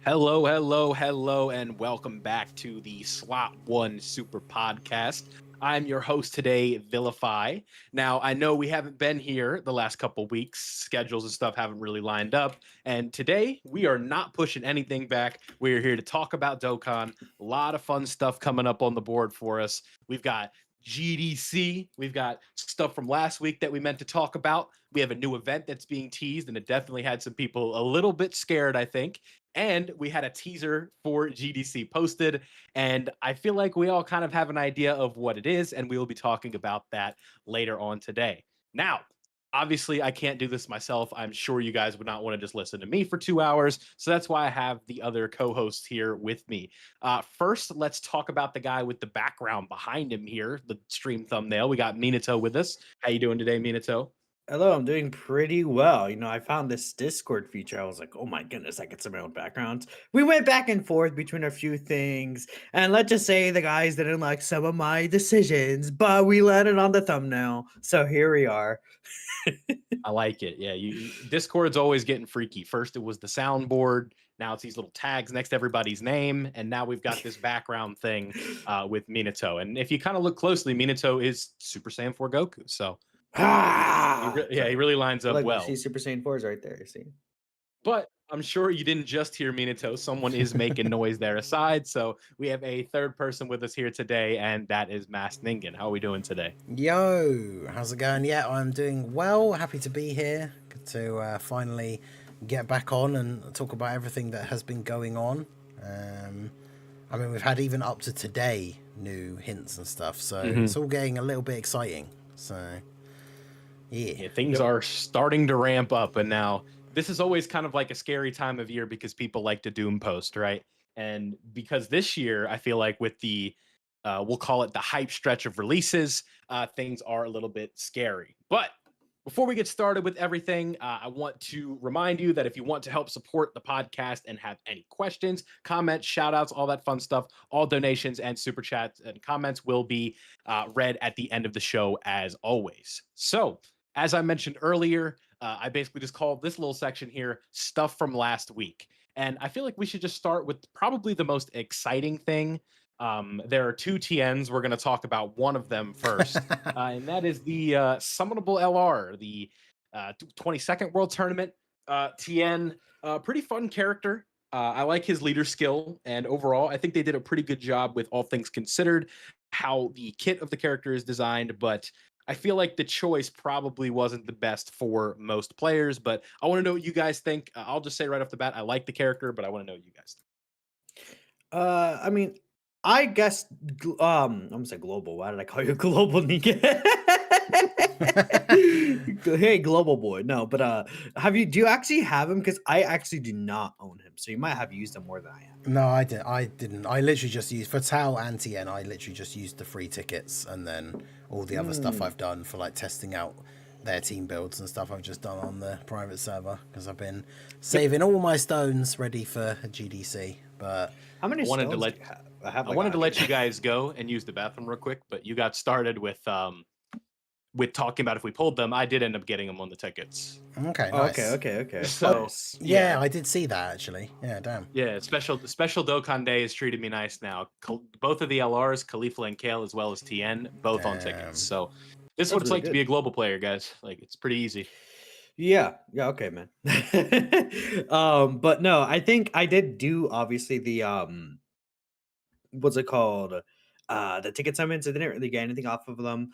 Hello, hello, hello, and welcome back to the Slot One Super Podcast. I'm your host today, Vilify. Now, I know we haven't been here the last couple weeks. Schedules and stuff haven't really lined up. And today, we are not pushing anything back. We are here to talk about Dokkan. A lot of fun stuff coming up on the board for us. We've got GDC. We've got stuff from last week that we meant to talk about. We have a new event that's being teased, and it definitely had some people a little bit scared, I think. And we had a teaser for GDC posted, and I feel like we all kind of have an idea of what it is, and we will be talking about that later on today. Now, obviously, I can't do this myself. I'm sure you guys would not want to just listen to me for 2 hours, so that's why I have the other co-hosts here with me. First, let's talk about the guy with the background behind him here, the stream thumbnail. We got Minato with us. How you doing today, Minato? Hello, I'm doing pretty well. I found this Discord feature. I was like, oh my goodness, I get some my own backgrounds. We went back and forth between a few things, and let's just say the guys didn't like some of my decisions, but we landed on the thumbnail. So here we are. I like it. Yeah, Discord's always getting freaky. First it was the soundboard, now it's these little tags next to everybody's name, and now we've got this background thing with Minato. And if you kind of look closely, Minato is Super Saiyan 4 Goku. So he really lines up Look, well. see Super Saiyan 4 is right there. See? But I'm sure you didn't just hear Minato. Someone is making noise there aside. So we have a third person with us here today, and that is Masked Ningen. How are we doing today? Yo, how's it going? Yeah, I'm doing well. Happy to be here. Good to finally get back on and talk about everything that has been going on. I mean, we've had even up to today new hints and stuff, so it's all getting a little bit exciting. So, yeah things are starting to ramp up, and now this is always kind of like a scary time of year because people like to doom post, right? And because this year, I feel like with the we'll call it the hype stretch of releases, things are a little bit scary. But before we get started with everything, I want to remind you that if you want to help support the podcast and have any questions, comments, shout outs, all that fun stuff, all donations and super chats and comments will be read at the end of the show as always. So, as I mentioned earlier, I basically just called this little section here stuff from last week. And I feel like we should just start with probably the most exciting thing. There are two Tiens. We're going to talk about one of them first, and that is the Summonable LR, the 22nd World Tournament. Tien, pretty fun character. I like his leader skill, and overall, I think they did a pretty good job with all things considered, how the kit of the character is designed, but I feel like the choice probably wasn't the best for most players, but I want to know what you guys think. I'll just say right off the bat, I like the character, but I want to know what you guys think. I mean, I guess I'm gonna say global. Why did I call you global, Nika? Hey, global boy. No, but do you actually have him? Because I actually do not own him, so you might have used him more than I have. No, I didn't. I literally just used for Tao and Tien. I literally just used the free tickets, and then all the other stuff I've done for like testing out their team builds and stuff I've just done on the private server because I've been saving all my stones ready for a GDC. But how many stones do you have? I wanted to let you guys go and use the bathroom real quick, but you got started with talking about if we pulled them. I did end up getting them on the tickets. Okay, nice. Okay. So yeah, I did see that actually. Yeah, damn. Yeah, special Dokkan Day has treated me nice now. Both of the LRs, Khalifa and Kale, as well as Tien, both on tickets. So this is what it's like to be a global player, guys. Like, it's pretty easy. Yeah, okay, man. But no, I think I did do obviously the what's it called? The ticket summons. I didn't really get anything off of them.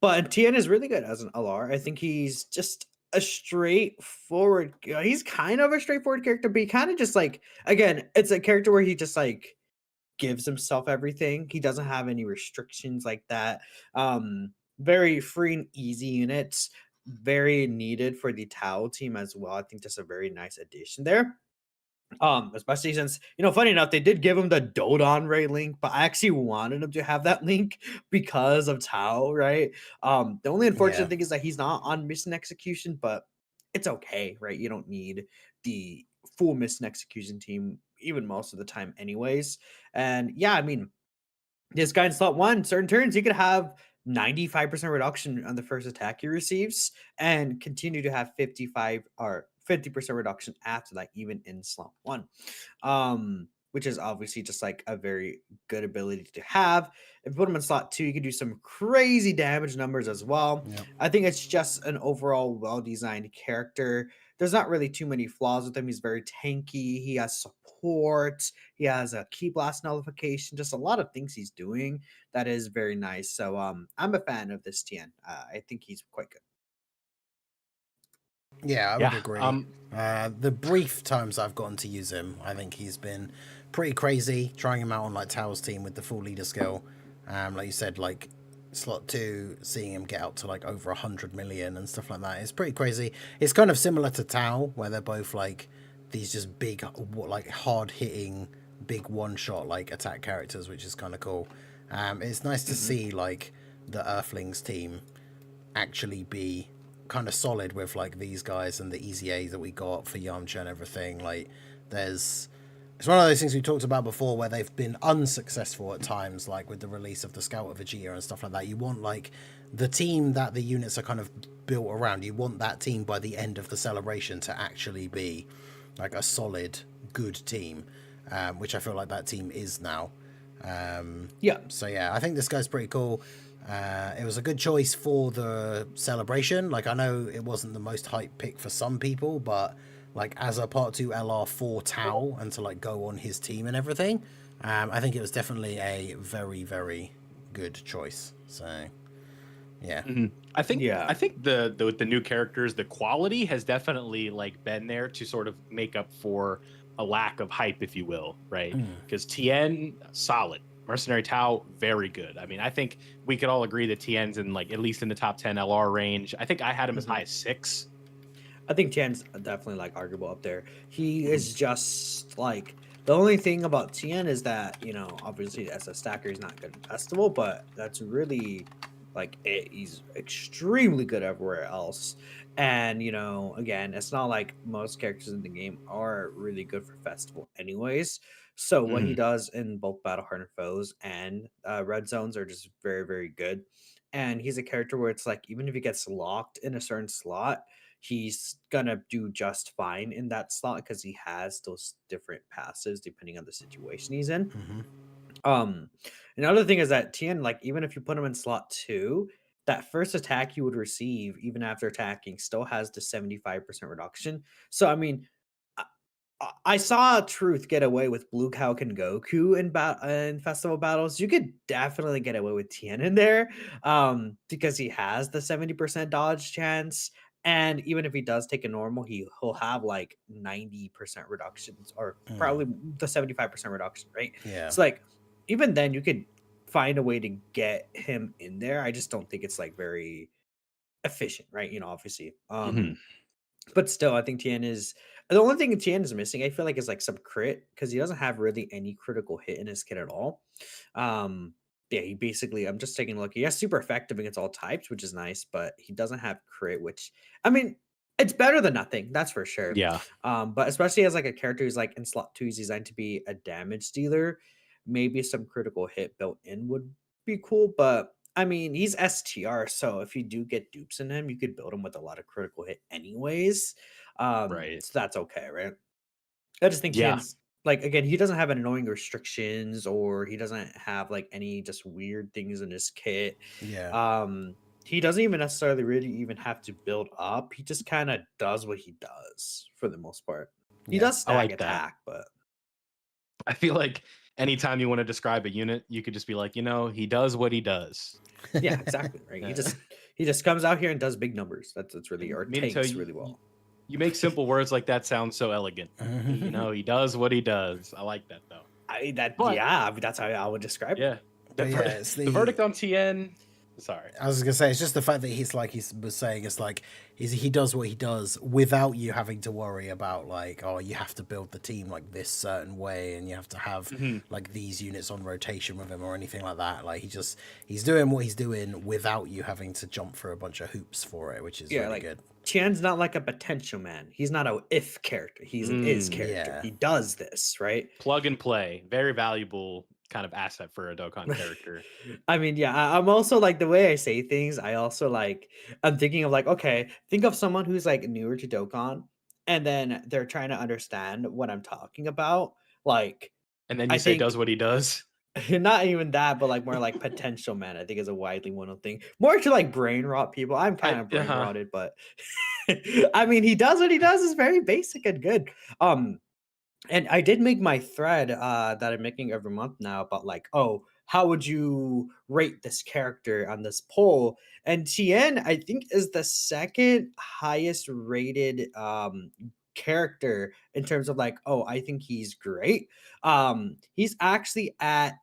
But Tien is really good as an LR. I think he's just a straightforward. He's kind of a straightforward character, but he kind of just like, again, it's a character where he just like gives himself everything. He doesn't have any restrictions like that. Very free and easy units, very needed for the Tao team as well. I think that's a very nice addition there. Especially since, funny enough, they did give him the Dodon Ray link, but I actually wanted him to have that link because of Tao, right? The only unfortunate thing is that he's not on mission execution, but it's okay, right? You don't need the full mission execution team, even most of the time anyways. And yeah, I mean, this guy in slot 1, certain turns, he could have 95% reduction on the first attack he receives and continue to have 55 or 50% reduction after that, even in slot 1. Which is obviously just like a very good ability to have. If you put him in slot 2, you can do some crazy damage numbers as well. Yep. I think it's just an overall well-designed character. There's not really too many flaws with him. He's very tanky. He has support. He has a key blast nullification. Just a lot of things he's doing that is very nice. So I'm a fan of this Tien. I think he's quite good. Yeah, I would agree. Um, The brief times I've gotten to use him, I think he's been pretty crazy. Trying him out on like Tao's team with the full leader skill, like you said, like slot 2, seeing him get out to like over 100 million and stuff like that. It's pretty crazy. It's kind of similar to Tao, where they're both like these just big, like hard hitting, big one shot like attack characters, which is kind of cool. It's nice to see like the Earthlings team actually be kind of solid with like these guys and the EZA that we got for Yamcha and everything. Like it's one of those things we talked about before where they've been unsuccessful at times, like with the release of the Scout of Vegeta and stuff like that. You want like the team that the units are kind of built around, you want that team by the end of the celebration to actually be like a solid good team, which I feel like that team is now. So yeah, I think this guy's pretty cool. It was a good choice for the celebration. Like, I know it wasn't the most hype pick for some people, but like as a part 2 LR for Tao and to like go on his team and everything, I think it was definitely a very, very good choice. So yeah. I think the with the new characters, the quality has definitely like been there to sort of make up for a lack of hype, if you will, right? Because Tien, solid. Mercenary Tao, very good. I mean, I think we could all agree that Tien's in like at least in the top 10 LR range. I think I had him as high as 6. I think Tien's definitely like arguable up there. He is just like, the only thing about Tien is that, you know, obviously as a stacker he's not good in festival, but that's really like he's extremely good everywhere else. And you know, again, it's not like most characters in the game are really good for festival anyways. So what he does in both Battle Hardened Foes and Red Zones are just very, very good. And he's a character where it's like, even if he gets locked in a certain slot, he's gonna do just fine in that slot because he has those different passes depending on the situation he's in. Another thing is that Tien, like, even if you put him in slot 2, that first attack you would receive even after attacking still has the 75% reduction. So I mean, I saw Truth get away with Blue Cow and Goku in festival battles. You could definitely get away with Tien in there, because he has the 70% dodge chance, and even if he does take a normal, he'll have like 90% reductions, or probably the 75% reduction, right? Yeah. So like, even then, you could find a way to get him in there. I just don't think it's like very efficient, right? You know, obviously. But still, I think Tien is the only thing Tien is missing. I feel like is like some crit, because he doesn't have really any critical hit in his kit at all. Yeah, he basically, I'm just taking a look. He has super effective against all types, which is nice, but he doesn't have crit, which I mean, it's better than nothing, that's for sure. Yeah. But especially as like a character who's like in slot 2, he's designed to be a damage dealer. Maybe some critical hit built in would be cool, but I mean, he's STR, so if you do get dupes in him, you could build him with a lot of critical hit anyways. Right. So that's okay, right? I just think Tien's, like, again, he doesn't have annoying restrictions, or he doesn't have like any just weird things in his kit. Yeah. He doesn't even necessarily really even have to build up. He just kind of does what he does for the most part. He Yeah, does I stack like that. attack, but I feel like anytime you want to describe a unit, you could just be like, you know, he does what he does. yeah, exactly, right. He just comes out here and does big numbers. That's really, or Mean to tell tanks you- really well. You make simple words like that sound so elegant. You know, he does what he does. I like that though. But- Yeah, I mean, that's how I would describe it. Yeah. The, But yeah, it's the verdict on Tien. Sorry. I was gonna say, it's just the fact that he was saying, it's like he does what he does without you having to worry about like, oh, you have to build the team like this certain way and you have to have like these units on rotation with him or anything like that. Like he's doing what he's doing without you having to jump through a bunch of hoops for it, which is really like, good. Tien's not like a potential man. He's not a if character. He's an is character. yeah. He does this, right? Plug and play. Very valuable kind of asset for a Dokkan character. I mean, yeah, I'm also like, the way I say things, I also like, I'm thinking of like, okay, think of someone who's like newer to Dokkan and then they're trying to understand what I'm talking about. Like, And then I you say think does what he does. not even that, but like more like potential man, I think is a widely one thing. More to like brain rot people. I'm kind of brain rotted, but I mean, he does what he does is very basic and good. And I did make my thread that I'm making every month now about like, oh, how would you rate this character on this poll? And Tien, I think, is the second highest rated character in terms of like, oh, I think he's great. He's actually at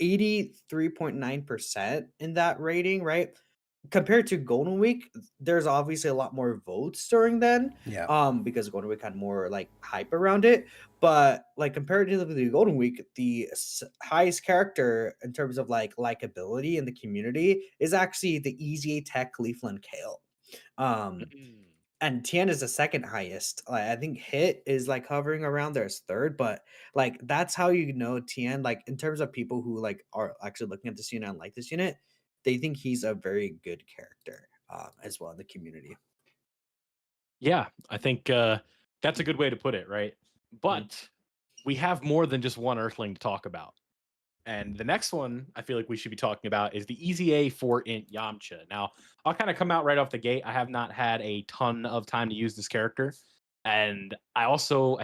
83.9% in that rating, right? Compared to Golden Week, there's obviously a lot more votes during then, Yeah. because Golden Week had more like hype around it. But like compared to the Golden Week, the highest character in terms of like likability in the community is actually the EZA Tech Cleveland Kale. Um, Mm. and Tien is the second highest. Like I think Hit is like hovering around there as third, but like that's how you know Tien. Like in terms of people who like are actually looking at this unit and like this unit, they think he's a very good character as well in the community. Yeah, I think that's a good way to put it, right? But we have more than just one Earthling to talk about. And the next one I feel like we should be talking about is the EZA for In-Yamcha. Now, I'll kind of come out right off the gate. I have not had a ton of time to use this character. And I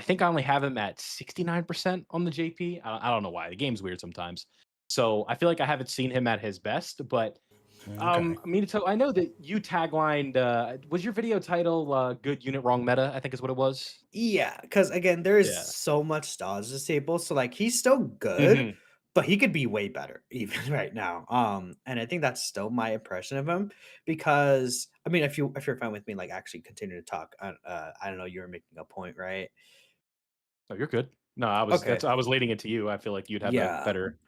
think I only have him at 69% on the JP. I don't know why. The game's weird sometimes. So I feel like I haven't seen him at his best. But Okay. Minato, I know that you taglined, was your video title Good Unit Wrong Meta, I think is what it was? Yeah, because again, there is Yeah. so much dodge disable. So like he's still good, Mhm. but he could be way better even right now. And I think that's still my impression of him because I mean, if you're fine with me, like actually continue to talk. I don't know, you were making a point, right? Oh, you're good. No, Okay. I was leading it to you. I feel like you'd have a Yeah. better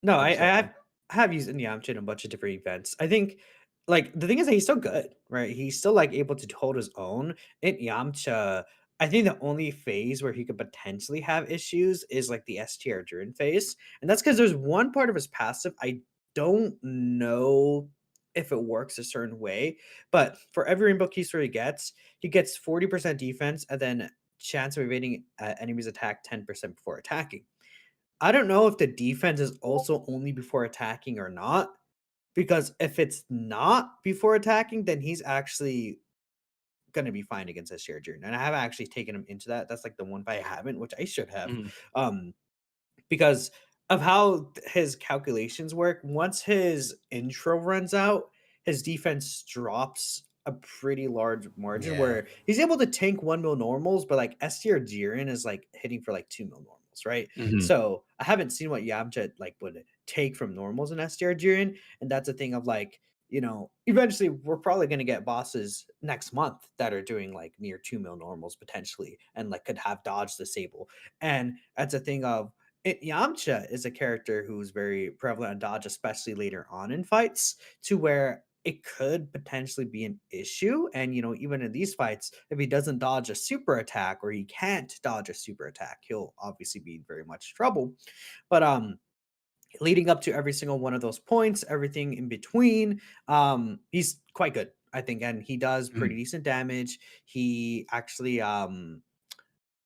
No, better stuff I there. have used Yamcha in a bunch of different events. I think, like, the thing is that he's still good, right? He's still, like, able to hold his own. In Yamcha, I think the only phase where he could potentially have issues is, like, the STR Durin phase, and that's because there's one part of his passive I don't know if it works a certain way, but for every Rainbow Keystone he gets 40% defense and then chance of evading enemy's attack 10% before attacking. I don't know if the defense is also only before attacking or not, because if it's not before attacking, then he's actually gonna be fine against a shared journey. And I haven't actually taken him into that. That's like the one fight I haven't, which I should have. Mhm. Um, because of how his calculations work. Once his intro runs out, his defense drops a pretty large margin Yeah. where he's able to tank 1 mil normals, but like STR Jiren is like hitting for like 2 mil normals, right? Mhm. So I haven't seen what Yamcha like would take from normals in STR Jiren, and that's a thing of like, eventually we're probably going to get bosses next month that are doing like near 2 mil normals potentially and like could have dodge disable. And that's a thing of Yamcha is a character who's very prevalent on dodge, especially later on in fights, to where it could potentially be an issue. And even in these fights, if he doesn't dodge a super attack or he can't dodge a super attack, he'll obviously be in very much trouble. But leading up to every single one of those points, everything in between, he's quite good, I think, and he does pretty Mhm. decent damage. He actually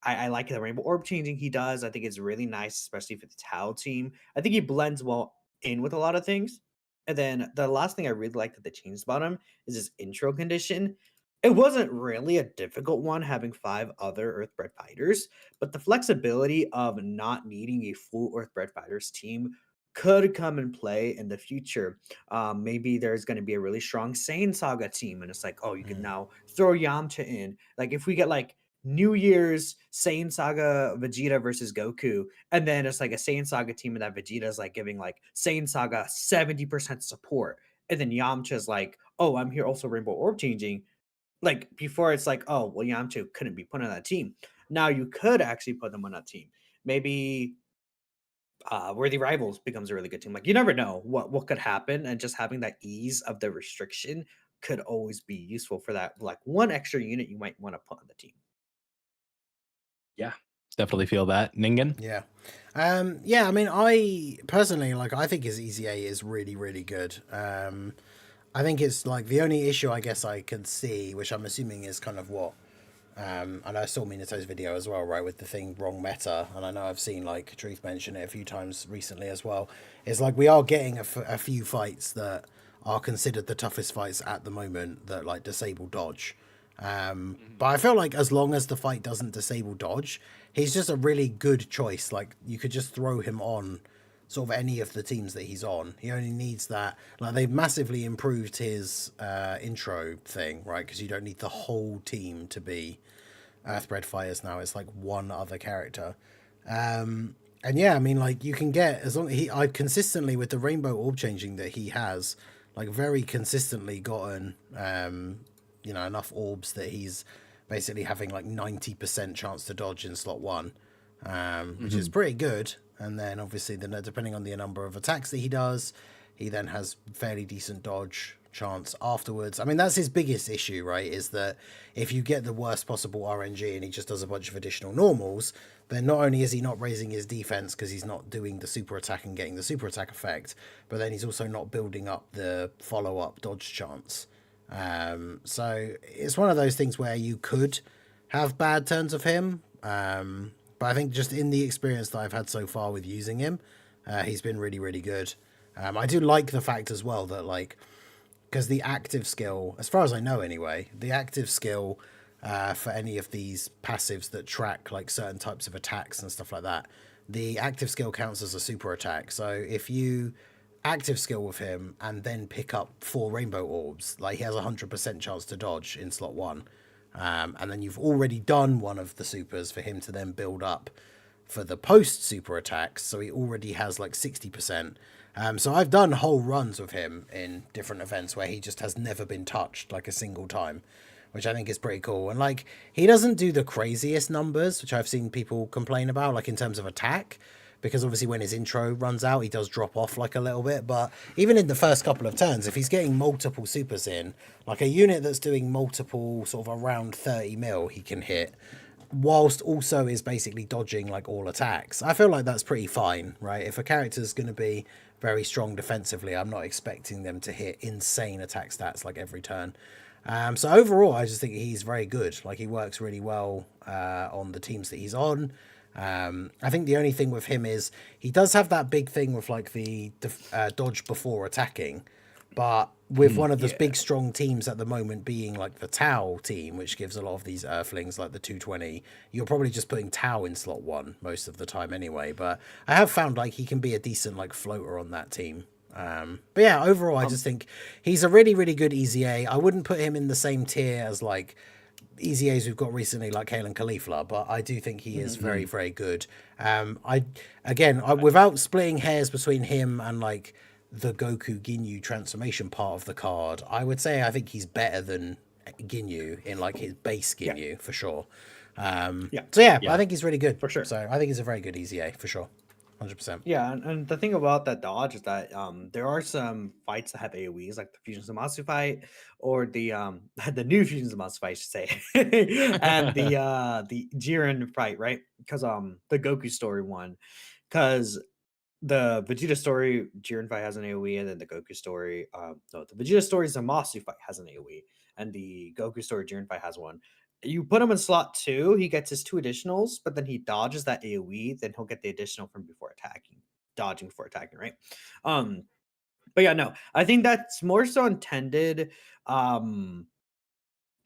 I like the rainbow orb changing he does. I think it's really nice, especially for the Tau team. I think he blends well in with a lot of things. And then the last thing I really like that they changed about him is his intro condition. It wasn't really a difficult one having 5 other Earthbred fighters, but the flexibility of not needing a full Earthbred fighters team could come in play in the future. Maybe there's going to be a really strong Saiyan Saga team, and it's like, oh, you can Mm. now throw Yamcha in. Like if we get like New Year's Saiyan Saga Vegeta versus Goku, and then it's like a Saiyan Saga team, and that Vegeta is like giving like Saiyan Saga 70% support, and then Yamcha's like, oh, I'm here also Rainbow Orb changing. Like before, it's like, oh, well, Yamcha couldn't be put on that team. Now you could actually put them on that team. Maybe Worthy Rivals becomes a really good team. Like you never know what could happen, and just having that ease of the restriction could always be useful for that. Like one extra unit you might want to put on the team. Yeah, definitely feel that. Ningen? Yeah. Yeah, I mean, I personally, like, I think his EZA is really, really good. I think it's like the only issue I guess I could see, which I'm assuming is kind of what I know I saw Minato's video as well, right, with the thing wrong meta, and I know I've seen like Truth mention it a few times recently as well. It's like we are getting a few fights that are considered the toughest fights at the moment that like disable dodge. But I feel like as long as the fight doesn't disable dodge, he's just a really good choice. Like you could just throw him on sort of any of the teams that he's on. He only needs that. Like they've massively improved his intro thing, right? Because you don't need the whole team to be Earthbred Fighters now. It's like one other character. And yeah, I mean, like you can get as long I consistently with the rainbow orb changing that he has, like very consistently gotten enough orbs that he's basically having like 90% chance to dodge in slot 1, which is pretty good. And then obviously depending on the number of attacks that he does, he then has fairly decent dodge chance afterwards. I mean, that's his biggest issue, right? Is that if you get the worst possible RNG and he just does a bunch of additional normals, then not only is he not raising his defense because he's not doing the super attack and getting the super attack effect, but then he's also not building up the follow-up dodge chance. So it's one of those things where you could have bad turns of him. But I think just in the experience that I've had so far with using him, he's been really, really good. I do like the fact as well that like, because the active skill, as far as I know anyway, the active skill for any of these passives that track like certain types of attacks and stuff like that, the active skill counts as a super attack. So if you active skill with him and then pick up 4 rainbow orbs, like he has 100% chance to dodge in slot 1. And then you've already done one of the supers for him to then build up for the post super attacks. So he already has like 60%. So I've done whole runs with him in different events where he just has never been touched like a single time, which I think is pretty cool. And like, he doesn't do the craziest numbers, which I've seen people complain about, like in terms of attack, because obviously when his intro runs out, he does drop off like a little bit. But even in the first couple of turns, if he's getting multiple supers in, like a unit that's doing multiple sort of around 30 mil, he can hit, whilst also is basically dodging like all attacks. I feel like that's pretty fine, right? If a character's going to be very strong defensively, I'm not expecting them to hit insane attack stats like every turn. So overall, I just think he's very good. Like he works really well on the teams that he's on. I think the only thing with him is he does have that big thing with like the dodge before attacking, but with one of the big strong teams at the moment being like the Tau team, which gives a lot of these Earthlings like the 220, you're probably just putting Tau in slot 1 most of the time anyway. But I have found like he can be a decent like floater on that team. But yeah, overall, I just think he's a really, really good EZA. I wouldn't put him in the same tier as like EZAs we've got recently like Kale and Caulifla, but I do think he is very, very good. Without splitting hairs between him and like the Goku Ginyu transformation part of the card, I would say I think he's better than Ginyu in like his base Ginyu for sure. I think he's really good for sure. So I think he's a very good EZA for sure. 100%. Yeah, and the thing about that dodge is that there are some fights that have AoEs, like the Fusion Zamasu fight, or the the new Fusion Zamasu fight, I should say, and the Jiren fight, right? Because the Goku story one, because the Vegeta story Jiren fight has an AoE, and then the Goku story, the Vegeta story Zamasu fight has an AoE, and the Goku story Jiren fight has one. You put him in slot 2, he gets his 2 additionals, but then he dodges that AoE, then he'll get the additional from before attacking, dodging before attacking, right? But yeah, no, I think that's more so intended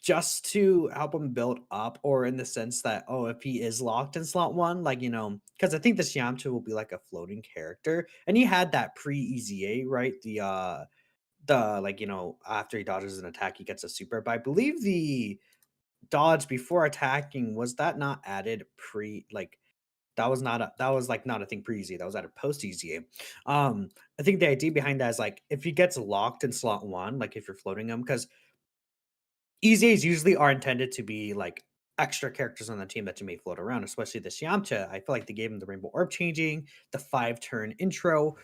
just to help him build up, or in the sense that, if he is locked in slot 1, like, because I think this Yamcha will be like a floating character, and he had that pre-EZA, right? The like, after he dodges an attack, he gets a super, but I believe the dodge before attacking, was that not added that was not a thing pre-EZA, that was added post-EZA. I think the idea behind that is like, if he gets locked in slot 1, like if you're floating him, because EZAs usually are intended to be like extra characters on the team that you may float around, especially this Yamcha. I feel like they gave him the Rainbow Orb changing, the 5-turn intro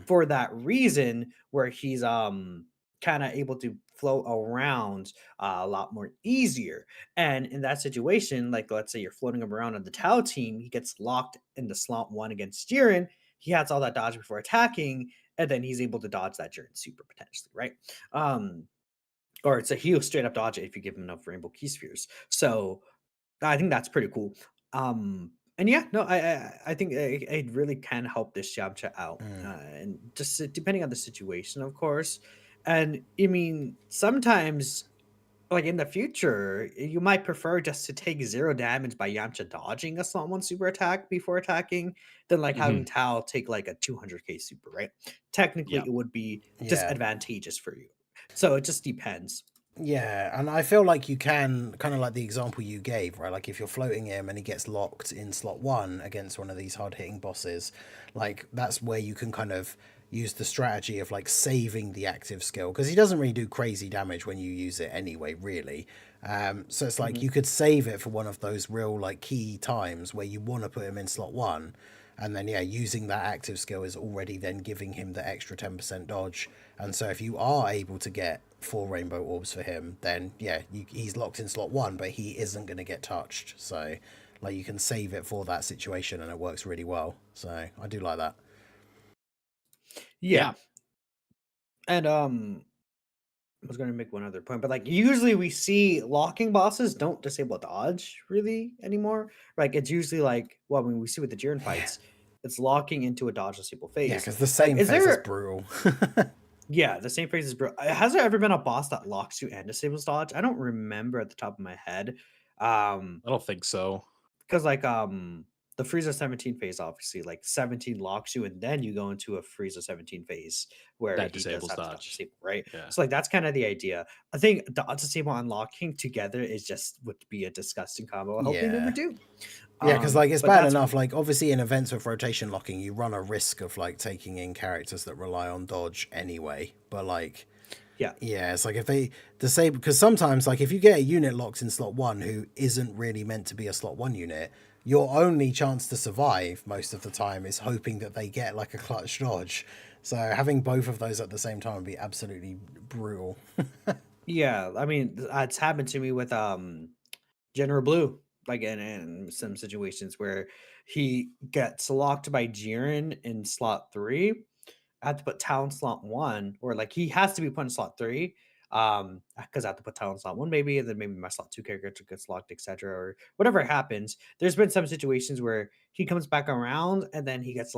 for that reason, where he's kind of able to float around a lot more easier. And in that situation, like let's say you're floating him around on the Tau team, he gets locked into slot 1 against Jiren. He has all that dodge before attacking, and then he's able to dodge that Jiren super potentially, right? Or he'll straight up dodge it if you give him enough Rainbow Key Spheres. So I think that's pretty cool. And yeah, no, I think it really can help this Yamcha out, Mm. and just depending on the situation, of course. And I mean, sometimes, like in the future, you might prefer just to take 0 damage by Yamcha dodging a slot 1 super attack before attacking than like having Tao take like a 200k super, right? Technically, Yeah. it would be Yeah. disadvantageous for you. So it just depends. Yeah, and I feel like you can, kind of like the example you gave, right? Like if you're floating him and he gets locked in slot 1 against one of these hard-hitting bosses, like that's where you can kind of use the strategy of like saving the active skill, because he doesn't really do crazy damage when you use it anyway, really. So it's like you could save it for one of those real like key times where you want to put him in slot 1, and then yeah, using that active skill is already then giving him the extra 10% dodge. And so if you are able to get 4 rainbow orbs for him, then yeah, he's locked in slot 1, but he isn't going to get touched. So like you can save it for that situation, and it works really well. So I do like that. Yeah. And I was going to make one other point, but like usually we see locking bosses don't disable dodge really anymore. Like it's usually like, well, when we see with the Jiren fights, it's locking into a dodge disable phase. Yeah, because the same is phase there is brutal. Yeah, the same phase is has there ever been a boss that locks you and disables dodge? I don't remember at the top of my head. I don't think so. Because like the Frieza 17 phase, obviously, like 17 locks you, and then you go into a Frieza 17 phase where That he does disables have the dodge. dodge disable, right? Yeah. So like that's kind of the idea. I think dodge disable unlocking together is just would be a disgusting combo. I hope they never do. Yeah, because like it's but bad that's- enough. Like obviously in events with rotation locking, you run a risk of like taking in characters that rely on dodge anyway. But like, Yeah. it's like if they disable, because sometimes like if you get a unit locked in slot 1 who isn't really meant to be a slot 1 unit, your only chance to survive most of the time is hoping that they get like a clutch dodge. So having both of those at the same time would be absolutely brutal. Yeah, I mean, it's happened to me with General Blue, like in some situations where he gets locked by Jiren in slot 3. I have to put Tao in slot 1, or like he has to be put in slot 3. Because I have to put Tao in slot 1, maybe, and then maybe my slot 2 character gets locked, etc. Or whatever happens. There's been some situations where he comes back around and then he gets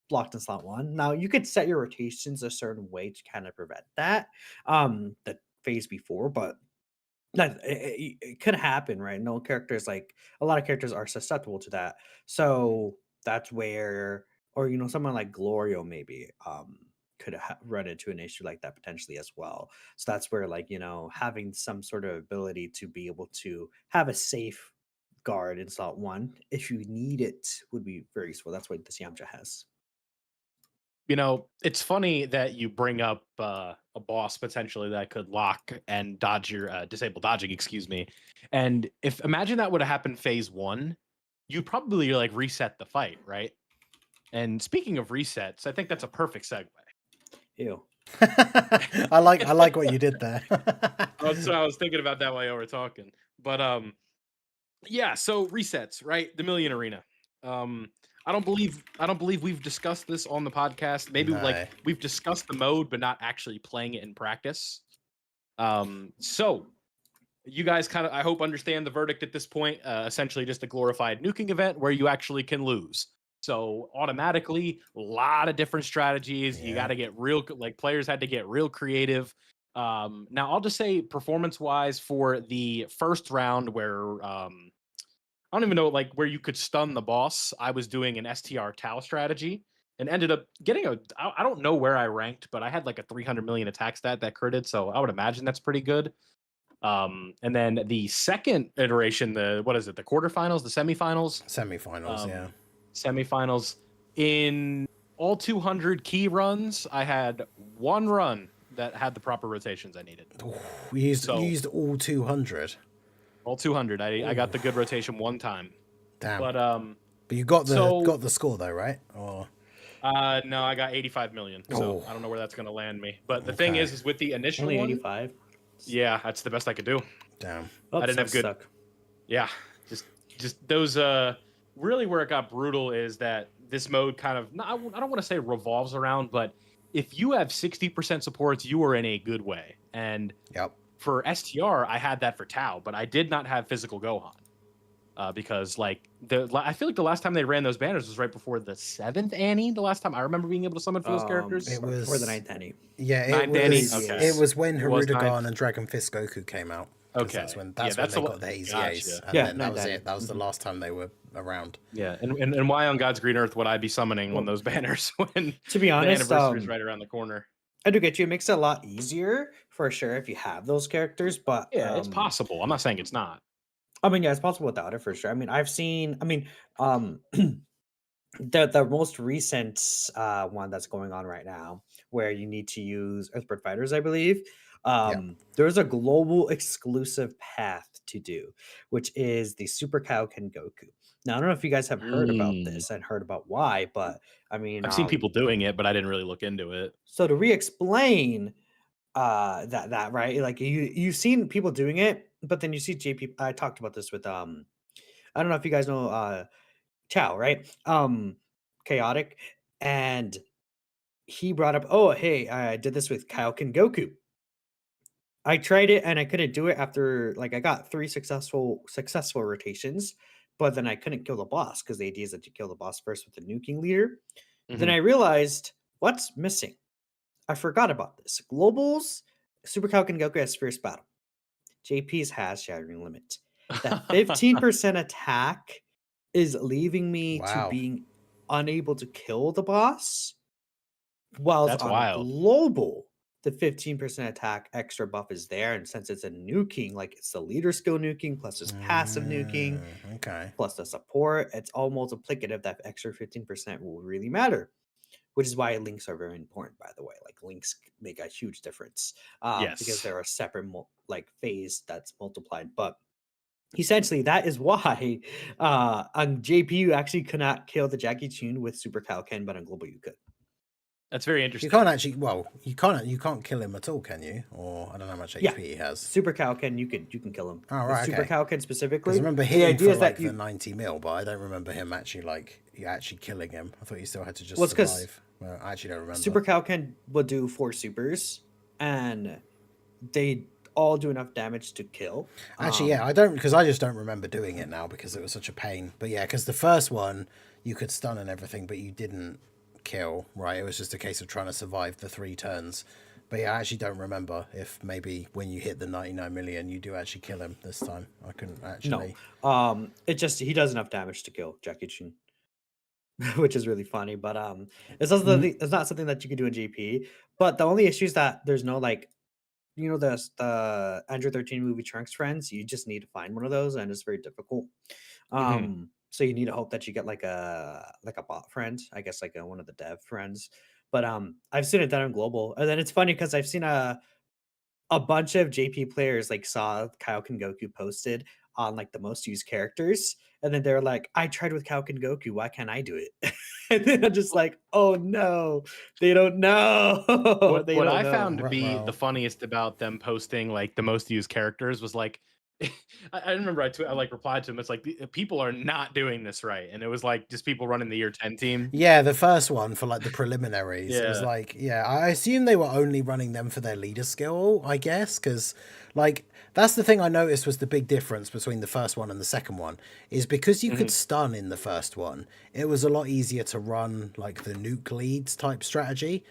blocked in slot 1. Now you could set your rotations a certain way to kind of prevent that. The phase before, but that it could happen, right? No characters, like a lot of characters are susceptible to that. So that's where, or someone like Glorio maybe could run into an issue like that potentially as well. So that's where, like, having some sort of ability to be able to have a safe guard in slot 1 if you need it would be very useful. That's what this Yamcha has. It's funny that you bring up a boss potentially that could lock and dodge your disable dodging, excuse me. And if imagine that would have happened phase 1, you'd probably like reset the fight, right? And speaking of resets, I think that's a perfect segue. Ew. I like what you did there. So I was thinking about that while you were talking. But yeah, so resets, right? The Million Arena. I don't believe we've discussed this on the podcast. Maybe No. like we've discussed the mode, but not actually playing it in practice. So you guys kind of, I hope, understand the verdict at this point. Essentially just a glorified nuking event where you actually can lose. So automatically, a lot of different strategies. You got to get real, like players had to get real creative. Now I'll just say performance-wise for the first round where I don't even know, like where you could stun the boss. I was doing an STR Tau strategy and ended up getting I don't know where I ranked, but I had like a 300 million attack stat that critted. So I would imagine that's pretty good. And then the second iteration, the quarterfinals, the semifinals? Semifinals, Semifinals. In all 200 key runs, I had one run that had the proper rotations I needed. You used all 200. All 200. I got the good rotation one time. Damn. But you got the score though, right? Or no, I got 85 million. So I don't know where that's gonna land me. But the thing is with the initial only one, 85. Yeah, that's the best I could do. Damn. Oh, I didn't have good. Suck. Yeah, just those. Really, where it got brutal is that this mode kind of, I don't want to say revolves around, but if you have 60% supports, you are in a good way. And Yep. for STR, I had that for Tau, but I did not have physical Gohan. because like I feel like the last time they ran those banners was right before the 7th Annie. The last time I remember being able to summon for those characters. It was before the 9th Annie. Yeah, it 9th was. Annie? Okay. It was when It was Harudagan 9th. and Dragon Fist Goku came out. Okay, that's when yeah, they got their EZAs, Gotcha. and Yeah, then that was 9th it. That was the last time they were around. Yeah, and why on God's green earth would I be summoning on those banners when To be the honest, anniversary is right around the corner? I do get you. It makes it a lot easier for sure if you have those characters, but Yeah, it's possible. I'm not saying it's not. I mean, yeah, it's possible without it for sure. I mean, I've seen. I mean, the most recent one that's going on right now, where you need to use Earthbird Fighters, I believe. There's a global exclusive path to do, which is the Super Kaioken Goku. Now, I don't know if you guys have heard about this and heard about why, but I mean, I've seen people doing it, but I didn't really look into it. So to re-explain that right, like you've seen people doing it, but then you see JP. I talked about this with I don't know if you guys know Chow, right? Chaotic, and he brought up, oh hey, I did this with Kaioken Goku. I tried it and I couldn't do it after like I got 3 successful rotations, but then I couldn't kill the boss because the idea is that you kill the boss first with the nuking leader. Then I realized what's missing. I forgot about this. Globals, Super Kaioken Goku has Fierce Battle. JP's has Shattering Limit. That 15% attack is leaving me to being unable to kill the boss. While That's on wild. global, the 15% attack extra buff is there, and since it's a nuking, like it's the leader skill nuking plus his passive nuking, plus the support, it's all multiplicative. That extra 15% will really matter, which is why links are very important, by the way. Like links make a huge difference because they're a separate phase that's multiplied. But essentially, that is why on JP you actually could not kill the Jackie Chun with Super Kaioken, but on global you could. That's very interesting. You can't actually. Well, you can't kill him at all, can you? Or I don't know how much HP he has. Super Kaioken, you can kill him. Oh right, Super Kaioken specifically. I remember hitting for like the 90 mil, but I don't remember him actually killing him. I thought you still had to just survive. Well, I actually don't remember. Super Kaioken will do 4 supers, and they all do enough damage to kill. Actually, I don't, because I just don't remember doing it now because it was such a pain. But yeah, because the first one you could stun and everything, but you didn't kill, right? It was just a case of trying to survive the 3 turns. But yeah, I actually don't remember if maybe when you hit the 99 million you do actually kill him this time. I couldn't actually. No, it just he does enough damage to kill Jackie Chun, which is really funny. But it's also it's not something that you can do in GP. But the only issue is that there's no the Android 13 movie Trunks friends. You just need to find one of those, and it's very difficult. So you need to hope that you get like a bot friend, I guess, like one of the dev friends. But I've seen it done on global, and then it's funny because I've seen a bunch of JP players like saw Kaioken Goku posted on like the most used characters, and then they're like, "I tried with Kaioken Goku, why can't I do it?" And then I'm just like, "Oh no, they don't know." What I found to be the funniest about them posting like the most used characters was like, I remember I replied to him. It's like people are not doing this right, and it was like just people running the year 10 team. Yeah, the first one for like the preliminaries. It was like, I assume they were only running them for their leader skill, I guess, because like that's the thing I noticed was the big difference between the first one and the second one is because you could stun in the first one. It was a lot easier to run like the nuke leads type strategy.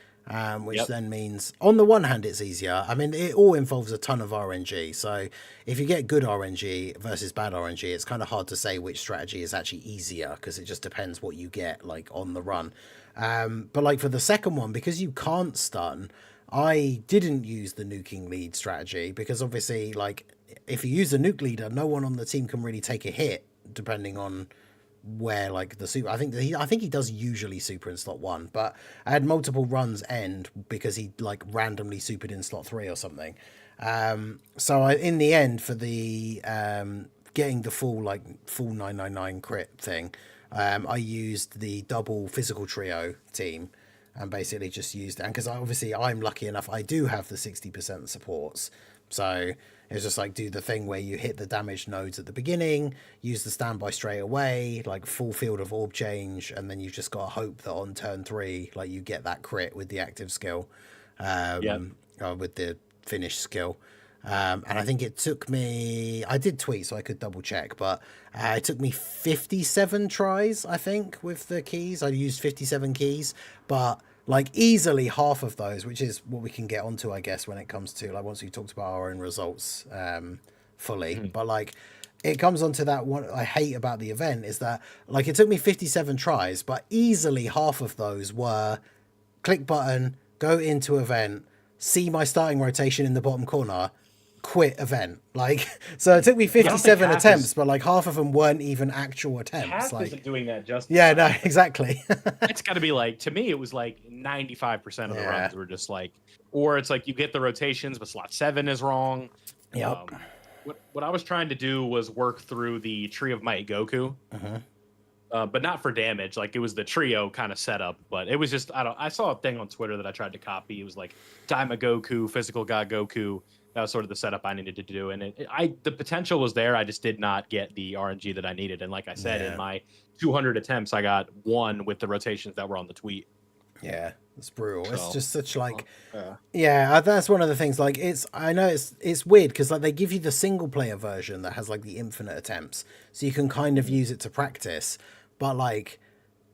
Which then means on the one hand it's easier. I mean, it all involves a ton of RNG, so if you get good RNG versus bad RNG, it's kind of hard to say which strategy is actually easier because it just depends what you get like on the run. But like for the second one, because you can't stun, I didn't use the nuking lead strategy because obviously like if you use the nuke leader, no one on the team can really take a hit depending on where like the super. I think he does usually super in slot 1, but I had multiple runs end because he like randomly supered in slot 3 or something. So in the end for the getting the full 999 crit thing, I used the double physical trio team and basically just used it. And because obviously I'm lucky enough, I do have the 60% supports. So it's just like do the thing where you hit the damage nodes at the beginning, use the standby straight away, like full field of orb change, and then you've just got to hope that on turn 3, like you get that crit with the active skill, with the finish skill. And I think it took me, I did tweet so I could double check, but it took me 57 tries, I think, with the keys. I used 57 keys, but like easily half of those, which is what we can get onto, I guess, when it comes to like once we talked about our own results fully. But like it comes onto that one I hate about the event is that like it took me 57 tries, but easily half of those were click button, go into event, see my starting rotation in the bottom corner, quit event. Like, so it took me 57 attempts, but like half of them weren't even actual attempts. Half like, isn't doing that justice. Yeah, no, exactly. It's got to be like, to me, it was like 95% of the runs were just like, or it's like you get the rotations, but slot 7 is wrong. Yep. What I was trying to do was work through the Tree of Might Goku. But not for damage. Like it was the trio kind of setup, but it was just I saw a thing on Twitter that I tried to copy. It was like Daima Goku, Physical God Goku. That was sort of the setup I needed to do, and the potential was there. I just did not get the RNG that I needed, and like I said, in my 200 attempts, I got 1 with the rotations that were on the tweet. Yeah, it's brutal. So, it's just such like, yeah, that's one of the things. Like I know it's weird because like they give you the single player version that has like the infinite attempts, so you can kind of use it to practice. But like,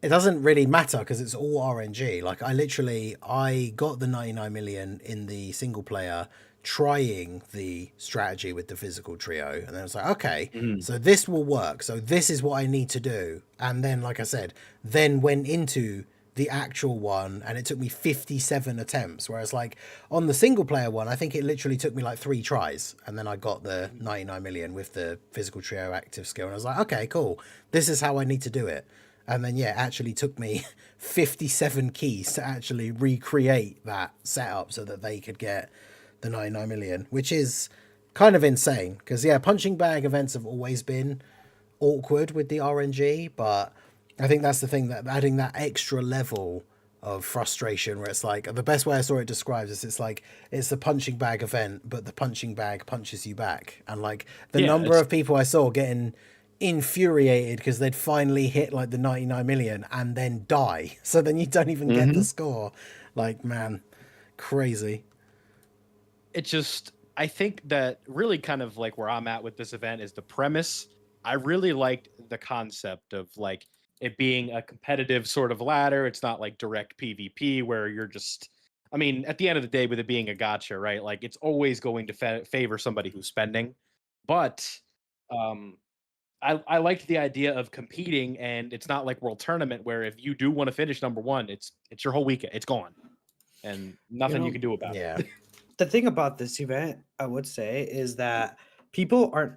it doesn't really matter because it's all RNG. Like I got the 99 million in the single player trying the strategy with the physical trio. And then I was like, okay, so this will work. So this is what I need to do. And then, like I said, then went into the actual one and it took me 57 attempts. Whereas like on the single player one, I think it literally took me like 3 tries. And then I got the 99 million with the physical trio active skill. And I was like, okay, cool. This is how I need to do it. And then, yeah, it actually took me 57 keys to actually recreate that setup so that they could get the 99 million, which is kind of insane. Because, yeah, punching bag events have always been awkward with the RNG, but I think that's the thing, that adding that extra level of frustration where it's like, the best way I saw it described is it's like, it's the punching bag event, but the punching bag punches you back. And like the number of people I saw getting infuriated because they'd finally hit like the 99 million and then die. So then you don't even get the score. Like, man, crazy. It just, I think that really kind of like where I'm at with this event is the premise. I really liked the concept of like it being a competitive sort of ladder. It's not like direct PvP where you're just, I mean, at the end of the day, with it being a gacha, right? Like it's always going to favor somebody who's spending. But I liked the idea of competing, and it's not like World Tournament where if you do want to finish number 1, it's your whole weekend. It's gone, and nothing you can do about it. The thing about this event, I would say, is that people aren't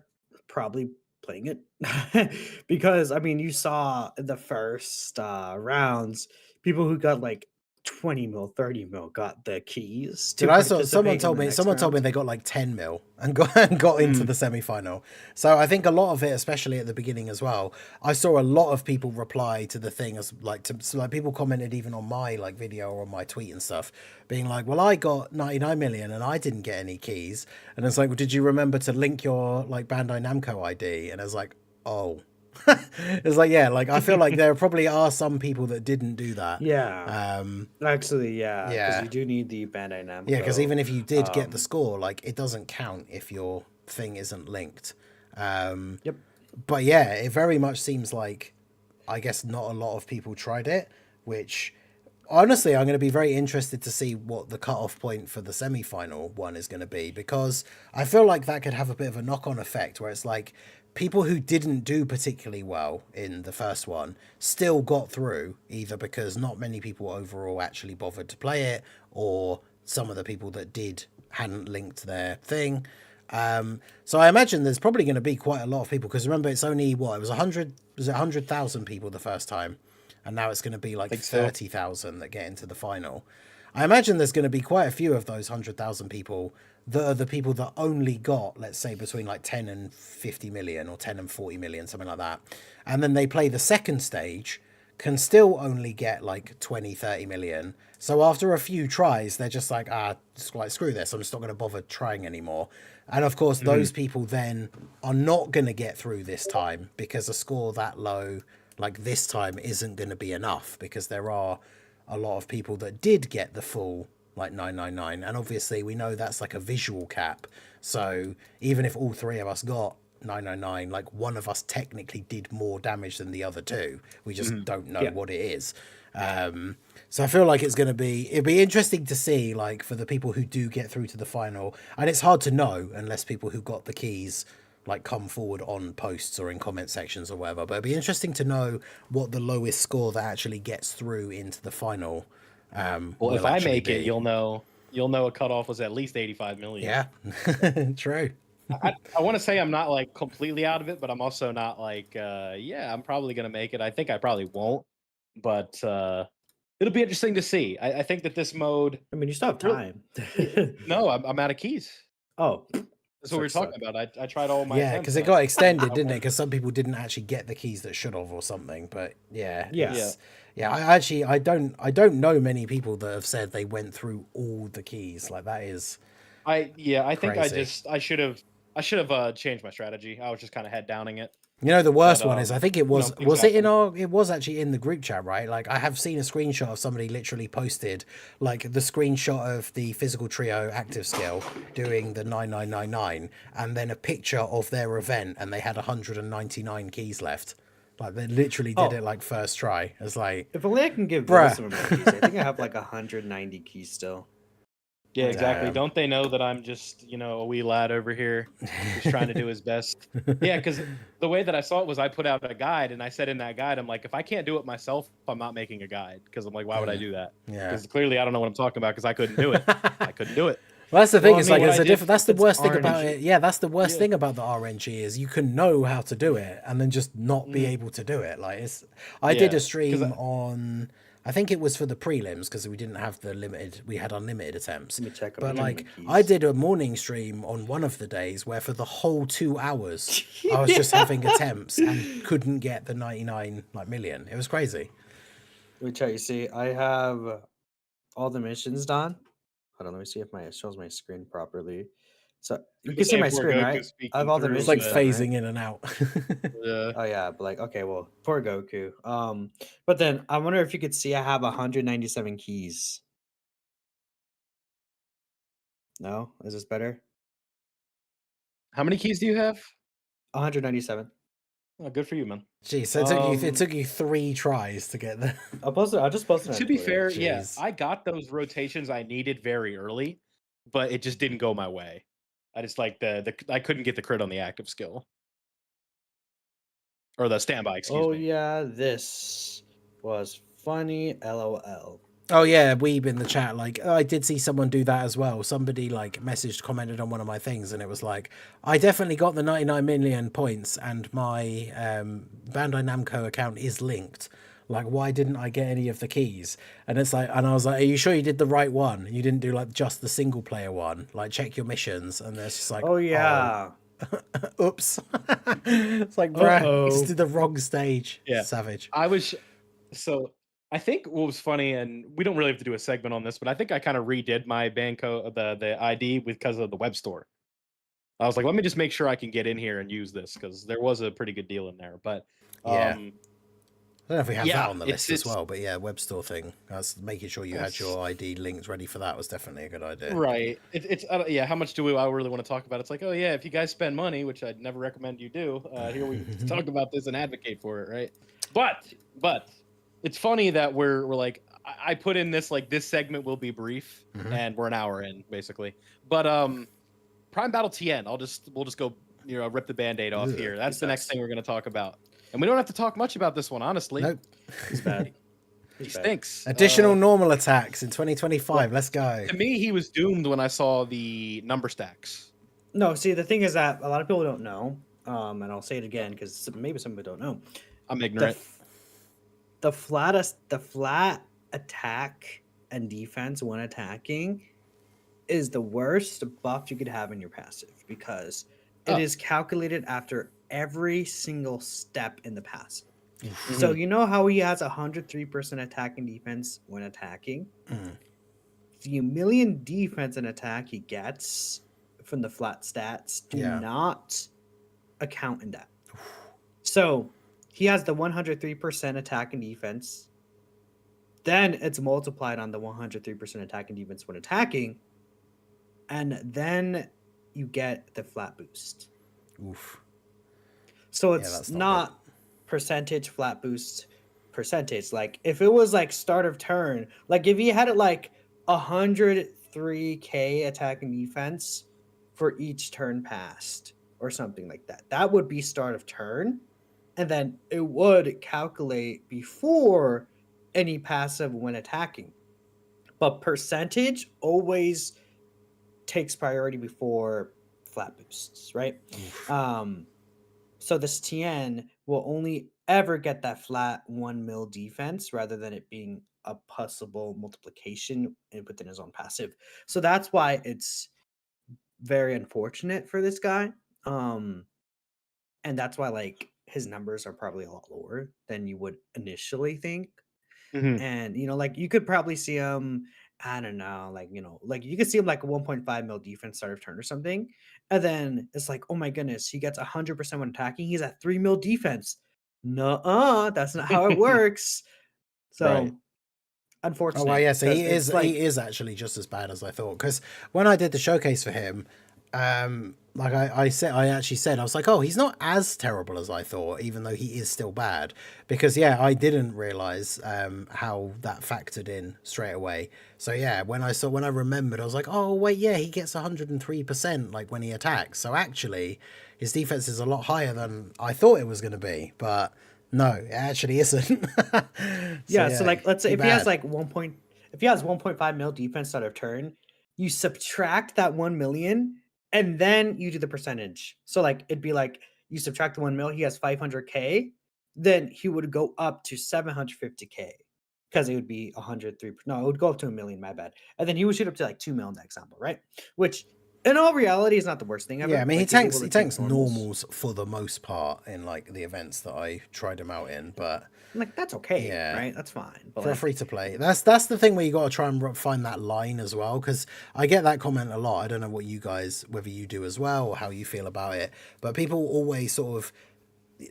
probably playing it because I mean, you saw in the first rounds people who got like 20 mil, 30 mil got the keys. Dude, I saw someone told me they got like 10 mil and got into the semi-final. So I think a lot of it, especially at the beginning as well, I saw a lot of people reply to the thing as like people commented even on my like video or on my tweet and stuff, being like, well, I got 99 million and I didn't get any keys. And it's like, well, did you remember to link your like Bandai Namco ID? And I was like, oh. It's like, yeah, like I feel like there probably are some people that didn't do that. Actually, because you do need the Bandai Namco. Yeah, because even if you did get the score, like it doesn't count if your thing isn't linked. But yeah, it very much seems like, I guess not a lot of people tried it, which honestly I'm going to be very interested to see what the cutoff point for the semi-final one is going to be, because I feel like that could have a bit of a knock-on effect where it's like people who didn't do particularly well in the first one still got through, either because not many people overall actually bothered to play it, or some of the people that did hadn't linked their thing. So I imagine there's probably going to be quite a lot of people, because remember, it's only it was 100,000 people the first time, and now it's going to be like 30,000 that get into the final. I imagine there's going to be quite a few of those 100,000 people that are the people that only got, let's say, between like 10 and 50 million or 10 and 40 million, something like that. And then they play the second stage, can still only get like 20, 30 million. So after a few tries, they're just like, just like, screw this, I'm just not going to bother trying anymore. And of course, those people then are not going to get through this time, because a score that low, like this time, isn't going to be enough, because there are a lot of people that did get the full like 999, and obviously we know that's like a visual cap. So even if all three of us got 999, like one of us technically did more damage than the other two. We just don't know what it is. So I feel like it'd be interesting to see, like, for the people who do get through to the final, and it's hard to know unless people who got the keys like come forward on posts or in comment sections or whatever, but it'd be interesting to know what the lowest score that actually gets through into the final Well, if I make it, be. you'll know a cutoff was at least 85 million. Yeah. True. I want to say I'm not like completely out of it, but I'm also not like, yeah, I'm probably going to make it. I think I probably won't, but it'll be interesting to see. I think that this mode. I mean, you still have time. No, I'm out of keys. Oh, that's what we were talking about. I tried all my. Yeah, because it got extended, didn't it? Because some people didn't actually get the keys that should have, or something. But yeah. I don't know many people that have said they went through all the keys. Like, that is. I think crazy. I should have changed my strategy. I was just kind of head downing it. You know, the worst one is, I think it was, exactly. it was actually in the group chat, right? Like, I have seen a screenshot of somebody literally posted, like, the screenshot of the physical trio active skill doing the 9999, and then a picture of their event, and they had 199 keys left. Like, they literally did it, like, first try. It's like, if only I can give Bill some of my keys. I think I have, like, 190 keys still. Yeah, exactly. Don't they know that I'm just, a wee lad over here just trying to do his best? Yeah, because the way that I saw it was I put out a guide, and I said in that guide, I'm like, if I can't do it myself, I'm not making a guide. Because I'm like, why would I do that? Yeah. Because clearly I don't know what I'm talking about because I couldn't do it. I couldn't do it. Well, that's the thing. It's like, that's the worst thing RNG. about it. Yeah, that's the worst thing about the RNG is you can know how to do it and then just not be able to do it. Like, I did a stream on, I think it was for the prelims because we didn't have we had unlimited attempts. Let me check. But like, I did a morning stream on one of the days where for the whole 2 hours I was just having attempts and couldn't get the 99 million. It was crazy. Let me check. You see, I have all the missions done. Hold on, let me see if it shows my screen properly. So you can see my screen, right? I have all the missions. It's like done, phasing right? in and out. Yeah. Oh yeah, but like, okay, well, poor Goku. But then I wonder if you could see I have 197 keys. No, is this better? How many keys do you have? 197. Oh, good for you, man. Jeez, so it took you 3 tries to get there. I'll just post it. To be fair, Jeez. yeah, I got those rotations I needed very early, but it just didn't go my way. I just like I couldn't get the crit on the active skill. Or the standby, excuse me. Yeah, this was funny. LOL. Oh yeah, Weeb in the chat, like, I did see someone do that as well. Somebody like commented on one of my things, and it was like, I definitely got the 99 million points, and my Bandai Namco account is linked. Like, why didn't I get any of the keys? And it's like, and I was like, are you sure you did the right one? You didn't do like just the single player one. Like, check your missions, and it's just like, oh yeah. Oops. It's like, bruh, you just did the wrong stage. Yeah. Savage. I think what was funny, and we don't really have to do a segment on this, but I think I kind of redid my Banco, the ID because of the web store. I was like, let me just make sure I can get in here and use this because there was a pretty good deal in there. But yeah. I don't know if we have that on the list as it's well, but yeah, web store thing. I was making sure you had your ID linked ready for that was definitely a good idea. Right. It's how much do I really want to talk about? It's like, oh yeah, if you guys spend money, which I'd never recommend you do, here we talk about this and advocate for it, right? But it's funny that we're like, I put in this like this segment will be brief, and we're an hour in basically. But Prime Battle Tien, we'll just go rip the Band-Aid off here. That's the next thing we're going to talk about. And we don't have to talk much about this one, honestly. Nope. He's bad. He stinks. Additional normal attacks in 2025. Let's go. To me, he was doomed when I saw the number stacks. No, see, the thing is that a lot of people don't know, and I'll say it again because maybe some people don't know. I'm ignorant. The flat attack and defense when attacking is the worst buff you could have in your passive because it is calculated after every single step in the passive. So you know how he has 103% attack and defense when attacking? The million defense and attack he gets from the flat stats do not account in that. So he has the 103% attack and defense, Then it's multiplied on the 103% attack and defense when attacking, and then you get the flat boost. Oof. So Yeah, it's that's not not percentage flat boost percentage. Like if it was like start of turn, like if you had it like 103k attack and defense for each turn passed or something like that, that would be start of turn, and then it would calculate before any passive when attacking. But percentage always takes priority before flat boosts, right? Oof. So this Tien will only ever get that flat 1 mil defense rather than it being a possible multiplication within his own passive. So that's why it's very unfortunate for this guy. And that's why like his numbers are probably a lot lower than you would initially think. Mhm. And like you could probably see him, I don't know, like like you could see him like a 1.5 mil defense start of turn or something, and then it's like, oh my goodness, he gets 100% when attacking, he's at 3 mil defense. No, that's not how it works. Right. So Oh well, unfortunate, yeah. So because it's like, he is actually just as bad as I thought. Because when I did the showcase for him, like I actually said, I was like, oh, he's not as terrible as I thought, even though he is still bad. Because yeah, I didn't realize how that factored in straight away. So yeah, when I remembered, I was like, oh wait, yeah, he gets 103% like when he attacks. So actually, his defense is a lot higher than I thought it was going to be, but. No, it actually isn't. yeah, so like let's say too if he has bad. like if he has 1.5 mil defense start of turn, you subtract that 1 million and then you do the percentage. So like it'd be like you subtract the 1 mil, he has 500k, then he would go up to 750k because it would be 103. No, it would go up to a million, my bad. And then he would shoot up to like 2 mil in that example, right? Which in all reality is not the worst thing ever. Yeah, I mean Like, he's able to he take tanks normals for the most part in like the events that I tried him out in, but Like that's okay, yeah, right? That's fine. But for a like, free to play, that's the thing where you got to try and find that line as well. Because I get that comment a lot. I don't know what you guys, whether you do as well, or how you feel about it, but people always sort of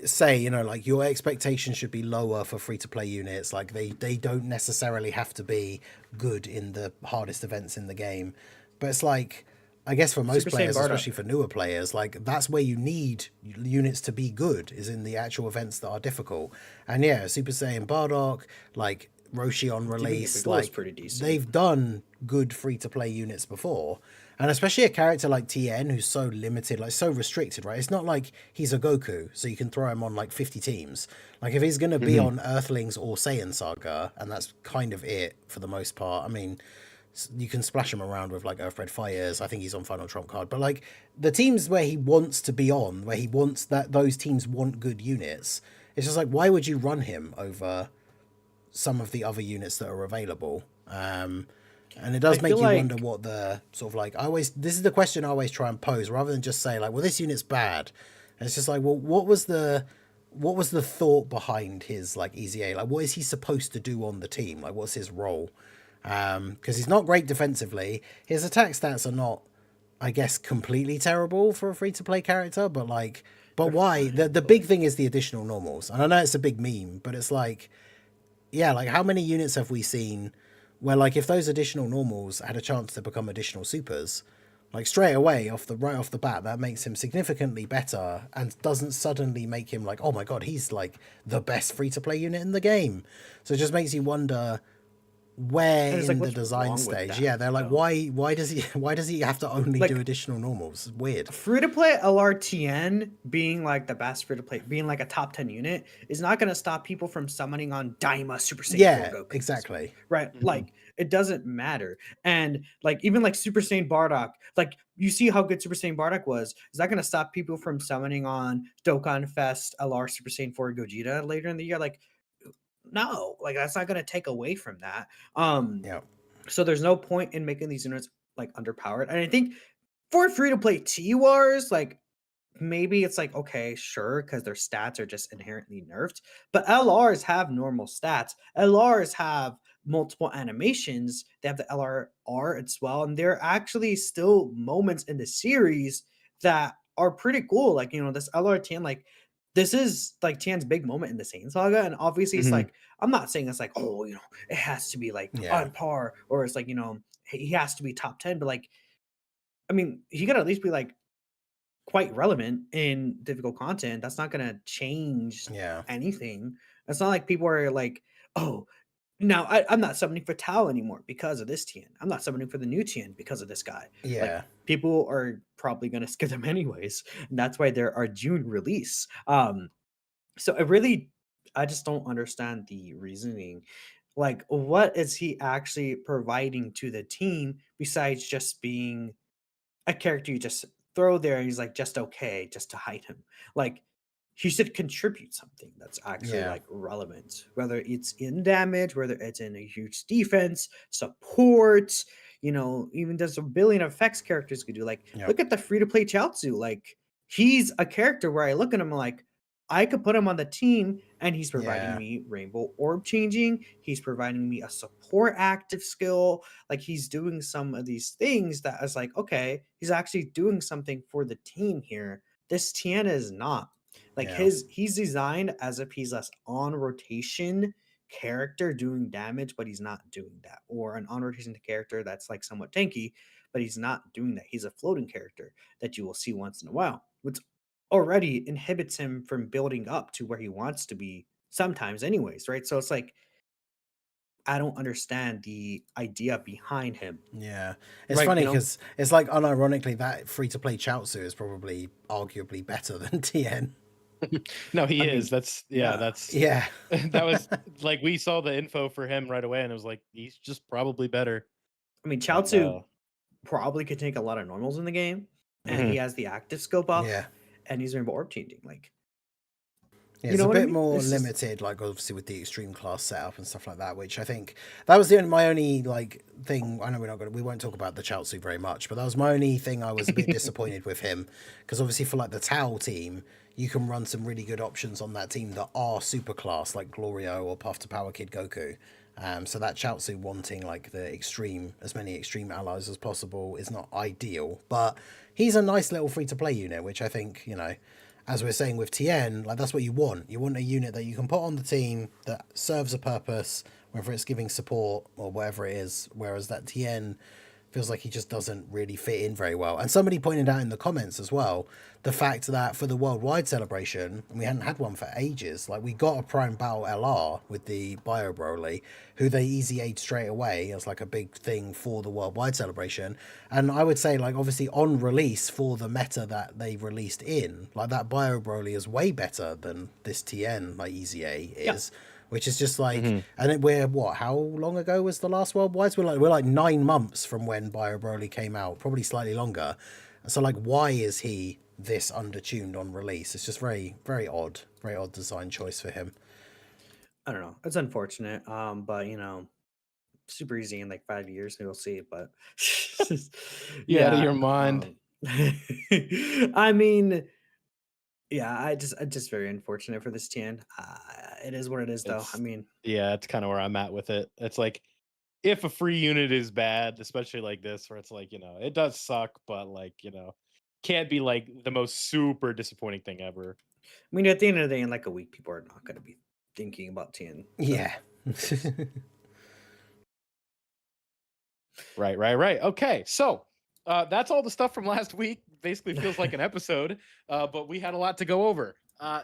say, like your expectations should be lower for free to play units. Like they don't necessarily have to be good in the hardest events in the game, but it's like. I guess for most Super Saiyan players, Bardock. especially for newer players, like that's where you need units to be good, is in the actual events that are difficult. And yeah, Super Saiyan Bardock, like Roshi on Even release, Big Ol is like pretty decent. they've done good free to play units before. And especially a character like Tien, who's so limited, like so restricted, right? It's not like he's a Goku, so you can throw him on like 50 teams. Like if he's going to be on Earthlings or Saiyan Saga, and that's kind of it for the most part. I mean, you can splash him around with like Earthbred Fighters. I think he's on Final Trump card, but like the teams where he wants to be on, where he wants that those teams want good units, it's just like, why would you run him over some of the other units that are available? And it does I make feel you like- wonder what the sort of like, this is the question I always try and pose, rather than just say like, well, this unit's bad. And it's just like, well, what was the thought behind his like EZA? Like, what is he supposed to do on the team? Like, what's his role? Because he's not great defensively. His attack stats are not, I guess, completely terrible for a free-to-play character, but like, but why? The big thing is the additional normals. And I know it's a big meme, but it's like, yeah, like how many units have we seen where like if those additional normals had a chance to become additional supers, like straight away right off the bat, that makes him significantly better and doesn't suddenly make him like, oh my god, he's like the best free-to-play unit in the game. So it just makes you wonder where And it's in like, the what's design wrong with stage, that, yeah, they're like, though? why does he have to only Like- do additional normals? It's weird. free to play LRTN being like the best free to play, being like a top 10 unit, is not going to stop people from summoning on Daima Super Saiyan Yeah, 4 Goku. exactly. Right? Like it doesn't matter. And like even like Super Saiyan Bardock, like you see how good Super Saiyan Bardock was. Is that going to stop people from summoning on Dokkan Fest LR Super Saiyan 4 Gogeta later in the year? Like, no, like that's not going to take away from that. Yeah. So there's no point in making these units like underpowered. And I think for free to play T Wars, like maybe it's like, okay, sure, because their stats are just inherently nerfed. But LRs have normal stats. LRs have multiple animations. They have the LRR as well. And there are actually still moments in the series that are pretty cool. Like, this LR10, like this is like Tien's big moment in the Saiyan saga, and obviously it's Mhm. like I'm not saying it's like, oh, it has to be like Yeah. on par, or it's like, he has to be top 10, but like, I mean, he could at least be like quite relevant in difficult content. That's not gonna change Yeah. anything. It's not like people are like, oh, now I'm not summoning for Tao anymore because of this Tien. I'm not summoning for the new Tien because of this guy. Like, Yeah. people are probably gonna skip them anyways. And that's why there are June release. So I just don't understand the reasoning. Like, what is he actually providing to the team besides just being a character you just throw there and he's like just okay, just to hide him? Like, he should contribute something that's actually Yeah. like relevant, whether it's in damage, whether it's in a huge defense, support, even just a billion effects characters could do. Like, Yep. look at the free to play Chaozu. Like, he's a character where I look at him like, I could put him on the team and he's providing Yeah. me rainbow orb changing. He's providing me a support active skill. Like, he's doing some of these things that is like, okay, he's actually doing something for the team here. This Tiana is not. Like, Yeah. he's designed as if he's a on rotation character doing damage, but he's not doing that. Or an on rotation character that's like somewhat tanky, but he's not doing that. He's a floating character that you will see once in a while, which already inhibits him from building up to where he wants to be sometimes anyways, right? So it's like, I don't understand the idea behind him. Yeah. It's Right, funny because it's like unironically that free to play Chaozu is probably arguably better than Tien. No, he I is. mean, That's yeah. that's Yeah. that was like we saw the info for him right away, and it was like he's just probably better. I mean, And Chaozu probably could take a lot of normals in the game, and he Mhm. has the active skill buff, Yeah. and he's rainbow orb changing. Like, Yeah, you it's know a what I bit mean? more It's just, limited, like obviously with the extreme class setup and stuff like that, which I think that was my only like thing. I know we won't talk about the Chaozu very much, but that was my only thing I was a bit disappointed with him, because obviously for like the Tau team, you can run some really good options on that team that are super class, like Glorio or Path to Power Kid Goku. So that Chaozu wanting like as many extreme allies as possible is not ideal, but he's a nice little free to play unit, which I think, as we're saying with Tien, like that's what you want. You want a unit that you can put on the team that serves a purpose, whether it's giving support or whatever it is. Whereas that Tien feels like he just doesn't really fit in very well. And somebody pointed out in the comments as well the fact that for the worldwide celebration, and we hadn't had one for ages, like we got a Prime Battle LR with the Bio Broly, who they EZA'd straight away as like a big thing for the worldwide celebration. And I would say, like, obviously on release for the meta that they released in, like that Bio Broly is way better than this Tien like EZA is. Yeah. Which is just like, and we're how long ago was the last worldwide? We're like 9 months from when Bio Broly came out, probably slightly longer. So like, why is he this undertuned on release? It's just very, very odd design choice for him. I don't know. It's unfortunate. But super easy in like 5 years, we'll see. But You out of yeah, your mind. I mean, yeah, I just very unfortunate for this Tien. It is what it is, though. I mean, yeah, it's kind of where I'm at with it. It's like, if a free unit is bad, especially like this, where it's like, it does suck, but like, can't be like the most super disappointing thing ever. I mean, at the end of the day, in like a week, people are not going to be thinking about Tien. So. Yeah. Right. Okay, so that's all the stuff from last week. Basically feels like an episode, but we had a lot to go over.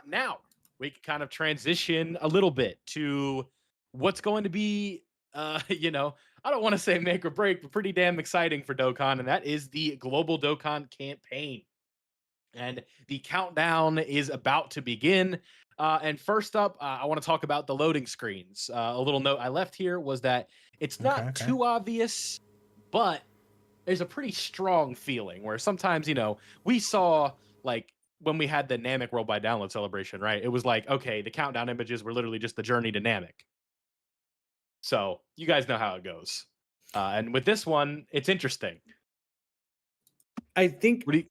Now we can kind of transition a little bit to what's going to be, I don't want to say make or break, but pretty damn exciting for Dokkan, and that is the Global Dokkan campaign. And the countdown is about to begin. And first up, I want to talk about the loading screens. A little note I left here was that it's not too obvious, but there's a pretty strong feeling where sometimes, we saw like when we had the Namek Worldwide Download celebration, right? It was like, okay, the countdown images were literally just the journey to Namek. So you guys know how it goes. And with this one, it's interesting. I think when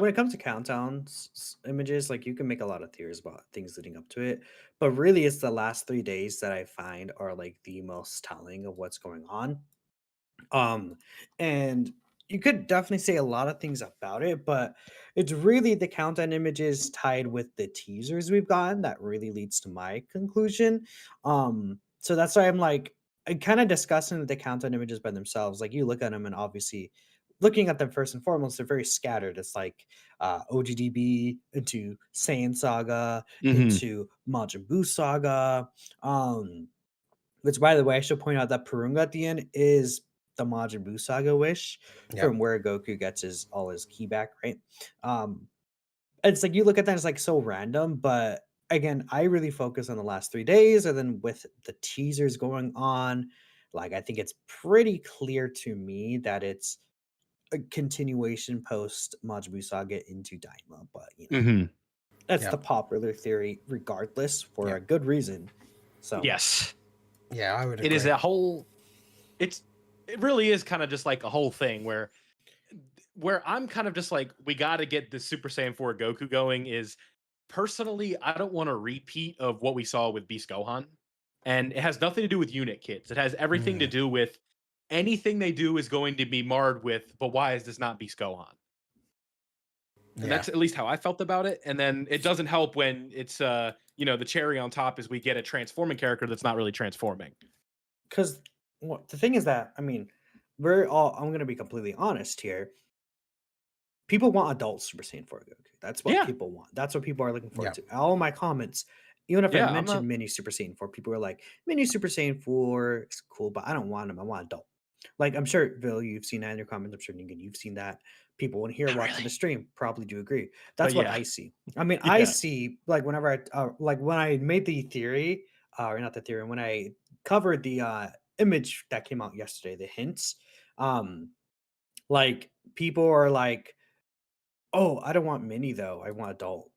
it comes to countdowns images, like you can make a lot of theories about things leading up to it, but really it's the last 3 days that I find are like the most telling of what's going on. And you could definitely say a lot of things about it, but it's really the countdown images tied with the teasers we've gotten that really leads to my conclusion. So that's why I'm like, I kind of discussing the countdown images by themselves. Like you look at them, and obviously, looking at them first and foremost, they're very scattered. It's like OGDB into Saiyan Saga Hmm. into Majin Buu Saga. Which, by the way, I should point out that Purunga at the end is the Majin Buu Saga wish Yep. from where Goku gets all his ki back, right? It's like you look at that, it's like so random, but again, I really focus on the last 3 days, and then with the teasers going on, like I think it's pretty clear to me that it's a continuation post Majin Buu Saga into Daima, but Hmm. that's Yeah. the popular theory, regardless, for Yeah. a good reason. So Yes. Yeah, I would agree. It is a whole. It really is kind of just like a whole thing where I'm kind of just like, we got to get the Super Saiyan 4 Goku going. Is personally, I don't want a repeat of what we saw with Beast Gohan, and it has nothing to do with unit kits. It has everything to do with anything they do is going to be marred with. But why is this not Beast Gohan? And that's at least how I felt about it. And then it doesn't help when it's the cherry on top is we get a transforming character that's not really transforming. because the thing is that, I mean, I'm going to be completely honest here. People want adult Super Saiyan 4 Goku. That's what Yeah. people want. That's what people are looking forward Yeah. to. All my comments, even if Yeah, I I'm mentioned not- mini Super Saiyan 4, people were like, mini Super Saiyan 4 is cool, but I don't want him. I want adult. Like, I'm sure, Bill, you've seen that in your comments. I'm sure, Negan, you've seen that. People in here Not watching really. the stream probably do agree. That's But what yeah. I see. I mean, I Yeah. see, like, whenever like, when I made the theory, or not the theory, when I covered the image that came out yesterday, the hints, like, people are like, oh, I don't want mini though. I want adult.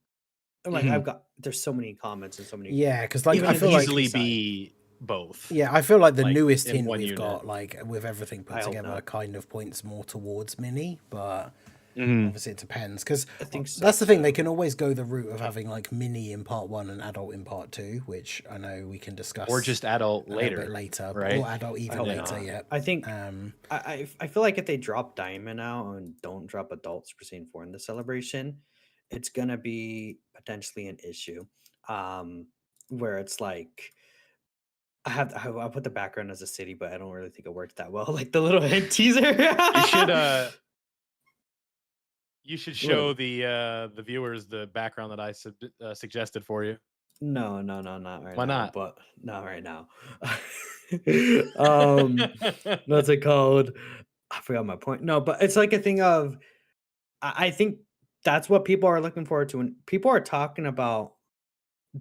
And like Mhm. there's so many comments and so many. Yeah, because like Even I in feel the like Easily side. be both. yeah, I feel like the like, newest in hint one we've unit. got, like with everything I put hope together, not. kind of points more towards mini, but Mhm. obviously it depends because I think so, that's the thing. They too. can always go the route of having like mini in part 1 and adult in part 2, which I know we can discuss, Or just adult a little bit later. later, right? or adult I even hope later. not. Yeah, I think um, I feel like if they drop Diamond now and don't drop adult Super Saiyan 4 in the celebration, it's gonna be potentially an issue. Where it's like I put the background as a city, but I don't really think it worked that well. Like the little hint teaser. You should show the viewers the background that I suggested for you. No, not right Why now. not? But not right now. What's it called? I forgot my point. No, but it's like a thing of I think that's what people are looking forward to. When people are talking about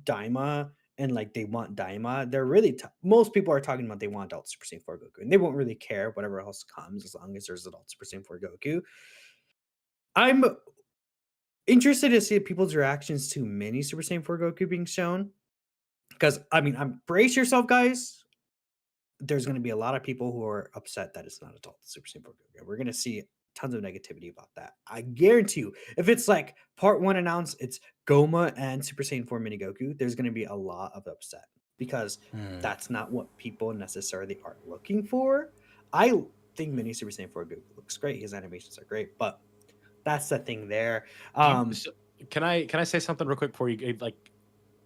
Daima and like they want Daima, they're really most people are talking about they want adult Super Saiyan 4 Goku, and they won't really care whatever else comes as long as there's adult Super Saiyan 4 Goku. I'm interested to see people's reactions to mini Super Saiyan 4 Goku being shown. Because I mean, brace yourself, guys. There's going to be a lot of people who are upset that it's not adult Super Saiyan 4 Goku. We're going to see tons of negativity about that. I guarantee you, if it's like part 1 announced, it's Goma and Super Saiyan 4 Mini Goku, there's going to be a lot of upset because that's not what people necessarily are looking for. I think Mini Super Saiyan 4 Goku looks great. His animations are great, but that's the thing there. Can I say something real quick before you like?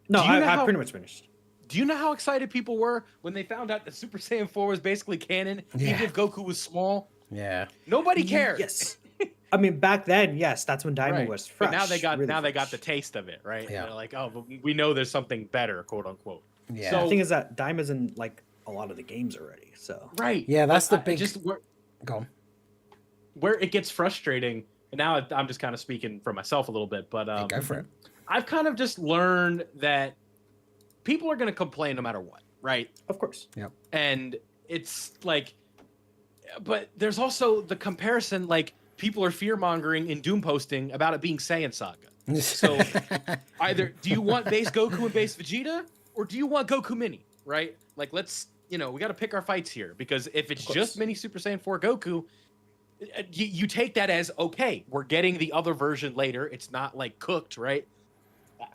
No, do you know I how- pretty much finished. Do you know how excited people were when they found out that Super Saiyan 4 was basically canon, even if Goku was small? yeah. Nobody cared. Yes. I mean, back then, yes, that's when Daima Right. was fresh. But now they got really they got the fresh. taste of it, right? Yeah. They're like, oh, but we know there's something better, quote unquote. Yeah. The So thing is that Daima's in like a lot of the games already. So right. Yeah, that's the But big. just Go on. where it gets frustrating. And now I'm just kind of speaking for myself a little bit, but Yeah, go for it. I've kind of just learned that people are going to complain no matter what, right? of course. Yep. And it's like, but there's also the comparison, like people are fear mongering and doom posting about it being Saiyan Saga. So either do you want base Goku and base Vegeta, or do you want Goku Mini, right? Like let's, we got to pick our fights here, because if it's just Mini Super Saiyan 4 Goku, you take that as, okay, we're getting the other version later. It's not like cooked, right?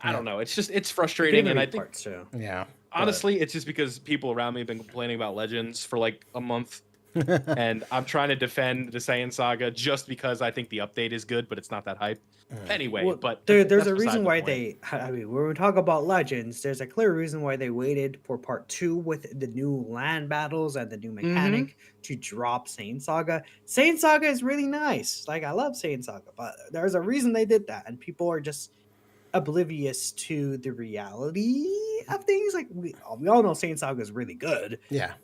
I don't know. It's frustrating, and I think too. Yeah. honestly, it's just because people around me have been complaining about Legends for like a month, And I'm trying to defend the Saiyan Saga just because I think the update is good, but it's not that hype. Anyway, Well, but there's that's a beside reason the why point. I mean, when we talk about Legends, there's a clear reason why they waited for part 2 with the new land battles and the new mechanic to drop Saiyan Saga. Saiyan Saga is really nice. Like, I love Saiyan Saga, but there's a reason they did that, and people are just oblivious to the reality of things. Like, we all know Saiyan Saga is really good, Yeah.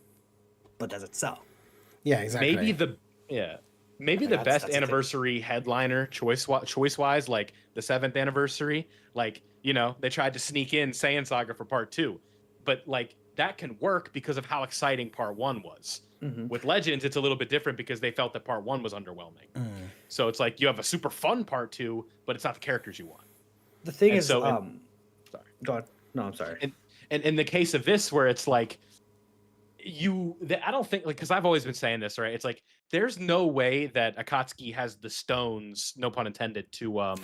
but does it sell? Yeah, exactly. Maybe the That's best the thing. anniversary headliner choice wise, like the 7th anniversary, like, you know, they tried to sneak in Saiyan Saga for part 2, but like that can work because of how exciting part 1 was. Mhm. With Legends, it's a little bit different because they felt that part 1 was underwhelming. So it's like you have a super fun part 2, but it's not the characters you want. The thing And is, so sorry. go on. No, I'm sorry. And in the case of this, where it's like I don't think, like, because I've always been saying this, right? It's like there's no way that Akatsuki has the stones, no pun intended, to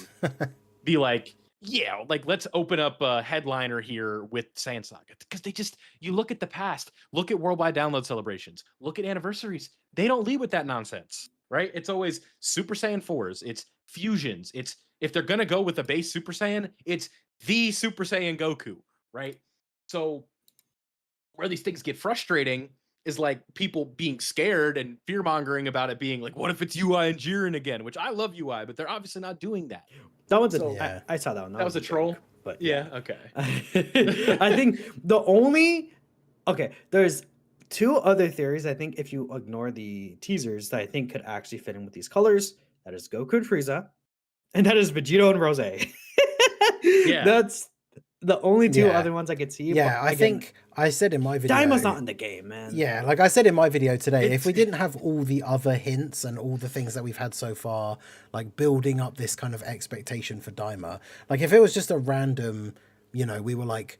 be like, yeah, like let's open up a headliner here with Saiyan Saga, because you look at the past, look at worldwide download celebrations, look at anniversaries, they don't lead with that nonsense, right? It's always Super Saiyan 4s, it's fusions, it's, if they're gonna go with a base Super Saiyan, it's the Super Saiyan Goku, right? So where these things get frustrating is like people being scared and fear mongering about it being like, what if it's UI and Jiren again? Which I love UI, but they're obviously not doing that. That was Yeah. I saw that one. That was a troll. joke, but Yeah, okay. I think there's 2 other theories. I think if you ignore the teasers, that I think could actually fit in with these colors. That is Goku and Frieza, and that is Vegito and Rose. Yeah. That's the only 2 Yeah. other ones I could see. Yeah, but I again, think I said in my video. Daima's not in the game, man. Yeah, like I said in my video today, if we It's- didn't have all the other hints and all the things that we've had so far, like building up this kind of expectation for Daima, like if it was just a random, you know, we were like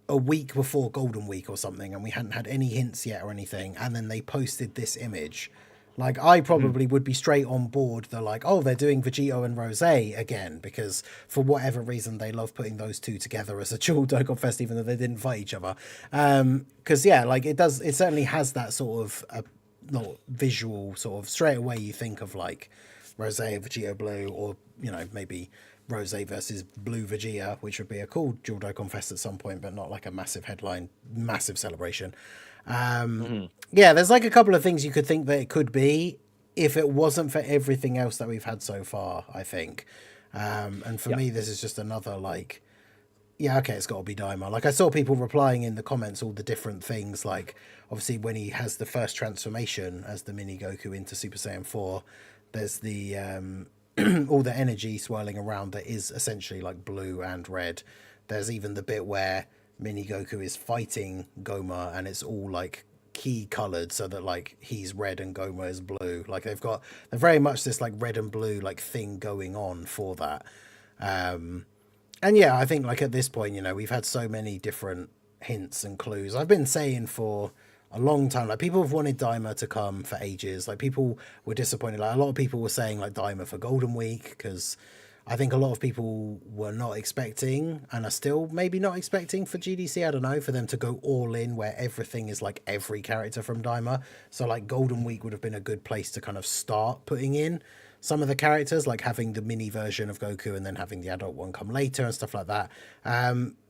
a week before Golden Week or something and we hadn't had any hints yet or anything, and then they posted this image, like I probably would be straight on board. They're like, oh, they're doing Vegito and Rose again, because for whatever reason they love putting those 2 together as a dual Dokkan Fest, even though they didn't fight each other. Because yeah, like it certainly has that sort of not visual sort of, straight away you think of like Rose, Vegito Blue, or you know, maybe Rose versus Blue Vegeta, which would be a cool dual Dokkan Fest at some point, but not like a massive headline, massive celebration. Yeah, there's like a couple of things you could think that it could be if it wasn't for everything else that we've had so far, I think. And for me, this is just another like, yeah, okay, it's got to be Daima. Like I saw people replying in the comments all the different things, like obviously when he has the first transformation as the mini Goku into Super Saiyan 4, there's the all the energy swirling around that is essentially like blue and red. There's even the bit where mini Goku is fighting Goma and it's all like key colored so that like he's red and Goma is blue. Like they're very much this like red and blue like thing going on for that. And yeah, I think like at this point, you know, we've had so many different hints and clues. I've been saying for a long time, like people have wanted Daima to come for ages. Like people were disappointed. Like a lot of people were saying like Daima for Golden Week, because I think a lot of people were not expecting and are still maybe not expecting for GDC, I don't know, for them to go all in where everything is like every character from Daima. So like Golden Week would have been a good place to kind of start putting in some of the characters, like having the mini version of Goku and then having the adult one come later and stuff like that.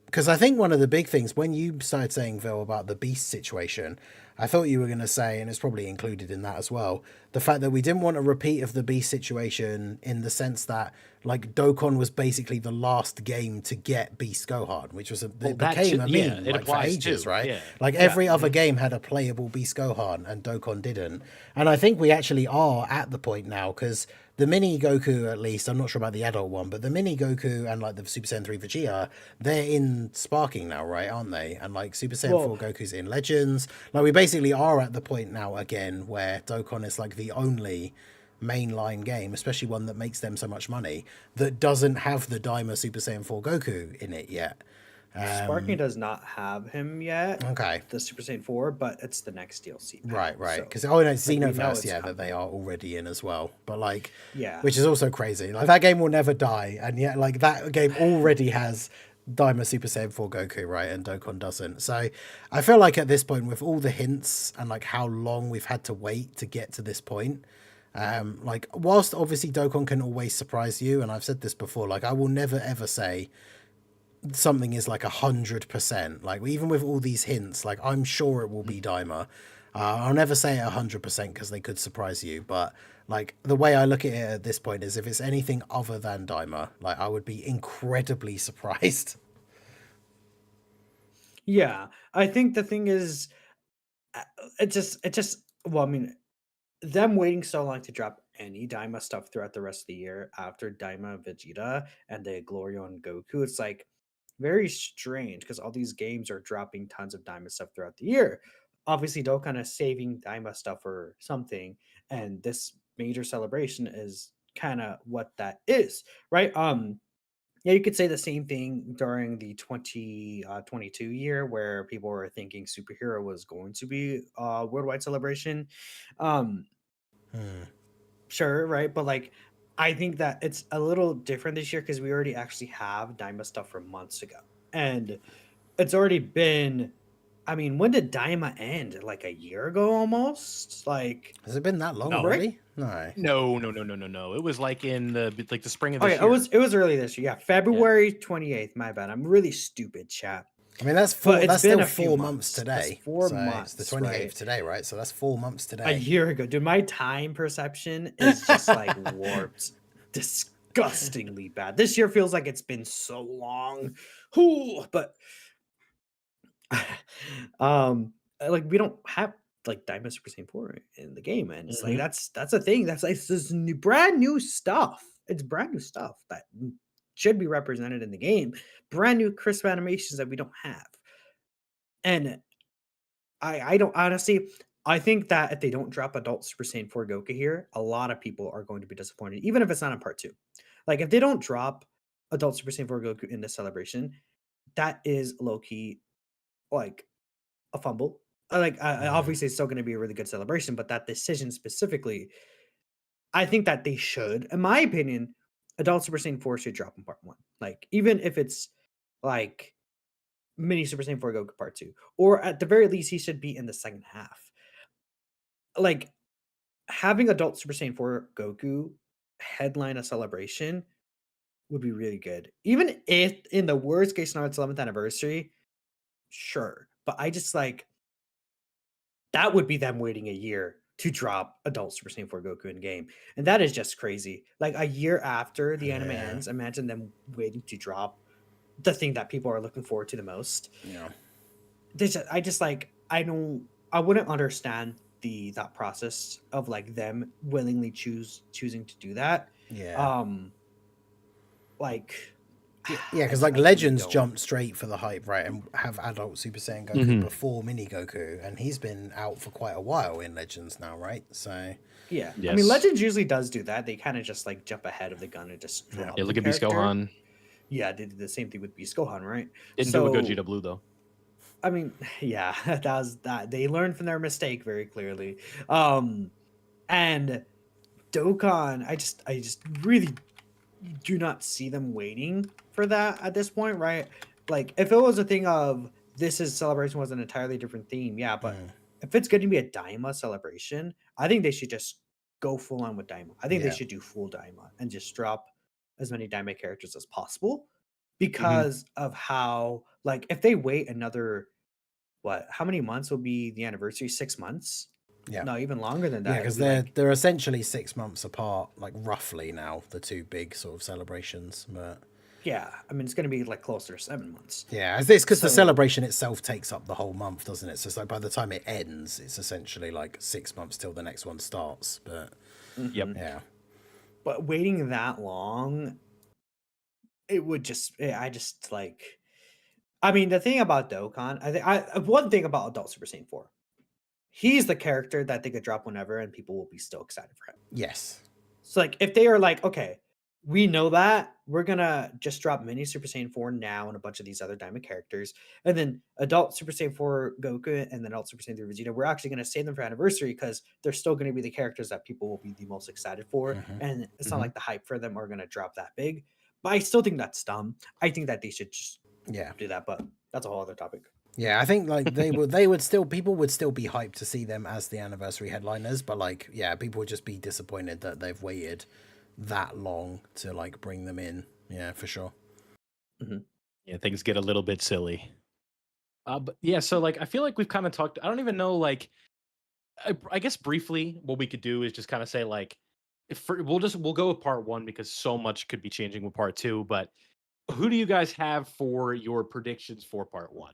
Because I think one of the big things, when you started saying, Vil, about the Beast situation, I thought you were going to say, and it's probably included in that as well, the fact that we didn't want a repeat of the Beast situation in the sense that, like, Dokkan was basically the last game to get Beast Gohan, which was it became a meme like, for ages, right? Yeah. Like, every other game had a playable Beast Gohan, and Dokkan didn't. And I think we actually are at the point now, because the mini Goku, at least, I'm not sure about the adult one, but the mini Goku and like the Super Saiyan 3 Vegeta, they're in Sparking now, right? Aren't they? And like Super Saiyan 4 Goku's in Legends. Like we basically are at the point now again where Dokkan is like the only mainline game, especially one that makes them so much money, that doesn't have the Daima Super Saiyan 4 Goku in it yet. Sparking does not have him yet. Okay. The Super Saiyan 4, but it's the next DLC. Right. Because So, it's Xenoverse, it's that they are already in as well. But like, yeah, which is also crazy. Like that game will never die, and yet like that game already has Daima Super Saiyan 4 Goku, right? And Dokkan doesn't. So I feel like at this point, with all the hints and like how long we've had to wait to get to this point, like whilst obviously Dokkan can always surprise you, and I've said this before, like I will never ever say something is like 100%. Like even with all these hints, like I'm sure it will be Daima. I'll never say it 100% because they could surprise you, but like the way I look at it at this point is if it's anything other than Daima, like I would be incredibly surprised. Yeah, I think the thing is, it just. Well, I mean, them waiting so long to drop any Daima stuff throughout the rest of the year after Daima Vegeta and the Glorio and Goku, it's like very strange because all these games are dropping tons of Daima stuff throughout the year. Obviously, Dokkan is saving Daima stuff for something, and this major celebration is kind of what that is, right? Yeah, you could say the same thing during the 2022 year where people were thinking superhero was going to be a worldwide celebration. Um, Hmm. sure, right? But like, I think that it's a little different this year because we already actually have Daima stuff from months ago. And it's already been, I mean, when did Daima end? Like a year ago almost? Like, Has it been that long No. already? No. No. It was like in the spring of oh this yeah, year. it was early this year. Yeah, February 28th. My bad. I'm really stupid, chat. I mean, that's four. But it's That's been still a few 4 months. months That's today. 4 so months, it's the 28th right? today, right? So that's 4 months A today. year ago. Dude, my time perception is just like warped. Disgustingly bad. This year feels like it's been so long. Ooh, but like we don't have like Diamond Super Saiyan 4 in the game, and it's like that's a thing. That's like this new, brand new stuff. It's brand new stuff that should be represented in the game. Brand new crisp animations that we don't have. And I don't honestly. I think that if they don't drop Adult Super Saiyan 4 Goku here, a lot of people are going to be disappointed, even if it's not in part 2. Like if they don't drop Adult Super Saiyan 4 Goku in this celebration, that is low key like a fumble. Obviously it's still going to be a really good celebration, but that decision specifically, I think that they should, in my opinion, Adult Super Saiyan 4 should drop in part 1. Like even if it's like mini Super Saiyan 4 Goku part 2, or at the very least he should be in the second half. Like having Adult Super Saiyan 4 Goku headline a celebration would be really good. Even if in the worst case scenario it's 11th anniversary, sure. But I just like that would be them waiting a year to drop Adult Super Saiyan 4 Goku in game. And that is just crazy. Like a year after the anime Yeah. ends, imagine them waiting to drop the thing that people are looking forward to the most. Yeah. I wouldn't understand the thought process of like them willingly choosing to do that. Yeah. Like Yeah, because I like really Legends don't. jumped straight for the hype, right, and have adult Super Saiyan Goku before Mini Goku, and he's been out for quite a while in Legends now, right? So Yeah, I Yes. mean, Legends usually does do that. They kind of just like jump ahead of the gun and just drop. Yeah, look the at Beast character. Gohan. Yeah, they did the same thing with Beast Gohan, right? Didn't do a good GW though. I mean, yeah, that was that. They learned from their mistake very clearly. And Dokkan, I just really do not see them waiting for that at this point, right? Like, if it was a thing of this is celebration was an entirely different theme, yeah, but if it's going to be a Daima celebration, I think they should just go full on with Daima. I think they Yeah. should do full Daima and just drop as many Daima characters as possible because of how, like, if they wait another, how many months will be the anniversary? 6 months? Yeah. No, even longer than that. Yeah, It'll because be like, they're essentially 6 months apart, like roughly now, the two big sort of celebrations. But yeah, I mean, it's going to be like closer to 7 months. yeah, as this because the So- celebration itself takes up the whole month, doesn't it? So it's like by the time it ends, it's essentially like 6 months till the next one starts. But Yep. yeah, But waiting that long, it would just, I just like, I mean, the thing about Dokkan, one thing about Adult Super Saiyan 4, he's the character that they could drop whenever and people will be still excited for him. yes, So like, if they are like, okay, we know that we're gonna just drop mini Super Saiyan 4 now and a bunch of these other Diamond characters, and then Adult Super Saiyan 4 Goku and then Adult Super Saiyan 3 Vegeta, we're actually gonna save them for anniversary because they're still gonna be the characters that people will be the most excited for, and it's not like the hype for them are gonna drop that big. But I still think that's dumb. I think that they should just Yeah. do that, but that's a whole other topic. Yeah, I think like they would still people would still be hyped to see them as the anniversary headliners, but like yeah, people would just be disappointed that they've waited that long to like bring them in. Yeah, for sure. Yeah, things get a little bit silly. But yeah, so like I feel like we've kind of talked. I don't even know. Like, I guess briefly, what we could do is just kind of say like, we'll go with part one because so much could be changing with part two. But who do you guys have for your predictions for part one?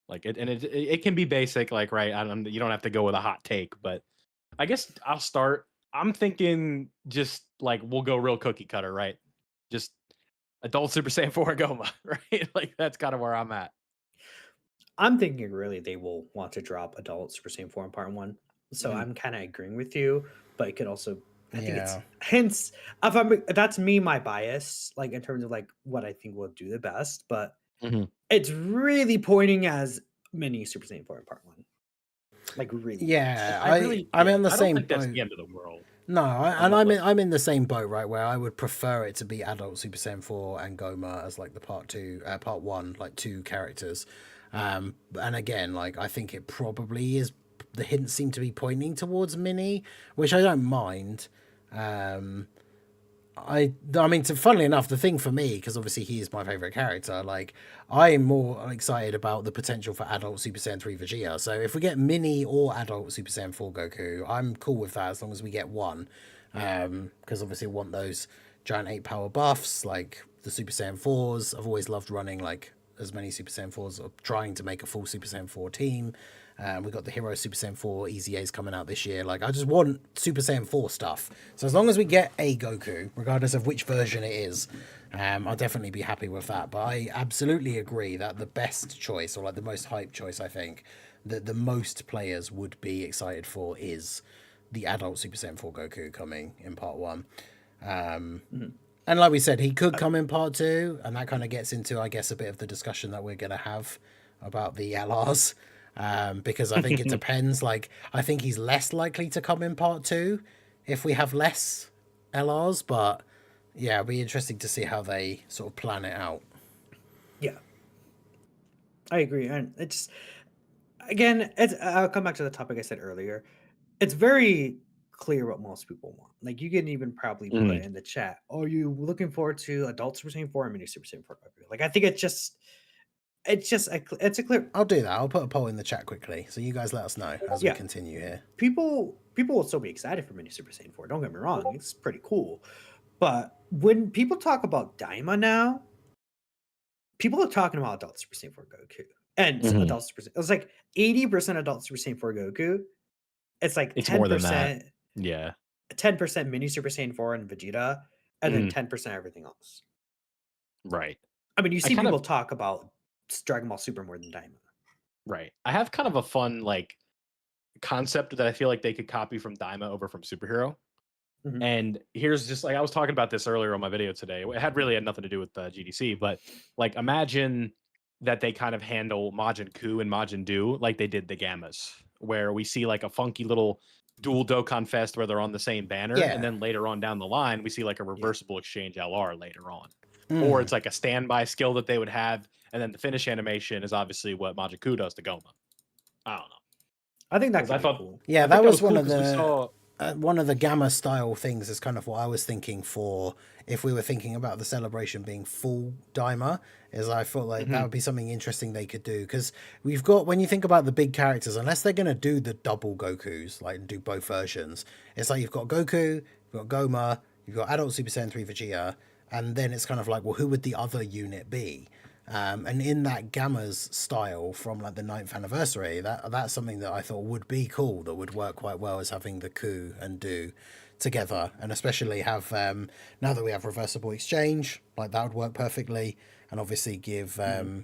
Like, it can be basic, like right. You don't have to go with a hot take, but I guess I'll start. I'm thinking just like we'll go real cookie cutter, right? Just adult Super Saiyan 4 Goma, right? Like that's kind of where I'm at. I'm thinking really they will want to drop adult Super Saiyan 4 in part one. So I'm kind of agreeing with you, but it could also I think it's hence that's me my bias, like in terms of like what I think will do the best, but it's really pointing as mini Super Saiyan 4 in part one. Like really. Yeah, I'm in the I same don't think that's boat. the end of the world. No, I'm in the same boat, right? Where I would prefer it to be adult Super Saiyan 4 and Goma as like the part one, like two characters. And again, like I think it probably is. The hints seem to be pointing towards Mini, which I don't mind. I mean, funnily enough, the thing for me, because obviously he is my favorite character, like I'm more excited about the potential for adult Super Saiyan 3 Vegeta. So if we get mini or adult Super Saiyan 4 Goku, I'm cool with that as long as we get one. Because obviously I want those giant 8 power buffs, like the Super Saiyan 4s. I've always loved running like as many Super Saiyan 4s, or trying to make a full Super Saiyan 4 team. We've got the Hero Super Saiyan 4 EZAs coming out this year. Like, I just want Super Saiyan 4 stuff. So as long as we get a Goku, regardless of which version it is, I'll definitely be happy with that. But I absolutely agree that the best choice, or like the most hype choice, I think, that the most players would be excited for is the adult Super Saiyan 4 Goku coming in part one. And like we said, he could come in part two, and that kind of gets into, I guess, a bit of the discussion that we're going to have about the LRs. Because I think it depends. Like, I think he's less likely to come in part two if we have less LRs, but yeah, it'll be interesting to see how they sort of plan it out. Yeah, I agree. And it's, again, I'll come back to the topic I said earlier. It's very clear what most people want. Like, you can even probably put in the chat, are you looking forward to adult Super Saiyan 4 and mini Super Saiyan 4 Goku? Like, I think it's a clear. I'll do that. I'll put a poll in the chat quickly, so you guys let us know as we continue here. People will still be excited for mini Super Saiyan 4. Don't get me wrong, it's pretty cool. But when people talk about Daima now, people are talking about adult Super Saiyan 4 Goku and adult Super Saiyan. It's like 80% adult Super Saiyan 4 Goku. It's like 10%. More than that. Yeah. 10% mini Super Saiyan 4 and Vegeta, and then 10% everything else. Right. I mean, you see people talk about Dragon Ball Super more than Daima. Right. I have kind of a fun like concept that I feel like they could copy from Daima over from Superhero. And here's just like I was talking about this earlier on my video today. It had nothing to do with GDC, but like imagine that they kind of handle Majin Ku and Majin Du like they did the Gammas, where we see like a funky little dual Dokkan Fest where they're on the same banner, and then later on down the line we see like a reversible exchange LR later on. Or it's like a standby skill that they would have, and then the finish animation is obviously what Majin Ku does to Goma. I don't know. I think that's cool. Yeah, that was one of the Gamma style things is kind of what I was thinking for if we were thinking about the celebration being full Daima, is I thought like that would be something interesting they could do, because we've got, when you think about the big characters, unless they're going to do the double Gokus, like do both versions, it's like you've got Goku, you've got Goma, you've got adult Super Saiyan 3 Vegeta, and then it's kind of like, well, who would the other unit be? And in that Gamma's style from like the 9th anniversary, that's something that I thought would be cool, that would work quite well, as having the Ku and Du together, and especially have now that we have reversible exchange, like that would work perfectly. And obviously give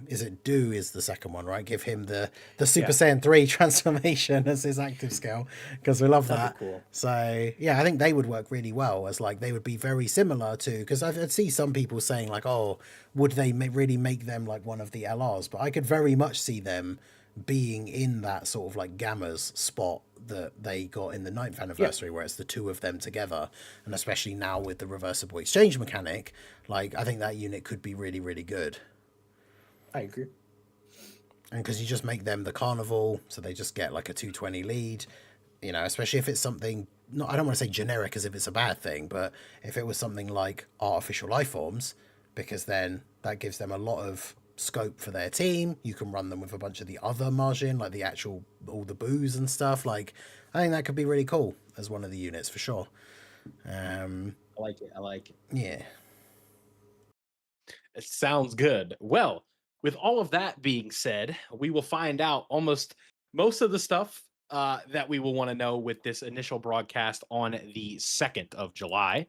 is it Du is the second one, right? Give him the Super Saiyan 3 transformation as his active skill, because we love that. Cool. So yeah, I think they would work really well, as like they would be very similar to, because I'd see some people saying like, oh, would they really make them like one of the LRs? But I could very much see them being in that sort of like Gamma's spot that they got in the 9th anniversary, where it's the two of them together. And especially now with the reversible exchange mechanic, like I think that unit could be really, really good. I agree. And because you just make them the carnival, so they just get like a 220 lead, you know, especially if it's something, not, I don't want to say generic as if it's a bad thing, but if it was something like artificial life forms, because then that gives them a lot of scope for their team. You can run them with a bunch of the other margin, like the actual, all the boos and stuff. Like, I think that could be really cool as one of the units for sure. I like it. I like it. Yeah. It sounds good. Well, with all of that being said, we will find out almost most of the stuff that we will want to know with this initial broadcast on the 2nd of July.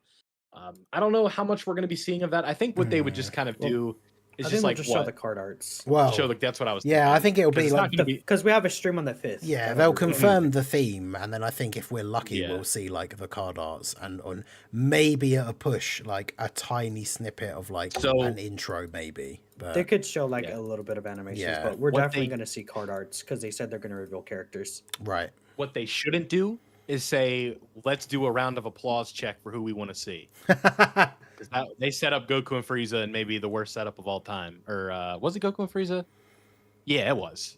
I don't know how much we're going to be seeing of that. I think what they would just kind of do is I just think like we'll just show the card arts. Well, show that's what I was yeah, thinking. I think it'll 'Cause be it's like not gonna be Because we have a stream on the 5th. yeah, they'll confirm the theme, and then I think if we're lucky, Yeah. we'll see like the card arts and on maybe at a push like a tiny snippet of like So- an intro, maybe. But They could show like Yeah. a little bit of animations, Yeah. but we're What definitely they- going to see card arts because they said they're going to reveal characters. right. What they shouldn't do is say, let's do a round of applause check for who we want to see. They set up Goku and Frieza and maybe the worst setup of all time. Or was it Goku and Frieza? Yeah, it was.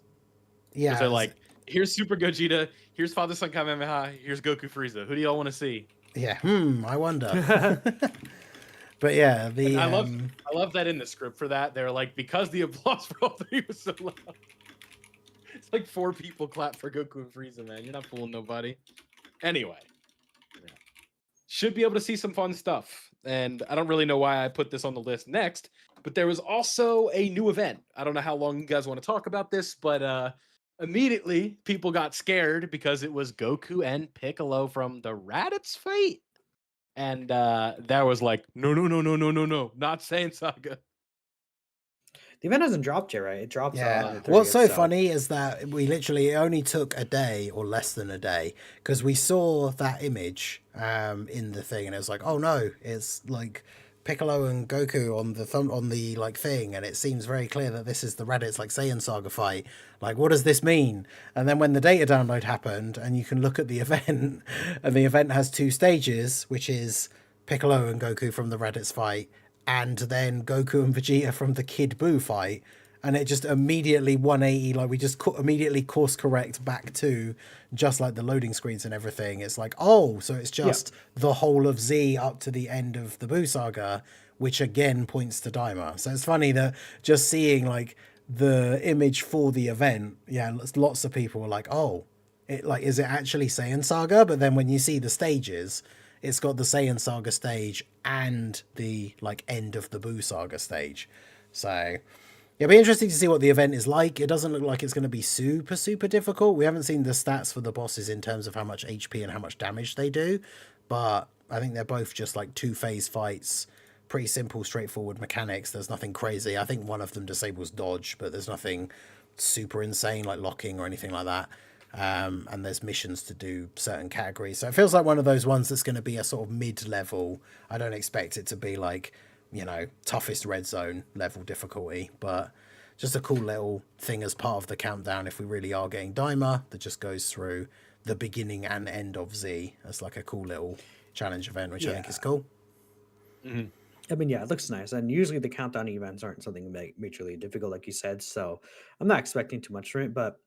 Yeah, They're like, here's Super Gogeta, here's Father Son Kamehameha, here's Goku Frieza. Who do y'all want to see? yeah. I wonder. But yeah, the I love that in the script for that. They're like, because the applause for all three was so loud. It's like 4 people clap for Goku and Frieza, man. You're not fooling nobody. Anyway. Yeah. Should be able to see some fun stuff. And I don't really know why I put this on the list next, but there was also a new event. I don't know how long you guys want to talk about this, but immediately people got scared because it was Goku and Piccolo from the Raditz fight. And that was like, no, not Saiyan Saga. The event hasn't dropped yet, right? It drops on yeah. the 30th. What's so funny is that we literally it only took a day or less than a day because we saw that image in the thing and it was like, oh no, it's like Piccolo and Goku on the like thing, and it seems very clear that this is the Raditz like Saiyan Saga fight. Like, what does this mean? And then when the data download happened, and you can look at the event, and the event has 2 stages, which is Piccolo and Goku from the Raditz fight, and then Goku and Vegeta from the Kid Buu fight, and it just immediately 180, like we just immediately course correct back to just like the loading screens and everything. It's like, oh, so it's just the whole of Z up to the end of the Buu saga, which again points to Daima. So it's funny that just seeing like the image for the event, yeah, lots of people were like, oh, it like, is it actually Saiyan Saga? But then when you see the stages, it's got the Saiyan Saga stage and the like end of the Buu saga stage. So it'll be interesting to see what the event is like. It doesn't look like it's going to be super, super difficult. We haven't seen the stats for the bosses in terms of how much HP and how much damage they do, but I think they're both just like 2-phase fights. Pretty simple, straightforward mechanics. There's nothing crazy. I think one of them disables dodge, but there's nothing super insane like locking or anything like that. And there's missions to do certain categories. So it feels like one of those ones that's going to be a sort of mid-level. I don't expect it to be like, you know, toughest red zone level difficulty, but just a cool little thing as part of the countdown if we really are getting Daima that just goes through the beginning and end of Z as like a cool little challenge event, which I think is cool. Mm-hmm. I mean, yeah, it looks nice. And usually the countdown events aren't something majorly difficult, like you said. So I'm not expecting too much from it, but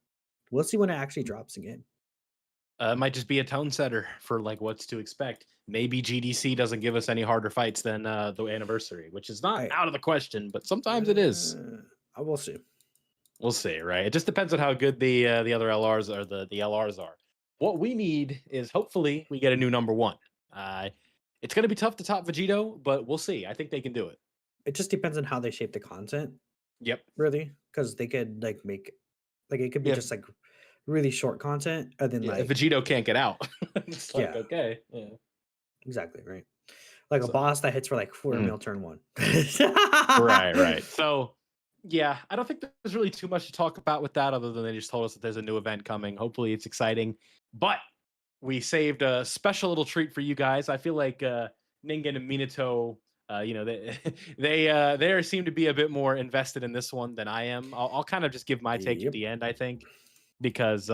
we'll see when it actually drops again. It might just be a tone setter for like what's to expect. Maybe GDC doesn't give us any harder fights than the anniversary, which is not out of the question, but sometimes it is. I will see. We'll see, right? It just depends on how good the other LRs or the LRs are. What we need is hopefully we get a new number 1. It's going to be tough to top Vegito, but we'll see. I think they can do it. It just depends on how they shape the content. Yep. Really, because they could like make like it could be just like really short content, and then like if Vegito can't get out, it's like okay, exactly right. Like a boss that hits for like 4 mil turn 1. right. So yeah, I don't think there's really too much to talk about with that, other than they just told us that there's a new event coming. Hopefully, it's exciting, but we saved a special little treat for you guys. I feel like Ningen and Minato, they seem to be a bit more invested in this one than I am. I'll kind of just give my take at the end, I think, because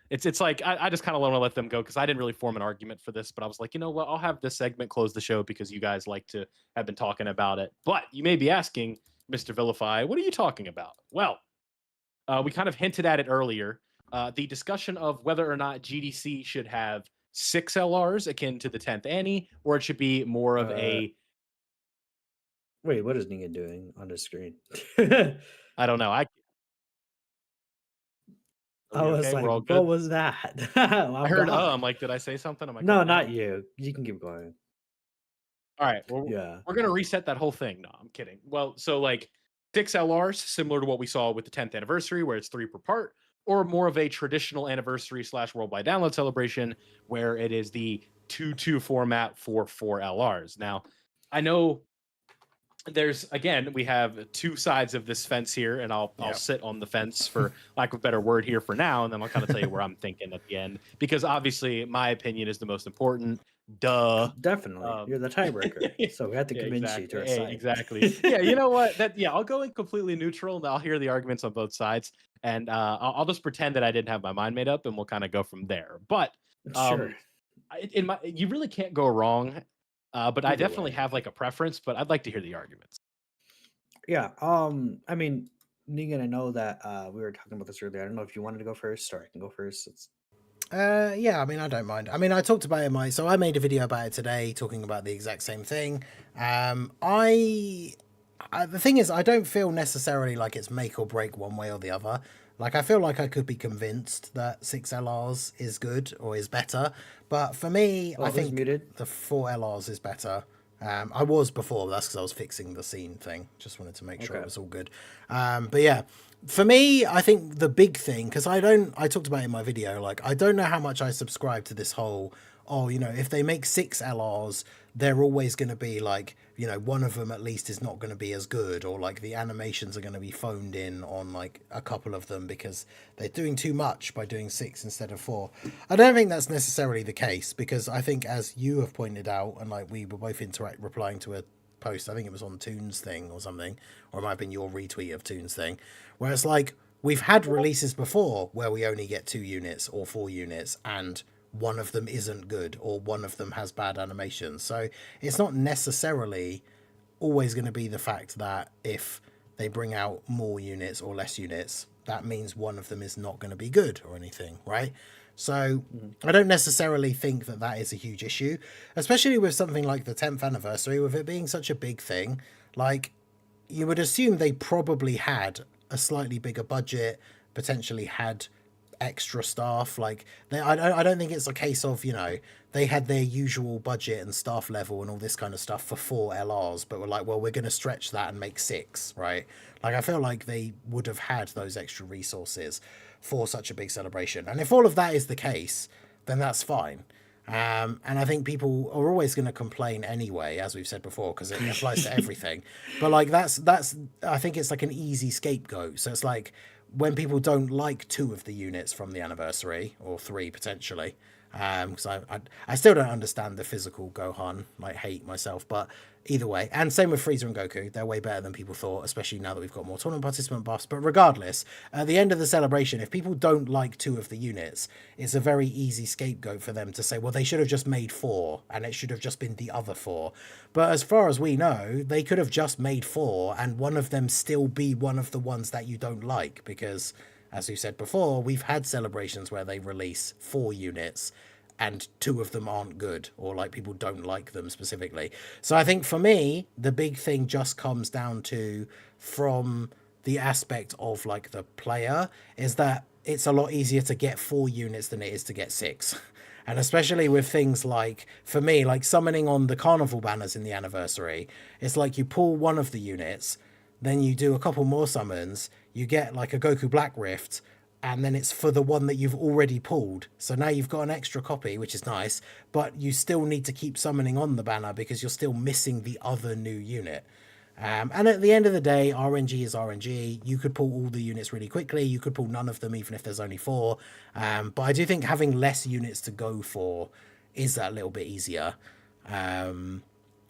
it's like I just kind of want to let them go because I didn't really form an argument for this, but I was like, you know what, I'll have this segment close the show because you guys like to have been talking about it. But you may be asking, Mr. Vilify, what are you talking about? Well, we kind of hinted at it earlier. The discussion of whether or not GDC should have 6 LRs akin to the 10th Annie, or it should be more of a Wait, what is Ningen doing on the screen? I don't know. Are I we was okay? like, We're all what good. was that? I heard, gone. I'm like, did I say something? Am I No, cutting not out? you. You can keep going. All right. Well, Yeah. we're gonna reset that whole thing. No, I'm kidding. Well, so like 6 LRs, similar to what we saw with the 10th anniversary, where it's 3 per part, or more of a traditional anniversary / worldwide download celebration, where it is the 2-2 format for 4 LRs. Now, I know there's again we have 2 sides of this fence here, and I'll Yep. sit on the fence for lack of a better word here for now, and then I'll kind of tell you where I'm thinking at the end, because obviously my opinion is the most important. Duh. Definitely. You're the tiebreaker. So we have to Yeah, convince you to our exactly. side. Exactly. Yeah, you know what? I'll go in completely neutral, and I'll hear the arguments on both sides, and I'll just pretend that I didn't have my mind made up, and we'll kind of go from there. But Sure. you really can't go wrong. But I Either definitely way. have like a preference, but I'd like to hear the arguments. Yeah. I mean, Negan, I know that we were talking about this earlier. I don't know if you wanted to go first or I can go first. It's Yeah, I mean, I don't mind. I mean, I talked about it so I made a video about it today talking about the exact same thing. The thing is, I don't feel necessarily like it's make or break one way or the other. Like, I feel like I could be convinced that 6 LRs is good or is better, but for me, I who's think muted? the 4 LRs is better. I was before, but that's because I was fixing the scene thing. Just wanted to make sure it Okay. was all good. But yeah, for me, I think the big thing, because I talked about it in my video, like, I don't know how much I subscribe to this whole, oh, you know, if they make 6 LRs, they're always going to be like, you know, one of them at least is not going to be as good, or like the animations are going to be phoned in on like a couple of them because they're doing too much by doing 6 instead of 4. I don't think that's necessarily the case, because I think, as you have pointed out, and like we were both replying to a post, I think it was on Toon's thing or something, or it might have been your retweet of Toon's thing, where it's like, we've had releases before where we only get 2 units or 4 units and one of them isn't good or one of them has bad animations. So it's not necessarily always going to be the fact that if they bring out more units or less units, that means one of them is not going to be good or anything, right? So I don't necessarily think that that is a huge issue, especially with something like the 10th anniversary, with it being such a big thing. Like, you would assume they probably had a slightly bigger budget, potentially had extra staff. Like, I don't think it's a case of, you know, they had their usual budget and staff level and all this kind of stuff for 4 LRs, but were like, well, we're going to stretch that and make 6, right? Like, I feel like they would have had those extra resources for such a big celebration. And if all of that is the case, then that's fine. And I think people are always going to complain anyway, as we've said before, because it applies to everything. But like, that's I think it's like an easy scapegoat. So it's like, when people don't like 2 of the units from the anniversary, or 3 potentially, because I still don't understand the physical Gohan like hate myself, but either way, and same with Frieza and Goku, they're way better than people thought, especially now that we've got more tournament participant buffs. But regardless, at the end of the celebration, if people don't like 2 of the units, it's a very easy scapegoat for them to say, well, they should have just made 4 and it should have just been the other 4. But as far as we know, they could have just made 4 and one of them still be one of the ones that you don't like, because as we said before, we've had celebrations where they release 4 units and 2 of them aren't good, or like people don't like them specifically. So I think for me, the big thing just comes down to, from the aspect of like the player, is that it's a lot easier to get 4 units than it is to get 6. And especially with things like, for me, like summoning on the carnival banners in the anniversary, it's like you pull one of the units, then you do a couple more summons, you get like a Goku Black Rift, and then it's for the one that you've already pulled. So now you've got an extra copy, which is nice, but you still need to keep summoning on the banner because you're still missing the other new unit. And at the end of the day, RNG is RNG. You could pull all the units really quickly. You could pull none of them, even if there's only 4. But I do think having less units to go for is that little bit easier.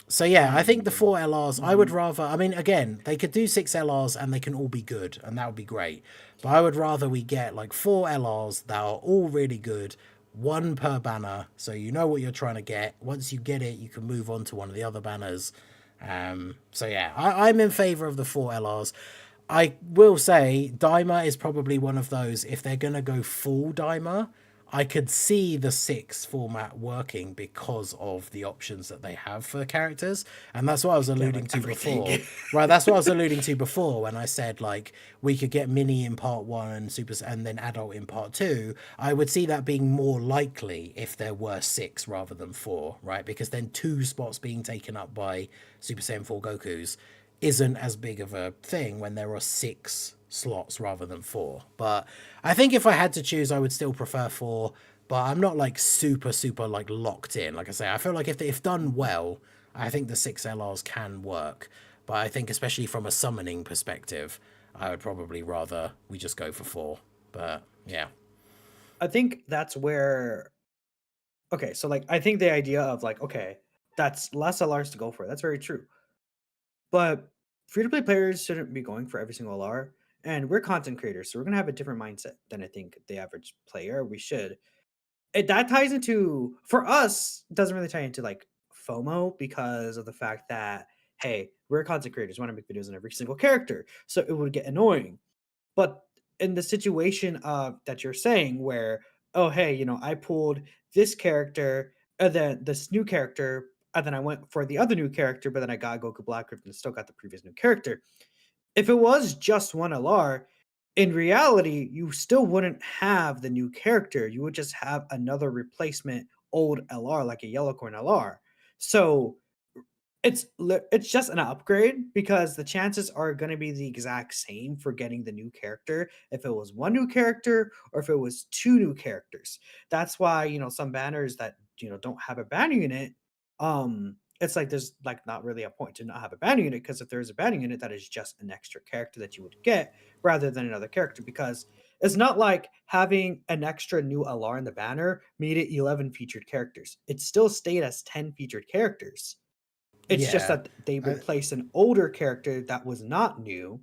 So yeah, I think the 4 LRs, I would rather, I mean, again, they could do 6 LRs and they can all be good, and that would be great. But I would rather we get like 4 LRs that are all really good, 1 per banner, so you know what you're trying to get. Once you get it, you can move on to one of the other banners. So yeah, I'm in favor of the 4 LRs. I will say Daima is probably one of those, if they're going to go full Daima, I could see the 6 format working because of the options that they have for characters. And that's what I was alluding to before. Right, that's what I was alluding to before when I said, like, we could get mini in part 1 and super and then adult in part 2. I would see that being more likely if there were 6 rather than 4, right? Because then 2 spots being taken up by Super Saiyan 4 Gokus isn't as big of a thing when there are 6 slots rather than 4. But I think if I had to choose, I would still prefer 4. But I'm not like super like locked in. Like I say, I feel like if done well, I think the 6 LRs can work. But I think especially from a summoning perspective, I would probably rather we just go for 4. But yeah. I think that's where. Okay, so like I think the idea of like, okay, that's less LRs to go for. That's very true. But free-to-play players shouldn't be going for every single LR. And we're content creators, so we're gonna have a different mindset than I think the average player. We should. That ties into, for us, it doesn't really tie into like FOMO because of the fact that, hey, we're content creators, want to make videos on every single character. So it would get annoying. But in the situation of that you're saying where, oh hey, I pulled this character and then this new character, and then I went for the other new character, but then I got Goku Blackrift and still got the previous new character. If it was just one LR, in reality, you still wouldn't have the new character. You would just have another replacement old LR, like a Yellow Corn LR. So it's just an upgrade because the chances are going to be the exact same for getting the new character if it was one new character or if it was 2 new characters. That's why some banners that don't have a banner unit, it's like there's like not really a point to not have a banner unit, because if there's a banner unit, that is just an extra character that you would get rather than another character, because it's not like having an extra new LR in the banner made it 11 featured characters. It still stayed as 10 featured characters. It's just that they replaced an older character that was not new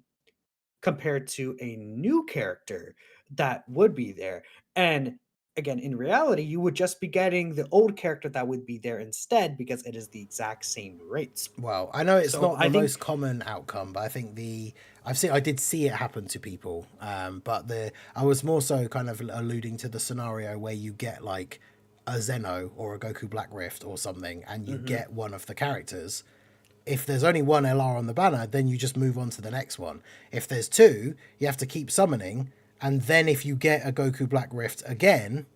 compared to a new character that would be there. And again, in reality, you would just be getting the old character that would be there instead because it is the exact same rates. Well, I know it's So not the I think- most common outcome, but I think I did see it happen to people. But I was more so kind of alluding to the scenario where you get like a Zeno or a Goku Black Rift or something, and you get one of the characters. If there's only one LR on the banner, then you just move on to the next one. If there's 2, you have to keep summoning, and then if you get a Goku Black Rift again,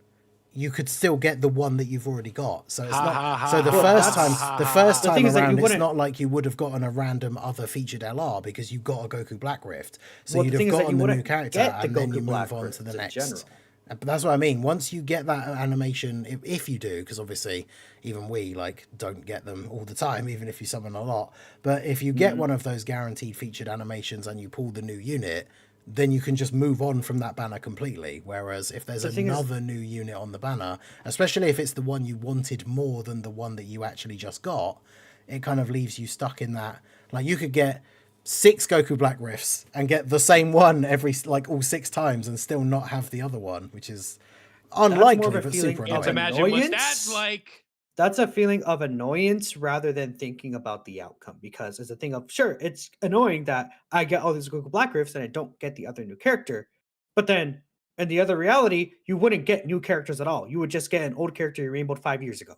you could still get the one that you've already got. So it's not. So the first time around, it's not like you would have gotten a random other featured LR because you got a Goku Black Rift. So you'd have gotten the new character, and then you move on to the next. But that's what I mean. Once you get that animation, if you do, because obviously even we like don't get them all the time, even if you summon a lot. But if you get one of those guaranteed featured animations and you pull the new unit, then you can just move on from that banner completely. Whereas if there's another new unit on the banner, especially if it's the one you wanted more than the one that you actually just got, it kind of leaves you stuck in that. Like you could get 6 Goku Black Rifts and get the same one all 6 times and still not have the other one, which is unlikely but super annoying. Imagine what that's like. That's a feeling of annoyance rather than thinking about the outcome, because it's a thing of, sure, it's annoying that I get all these Goku Black Rifts and I don't get the other new character. But then in the other reality, you wouldn't get new characters at all. You would just get an old character you rainbowed 5 years ago.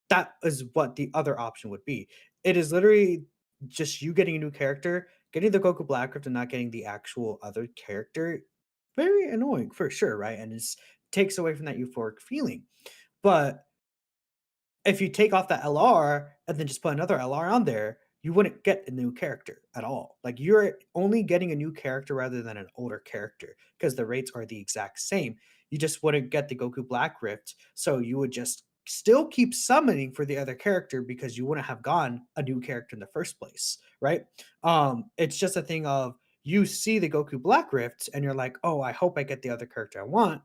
That is what the other option would be. It is literally just you getting a new character, getting the Goku Black Rift and not getting the actual other character. Very annoying for sure, right? And it takes away from that euphoric feeling. But if you take off that LR and then just put another LR on there, you wouldn't get a new character at all. Like you're only getting a new character rather than an older character because the rates are the exact same. You just wouldn't get the Goku Black Rift. So you would just still keep summoning for the other character because you wouldn't have gotten a new character in the first place, right? It's just a thing of you see the Goku Black Rift and you're like, oh, I hope I get the other character I want.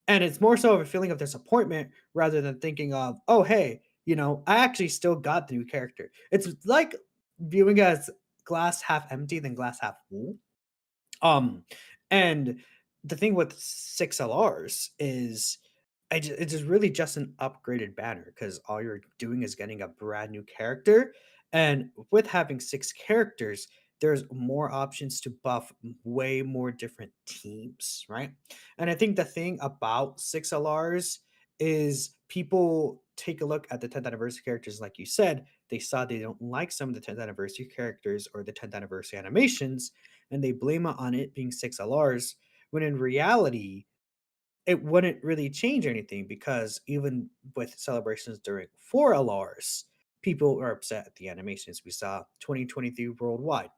And it's more so of a feeling of disappointment rather than thinking of, oh, hey, I actually still got the new character. It's like viewing as glass half empty than glass half full. And the thing with 6 LRs is it is really just an upgraded banner because all you're doing is getting a brand new character. And with having 6 characters, there's more options to buff way more different teams, right? And I think the thing about 6 LRs is people take a look at the 10th anniversary characters, like you said, they saw they don't like some of the 10th anniversary characters or the 10th anniversary animations, and they blame it on it being 6 LRs, when in reality, it wouldn't really change anything because even with celebrations during 4 LRs, people are upset at the animations. We saw 2023 worldwide.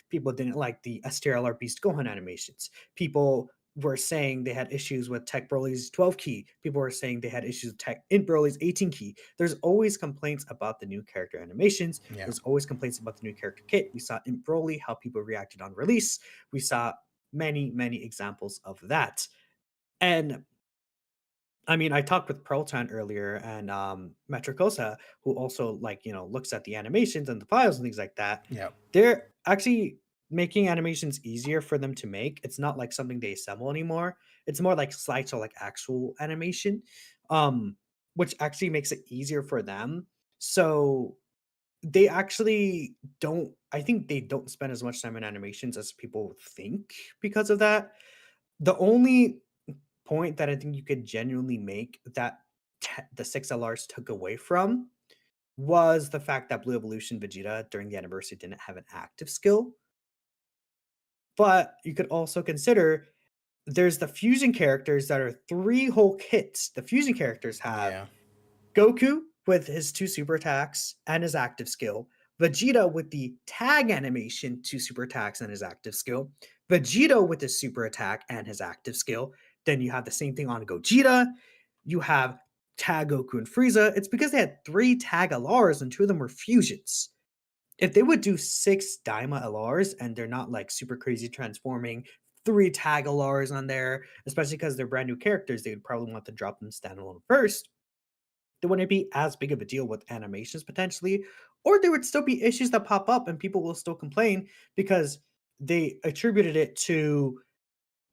People didn't like the STRLR Beast Gohan animations. People were saying they had issues with Tech Broly's 12 key. People were saying they had issues with Tech in Broly's 18 key. There's always complaints about the new character animations. Yeah. There's always complaints about the new character kit. We saw in Broly how people reacted on release. We saw many, many examples of that. And I mean, I talked with Pearlton earlier and Metricosa, who also looks at the animations and the files and things like that. Yeah. They're actually making animations easier for them to make. It's not like something they assemble anymore. It's more like slideshow, like actual animation, which actually makes it easier for them. So they actually don't. I think they don't spend as much time in animations as people think because of that. The only point that I think you could genuinely make that the 6 LRs took away from was the fact that Blue Evolution Vegeta during the anniversary didn't have an active skill. But you could also consider there's the fusion characters that are 3 whole kits. The fusion characters have Yeah. Goku with his 2 super attacks and his active skill, Vegeta with the tag animation 2 super attacks and his active skill, Vegeta with his super attack and his active skill. Then you have the same thing on Gogeta. You have Tag Goku and Frieza. It's because they had 3 Tag LRs and 2 of them were fusions. If they would do 6 Daima LRs and they're not like super crazy transforming 3 Tag LRs on there, especially because they're brand new characters, they would probably want to drop them standalone first. There wouldn't be as big of a deal with animations potentially, or there would still be issues that pop up and people will still complain because they attributed it to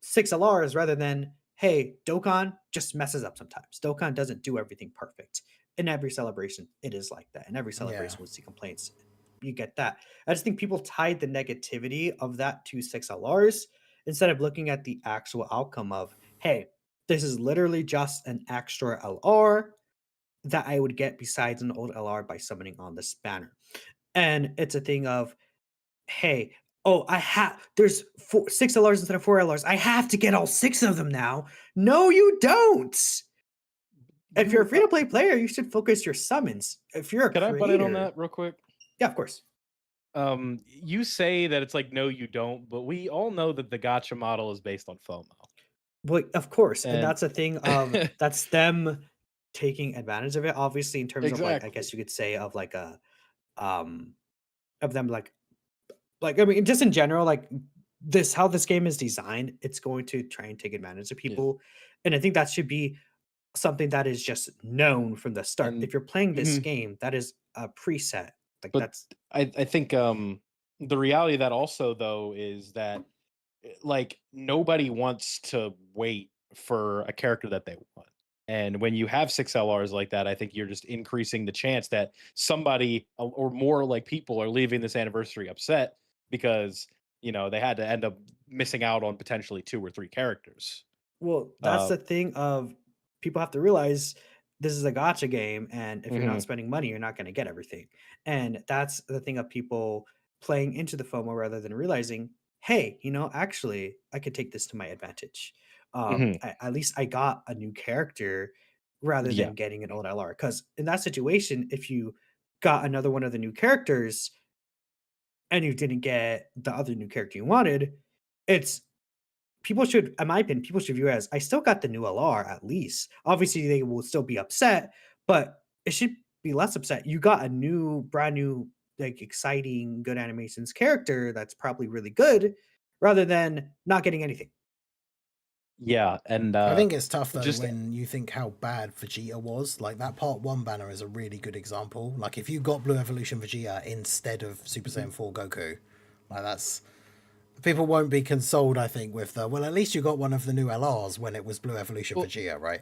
6 LRs rather than, hey, Dokkan just messes up sometimes. Dokkan doesn't do everything perfect. In every celebration, it is like that. In every celebration, we'll see complaints. You get that. I just think people tied the negativity of that to 6 LRs instead of looking at the actual outcome of, hey, this is literally just an extra LR that I would get besides an old LR by summoning on this banner. And it's a thing of, hey, oh, there's 6 LRs instead of 4 LRs. I have to get all 6 of them now. No, you don't. If you're a free-to-play player, you should focus your summons. If you're a Can I butt in on that real quick? Yeah, of course. You say that it's like, no, you don't, but we all know that the gacha model is based on FOMO. Well, of course. And And- that's a thing of, that's them taking advantage of it, obviously, in terms of like, I guess you could say of like a, of them like, I mean, just in general, like this, how this game is designed, it's going to try and take advantage of people. And I think that should be something that is just known from the start. And- If you're playing this Mhm. game, that is a preset. Like But that's I think the reality of that also though is that like nobody wants to wait for a character that they want. And when you have 6 LRs like that, I think you're just increasing the chance that somebody or more like people are leaving this anniversary upset because they had to end up missing out on potentially 2 or 3 characters. Well, that's Uh, the thing of people have to realize this is a gotcha game, and if you're not spending money, you're not going to get everything. And that's the thing of people playing into the FOMO rather than realizing, hey, actually, I could take this to my advantage. At least I got a new character rather than Yeah. getting an old LR. Because in that situation, if you got another one of the new characters and you didn't get the other new character you wanted, it's people should, in my opinion, people should view it as I still got the new LR at least. Obviously, they will still be upset, but it should be less upset. You got a brand new, like exciting, good animations character that's probably really good, rather than not getting anything. Yeah, and I think it's tough though just- when you think how bad Vegeta was. Like that Part 1 banner is a really good example. Like if you got Blue Evolution Vegeta instead of Super Saiyan 4 Goku, like that's people won't be consoled. I think with the well, at least you got one of the new LRs when it was Blue Evolution Well, Vegeta, right?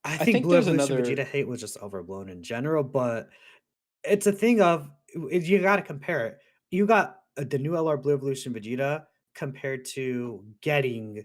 I think think Blue there's Evolution another- Vegeta hate was just overblown in general, but it's a thing of you got to compare it. You got the new LR Blue Evolution Vegeta compared to getting,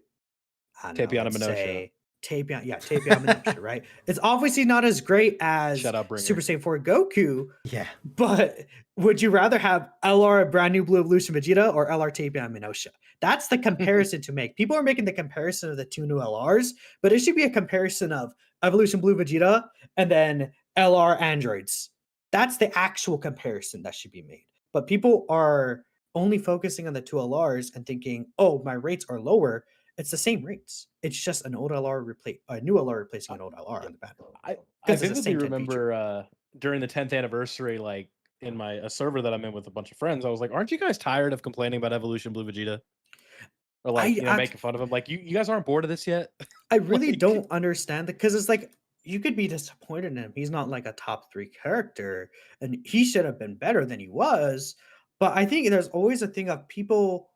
I don't know, Tapion and let's Minotia. say Tapion, Tapion Minotia, right? It's obviously not as great as Shut up, Bringer. Super Saiyan 4 Goku, Yeah. but would you rather have LR Brand New Blue Evolution Vegeta or LR Tapion Minotia? That's the comparison to make. People are making the comparison of the two new LRs, but it should be a comparison of Evolution Blue Vegeta and then LR androids. That's the actual comparison that should be made. But people are only focusing on the two LRs and thinking, oh, my rates are lower. It's the same rates. It's just a new LR replacing an old LR on the battle. I Because it's the vividly same 10 feature. remember during the 10th anniversary, like in a server that I'm in with a bunch of friends, I was like, "Aren't you guys tired of complaining about Evolution Blue Vegeta?" Or like making fun of him? Like, you guys aren't bored of this yet? I really Like- don't understand that, because it's like you could be disappointed in him. He's not like a top 3 character, and he should have been better than he was. But I think there's always a thing of people,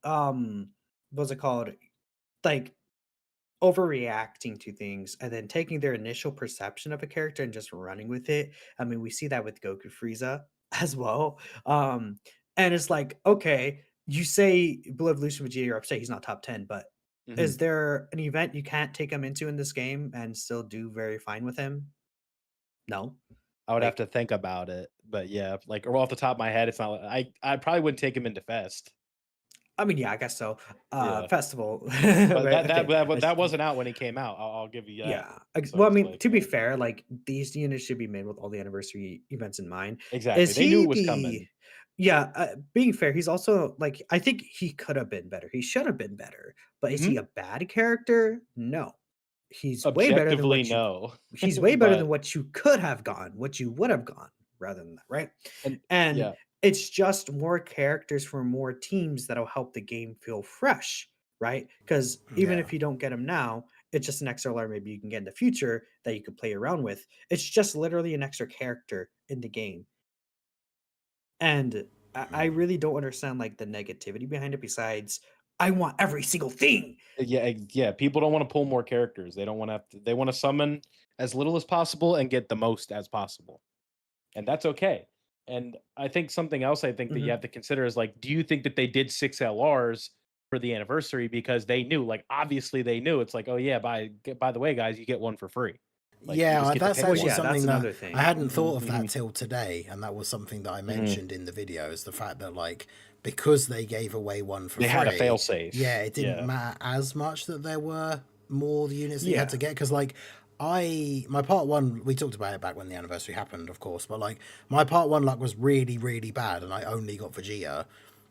what's it called? Like overreacting to things and then taking their initial perception of a character and just running with it. I mean, we see that with Goku Frieza as well. And it's like, okay, you say Blue Evolution Vegeta, you're upset he's not top 10, but Mhm. is there an event you can't take him into in this game and still do very fine with him? No. I would have Like- to think about it, but yeah, like or off the top of my head, it's not. I probably wouldn't take him into Fest, I mean, yeah, I guess so. Yeah. Festival. but right, okay, that wasn't out when he came out. I'll give you that. yeah. So Well, I it's mean, like, to be fair, like these units should be made with all the anniversary events in mind. exactly. Is They he knew it was coming. Yeah, being fair, he's also like, I think he could have been better. He should have been better. But is he a bad character? No. He's way better than Objectively, what you no. he's way better than But- what you could have gone, what you would have gone rather than that, right? And yeah. it's just more characters for more teams that'll help the game feel fresh, right? Because even Yeah. if you don't get them now, it's just an extra layer maybe you can get in the future that you could play around with. It's just literally an extra character in the game. And I really don't understand like the negativity behind it, besides I want every single thing. Yeah. People don't want to pull more characters. They don't want to have to. They want to summon as little as possible and get the most as possible, and that's okay. And I think something else that Mhm. you have to consider is like, do you think that they did 6 LRs for the anniversary because they knew, like, obviously they knew it's like, oh yeah, by the way, guys, you get one for free. Like, you yeah, just get to that's pick actually one. Yeah, something that's that another thing. I hadn't thought of Mhm. that till today, and that was something that I mentioned in the video, is the fact that like because they gave away one for They free, had a fail safe. yeah, it didn't Yeah. matter as much that there were more units that you had Yeah. to get, because like my part 1, we talked about it back when the anniversary happened, of course, but like my part 1 luck was really, really bad, and I only got Vegeta,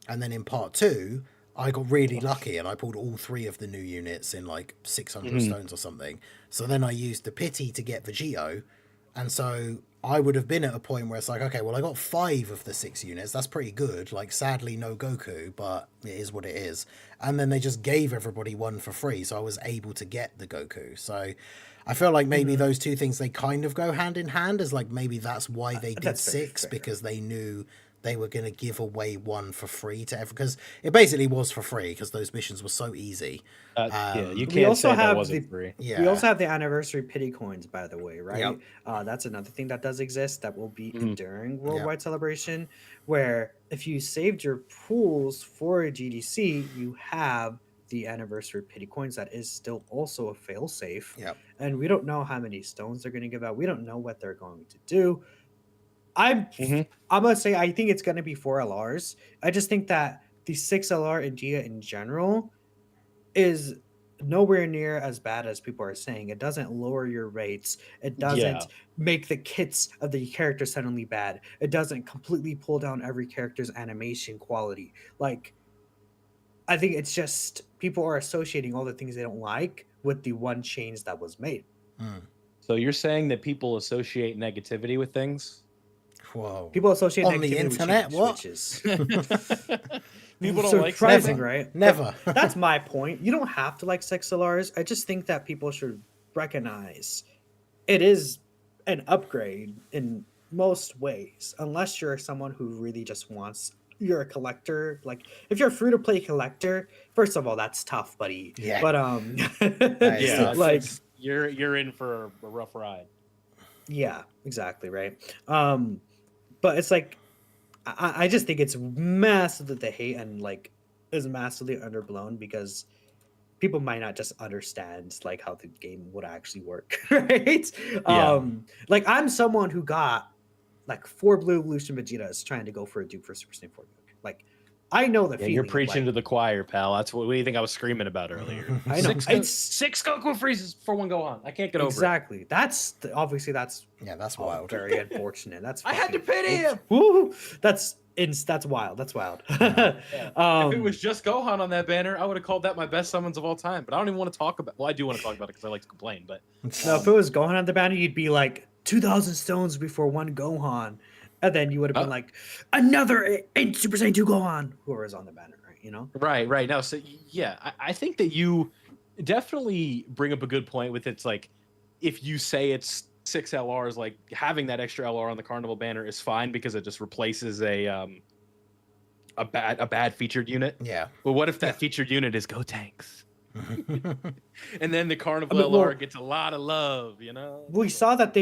and then in part 2 I got really lucky and I pulled all 3 of the new units in like 600 stones or something. So then I used the pity to get Vegito, and so I would have been at a point where it's like, okay, well, I got 5 of the 6 units. That's pretty good. Like, sadly, no Goku, but it is what it is. And then they just gave everybody one for free, so I was able to get the Goku. So I feel like maybe those two things, they kind of go hand in hand, as like maybe that's why they did That's very 6, fair. because they knew they were going to give away one for free to everyone, because it basically was for free because those missions were so easy. Yeah, you We can't also say that have wasn't the free. Yeah. we also have the anniversary pity coins, by the way, right? Yep. That's another thing that does exist that will be Mhm. during Worldwide Celebration, where if you saved your pools for a GDC, you have the anniversary pity coins. That is still also a fail safe. Yep. And we don't know how many stones they're going to give out. We don't know what they're going to do. I'm gonna say I think it's gonna be 4 LRs. I just think that the 6 LR in Gia in general is nowhere near as bad as people are saying. It doesn't lower your rates. It doesn't Yeah. make the kits of the characters suddenly bad. It doesn't completely pull down every character's animation quality. Like, I think it's just people are associating all the things they don't like with the one change that was made. So you're saying that people associate negativity with things? Whoa. People associate On the negativity with internet? change, What? which is People don't like surprising, something? right? Never. That's my point. You don't have to like 6 LRs. I just think that people should recognize it is an upgrade in most ways, unless you're someone who really just wants. You're a collector. Like, if you're a free to play collector, first of all, that's tough, buddy. Yeah. But is Yeah, tough. like, you're in for a rough ride. yeah, exactly, right. but it's like I just think it's massive that the hate and like is massively underblown because people might not just understand like how the game would actually work, right? Yeah. Like I'm someone who got like 4 Blue Evolution Vegetas trying to go for a dupe for Super Saiyan 4 Goku. Like I know the Yeah, feeling. you're of, preaching to like, the choir, pal. That's what do you think I was screaming about earlier? I know. It's 6 Goku freezes for 1 Gohan. I can't get over it. Exactly. That's obviously that's that's wild. very unfortunate. That's I had to fucking- pity him. Woo! That's wild. That's wild. If it was just Gohan on that banner, I would have called that my best summons of all time. But I don't even want to talk about. Well, I do want to talk about it because I like to complain. But no, if it was Gohan on the banner, you'd be like 2,000 stones before 1 Gohan, and then you would have been like another Super Saiyan 2 Gohan, whoever is on the banner, right? You know? right now. So yeah, I think that you definitely bring up a good point with it's like if you say it's 6 LRs, like having that extra LR on the Carnival banner is fine because it just replaces a bad featured unit. Yeah. But what if that featured unit is Go Tanks? And then the Carnival well, LR gets a lot of love, you know? We saw that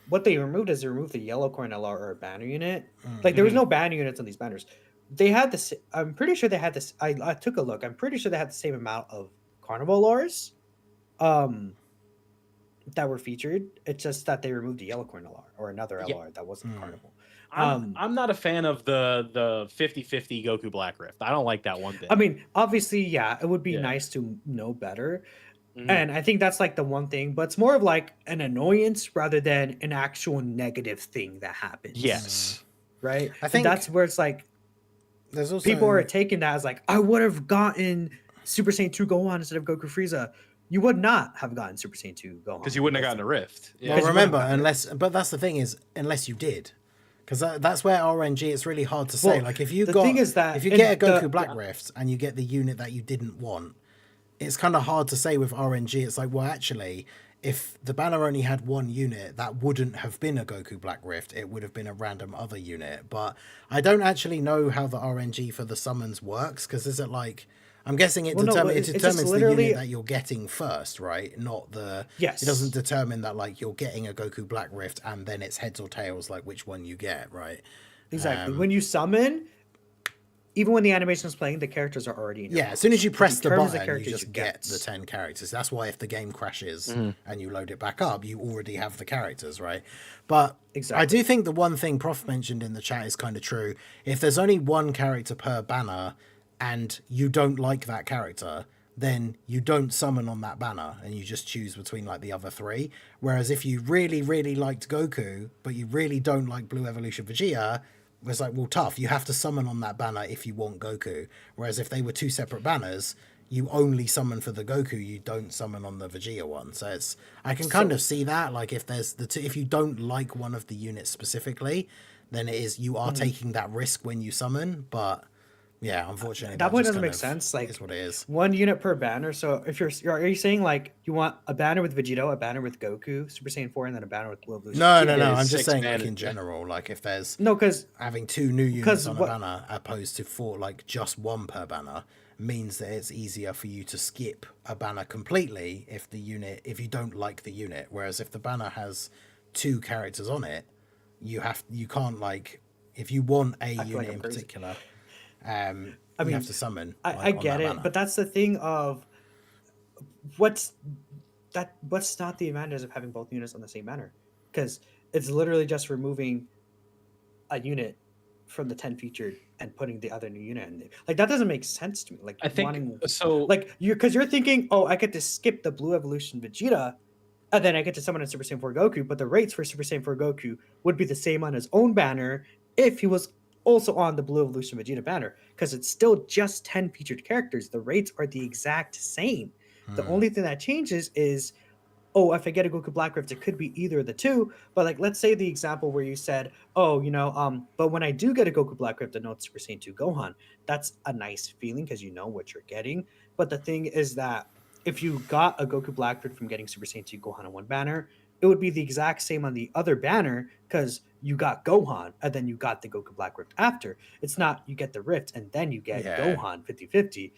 what they removed is they removed the yellow coin LR or a banner unit. Like there was no banner units on these banners. They had this. I'm pretty sure they had this. I took a look. I'm pretty sure they had the same amount of Carnival LRs, that were featured. It's just that they removed the yellow coin LR or another LR that wasn't Carnival. I'm not a fan of the 50-50 Goku Black Rift. I don't like that one bit. I mean, obviously, yeah, it would be nice to know better. And I think that's like the one thing, but it's more of like an annoyance rather than an actual negative thing that happens. Yes. Right? I think that's where it's like there's also people are taking that as like, I would have gotten Super Saiyan 2 Gohan instead of Goku Frieza. You would not have gotten Super Saiyan 2 Gohan. Because you wouldn't have gotten a Rift. Yeah. Well, remember, but that's the thing is, unless you did. Because that's where RNG, it's really hard to say. Well, like, if you the got, thing is that if you get a Goku Black Rift and you get the unit that you didn't want, it's kind of hard to say with RNG. It's like, well, actually, if the banner only had one unit, that wouldn't have been a Goku Black Rift. It would have been a random other unit. But I don't actually know how the RNG for the summons works. Because is it like, I'm guessing it determines the unit that you're getting first, right? Not the... Yes. It doesn't determine that, like, you're getting a Goku Black Rift and then it's heads or tails, like, which one you get, right? Exactly. When you summon, even when the animation is playing, the characters are already in your as soon as you press the button, you you just get the 10 characters. That's why if the game crashes and you load it back up, you already have the characters, right? But I do think the one thing Prof mentioned in the chat is kind of true. If there's only one character per banner and you don't like that character, then you don't summon on that banner and you just choose between like the other 3. Whereas if you really, really liked Goku, but you really don't like Blue Evolution Vegeta, it's like, well, tough. You have to summon on that banner if you want Goku. Whereas if they were 2 separate banners, you only summon for the Goku, you don't summon on the Vegeta one. So it's, I can kind of see that. Like if there's the two, if you don't like one of the units specifically, then it is, you are taking that risk when you summon. But yeah, unfortunately, that point doesn't make sense. Like, is what it is. 1 unit per banner. So if are you saying like you want a banner with Vegito, a banner with Goku, Super Saiyan 4, and then a banner with Blue Evolution? No. I'm just saying like in general, like if there's because having 2 new units on a banner opposed to 4, like just 1 per banner, means that it's easier for you to skip a banner completely if you don't like the unit. Whereas if the banner has 2 characters on it, you can't like, if you want a unit in particular. You have to summon. I get it, but that's the thing of what's not the advantage of having both units on the same banner, because it's literally just removing a unit from the 10 featured and putting the other new unit in there. Like that doesn't make sense to me. Like I think so. Like you're thinking, oh, I get to skip the Blue Evolution Vegeta, and then I get to summon a Super Saiyan 4 Goku, but the rates for Super Saiyan 4 Goku would be the same on his own banner if he was also on the Blue Evolution Vegeta banner, because it's still just 10 featured characters. The rates are the exact same. The only thing that changes is, oh, if I get a Goku Black Rift, it could be either of the 2. But like, let's say the example where you said, oh, but when I do get a Goku Black Rift and no Super Saiyan 2 Gohan, that's a nice feeling because you know what you're getting. But the thing is that if you got a Goku Black Rift from getting Super Saiyan 2 Gohan on one banner, it would be the exact same on the other banner because you got Gohan and then you got the Goku Black Rift after. It's not you get the Rift and then you get Gohan 50-50.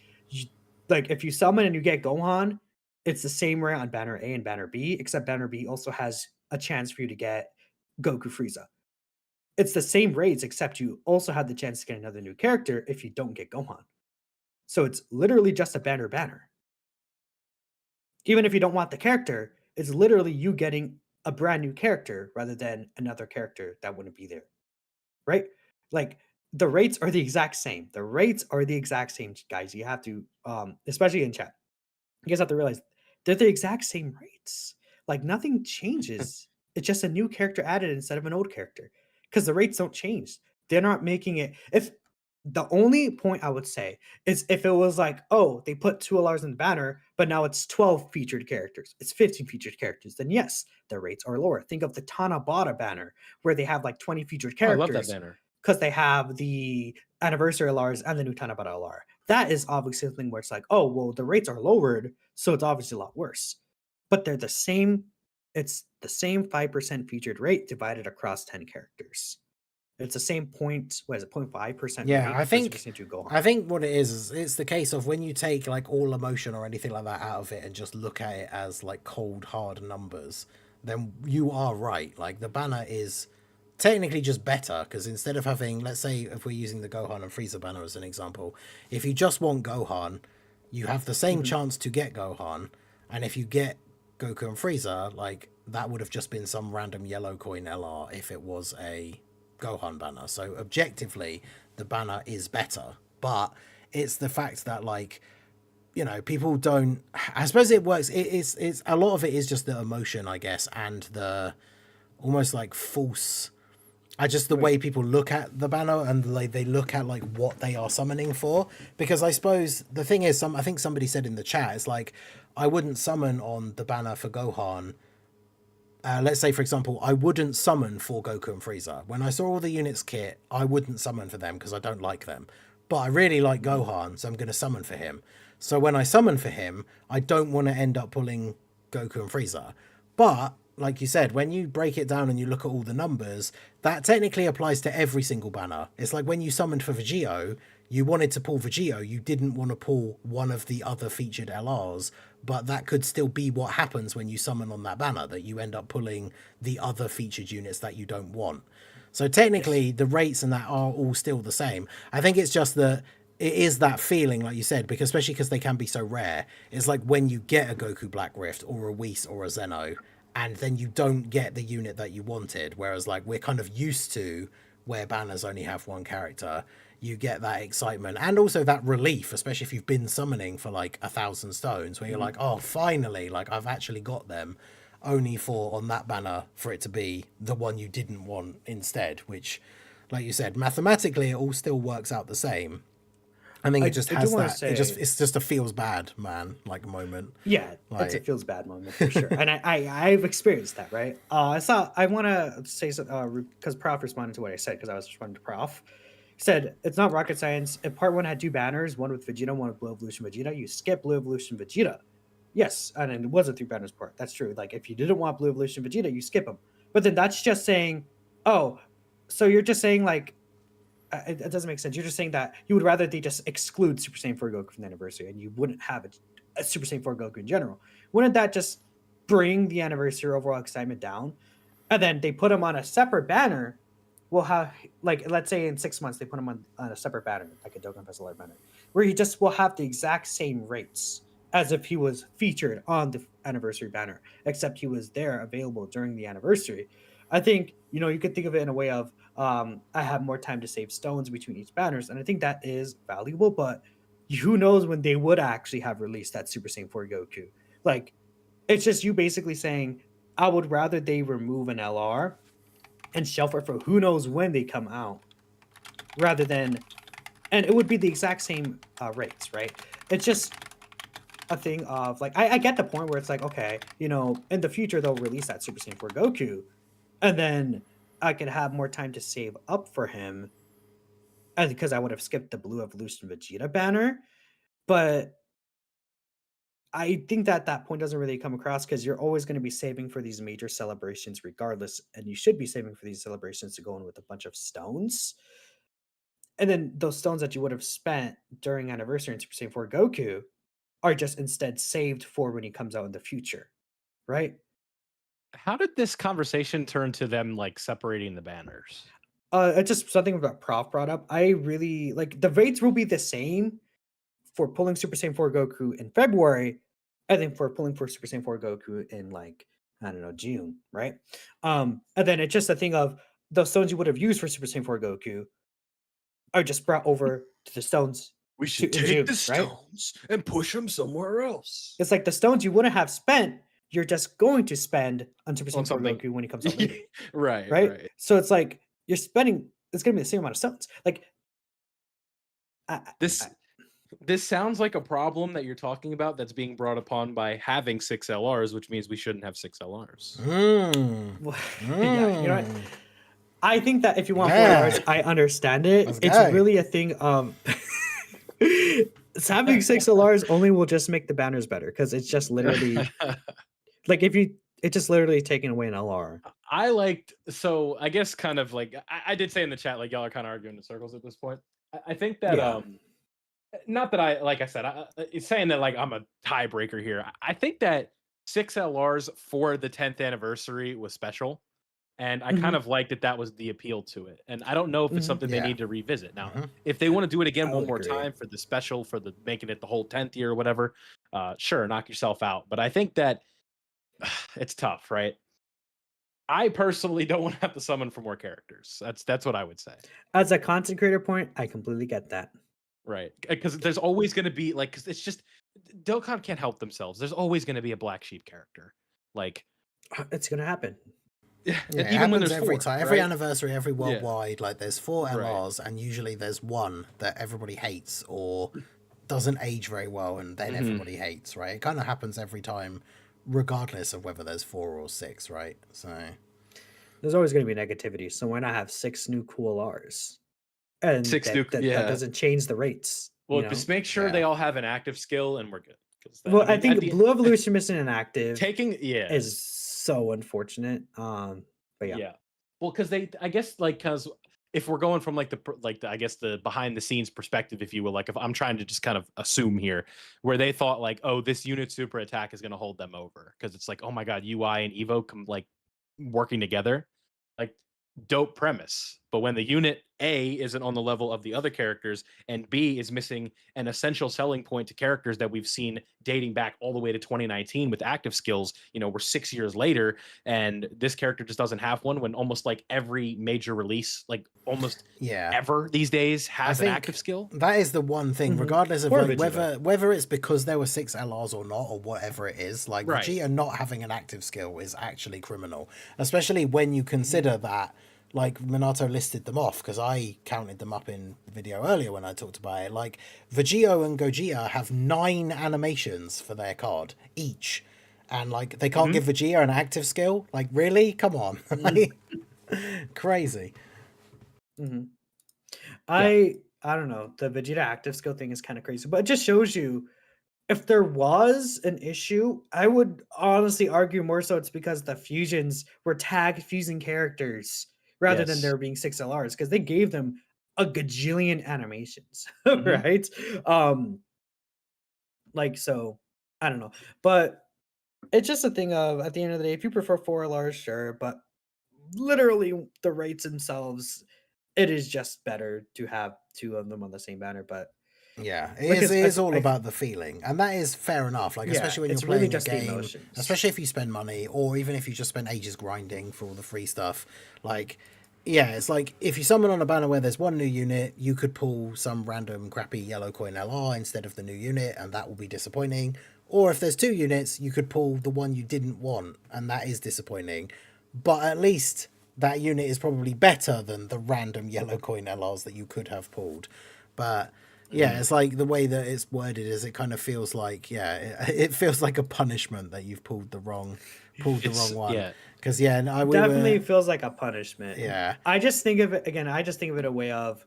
Like if you summon and you get Gohan, it's the same rate on banner A and banner B, except banner B also has a chance for you to get Goku Frieza. It's the same rates, except you also have the chance to get another new character if you don't get Gohan. So it's literally just a banner. Even if you don't want the character, it's literally you getting a brand new character rather than another character that wouldn't be there, right? Like the rates are the exact same. The rates are the exact same, guys. You have to, especially in chat, you guys have to realize they're the exact same rates. Like nothing changes. It's just a new character added instead of an old character because the rates don't change. They're not making it. If the only point I would say is if it was like, oh, they put 2 LRs in the banner, but now it's 12 featured characters, it's 15 featured characters, then yes, the rates are lower. Think of the Tanabata banner where they have like 20 featured Oh, I love that characters banner. because they have the anniversary LRs and the new Tanabata LR. That is obviously something where it's like, oh, well, the rates are lowered, so it's obviously a lot worse. But they're the same. It's the same 5% featured rate divided across 10 characters. It's the same point. What is it? 0.5% Yeah, rate I for think Super Saiyan 2 Gohan. I think what it is it's the case of when you take like all emotion or anything like that out of it and just look at it as like cold hard numbers, then you are right. Like the banner is technically just better because instead of having, let's say, if we're using the Gohan and Frieza banner as an example, if you just want Gohan, you have the same chance to get Gohan, and if you get Goku and Frieza, like that would have just been some random yellow coin LR if it was a Gohan banner. So objectively, the banner is better, but it's the fact that like, you know, people don't. I suppose it works. It's a lot of it is just the emotion, I guess, and the almost like false. Just the way people look at the banner and like they look at like what they are summoning for. Because I suppose the thing is, I think somebody said in the chat, it's like I wouldn't summon on the banner for Gohan. Let's say, for example, I wouldn't summon for Goku and Frieza. When I saw all the units kit, I wouldn't summon for them because I don't like them. But I really like Gohan, so I'm going to summon for him. So when I summon for him, I don't want to end up pulling Goku and Frieza. But, like you said, when you break it down and you look at all the numbers, that technically applies to every single banner. It's like when you summoned for Vegito, you wanted to pull Vegito, you didn't want to pull one of the other featured LRs, but that could still be what happens when you summon on that banner, that you end up pulling the other featured units that you don't want. So technically, the rates and that are all still the same. I think it's just that it is that feeling, like you said, because especially because they can be so rare. It's like when you get a Goku Black Rift or a Whis or a Zeno, and then you don't get the unit that you wanted. Whereas like we're kind of used to where banners only have one character. You get that excitement and also that relief, especially if you've been summoning for like 1,000 stones, where you're like, oh, finally, like I've actually got them, only for on that banner for it to be the one you didn't want instead, which, like you said, mathematically it all still works out the same. I think it just has that. It's just a feels bad, man, like moment. Yeah, like, it's a feels bad moment for sure, and I've experienced that, right? I want to say because Prof responded to what I said because I was responding to Prof. He said it's not rocket science. If part 1 had 2 banners, one with Vegeta, one with Blue Evolution Vegeta, you skip Blue Evolution Vegeta. Yes, and it was a 3 banners part. That's true. Like if you didn't want Blue Evolution Vegeta, you skip them. But then that's just saying, oh, so you're just saying like. It doesn't make sense. You're just saying that you would rather they just exclude Super Saiyan 4 Goku from the anniversary and you wouldn't have a Super Saiyan 4 Goku in general. Wouldn't that just bring the anniversary overall excitement down? And then they put him on a separate banner. We'll have, like, let's say in 6 months, they put him on a separate banner, like a Dokkan Battle banner, where he just will have the exact same rates as if he was featured on the anniversary banner, except he was there available during the anniversary. I think, you could think of it in a way of, I have more time to save stones between each banners, and I think that is valuable, but who knows when they would actually have released that Super Saiyan 4 Goku. Like, it's just you basically saying, I would rather they remove an LR and shelf it for who knows when they come out, rather than, and it would be the exact same rates, right? It's just a thing of, like, I get the point where it's like, okay, in the future they'll release that Super Saiyan 4 Goku, and then I could have more time to save up for him, because I would have skipped the Blue Evolution Vegeta banner. But I think that point doesn't really come across because you're always going to be saving for these major celebrations regardless, and you should be saving for these celebrations to go in with a bunch of stones. And then those stones that you would have spent during anniversary in Super Saiyan 4 Goku are just instead saved for when he comes out in the future, right? How did this conversation turn to them like separating the banners? It's just something about Prof brought up. I really like the rates will be the same for pulling Super Saiyan 4 Goku in February, I think for pulling for Super Saiyan 4 Goku in like I don't know June, right? And then it's just a thing of the stones you would have used for Super Saiyan 4 Goku are just brought over to the stones We should in take June, the right? stones and push them somewhere else. It's like the stones you wouldn't have spent, you're just going to spend on Super On Saiyan 4 something. Goku when he comes out later, Right, right? right. So it's like you're spending. It's gonna be the same amount of stones. Like This sounds like a problem that you're talking about that's being brought upon by having 6 LRs, which means we shouldn't have 6 LRs. Yeah, you know what? I think that if you want Yeah. 4 LRs, I understand it. Let's It's go. really a thing of having 6 LRs only will just make the banners better because it's just literally like it's just literally taking away an LR. So I guess kind of like I did say in the chat, like y'all are kind of arguing in circles at this point. I think that Yeah. not that like I said, it's saying that like I'm a tiebreaker here. I think that 6 LRs for the 10th anniversary was special, and I kind of liked that was the appeal to it. And I don't know if it's something they Yeah. need to revisit now. If they want to do it again I one would more agree. time for the special, for the making it the whole 10th year or whatever, sure, knock yourself out. But I think that it's tough, right? I personally don't want to have to summon for more characters. That's what I would say. As a content creator point, I completely get that. Right, because there's always going to be like, because it's just Dokkan can't help themselves. There's always going to be a black sheep character, like It's gonna happen. Yeah, it even when happens there's every 4, time, every right? anniversary, every worldwide. Like there's 4 Right. LRs, and usually there's one that everybody hates or doesn't age very well, and then everybody hates. Right? It kind of happens every time, regardless of whether there's 4 or 6. Right? So There's always gonna be negativity. So why not have 6 new cool LRs? And 6 that doesn't change the rates. Well, you know? just make sure they all have an active skill, and we're good. Well, I think Blue Evolution missing an active is is so unfortunate. But yeah. Well, because I guess like because if we're going from like I guess the behind the scenes perspective, if you will, like if I'm trying to just kind of assume here, where they thought like, oh, this unit super attack is going to hold them over because it's like, oh my god, UI and Evo come like working together, like dope premise. But when the unit A isn't on the level of the other characters and B is missing an essential selling point to characters that we've seen dating back all the way to 2019 with active skills, we're 6 years later and this character just doesn't have one, when almost like every major release, like almost ever these days, has an active skill. That is the one thing, regardless of Or like, whether it's because there were 6 LRs or not, or whatever it is, like Vegeta not having an active skill is actually criminal, especially when you consider that like Minato listed them off, because I counted them up in the video earlier when I talked about it. Like Vegito and Gogeta have 9 animations for their card each, and like they can't give Vegeta an active skill. Like really, come on. Crazy. I don't know, the Vegeta active skill thing is kind of crazy, but it just shows you if there was an issue, I would honestly argue more so it's because the fusions were tag fusing characters rather than there being 6 LRs, because they gave them a gajillion animations, right? Like, so I don't know, but it's just a thing of, at the end of the day, if you prefer 4 LRs, sure, but literally the rates themselves, it is just better to have 2 of them on the same banner. But yeah, it is all about the feeling, and that is fair enough. Like, especially when you're playing really just a game, especially if you spend money, or even if you just spend ages grinding for all the free stuff. Like, yeah, it's like if you summon on a banner where there's 1 new unit, you could pull some random crappy yellow coin LR instead of the new unit, and that will be disappointing. Or if there's 2 units, you could pull the one you didn't want, and that is disappointing. But at least that unit is probably better than the random yellow coin LRs that you could have pulled. But yeah, it's like the way that it's worded is it kind of feels like, it feels like a punishment that you've pulled the wrong one. Yeah. Because definitely feels like a punishment. Yeah. I just think of it a way of,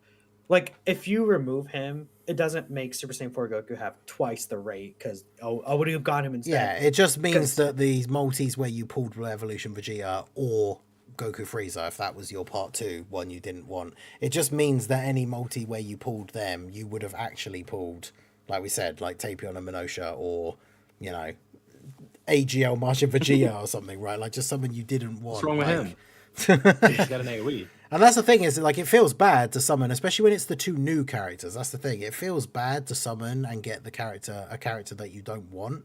like, if you remove him, it doesn't make Super Saiyan 4 Goku have twice the rate, because I would have got him instead. Yeah, it just means that these multis where you pulled Evolution Vegeta or Goku Frieza, if that was your part 2 one you didn't want, it just means that any multi where you pulled them, you would have actually pulled, like we said, like Tapion and Minosha, or AGL Martian Vegeta or something, right? Like just someone you didn't want. What's wrong with him? He's got an AoE. And that's the thing, is like it feels bad to summon, especially when it's the 2 new characters. That's the thing. It feels bad to summon and get a character that you don't want.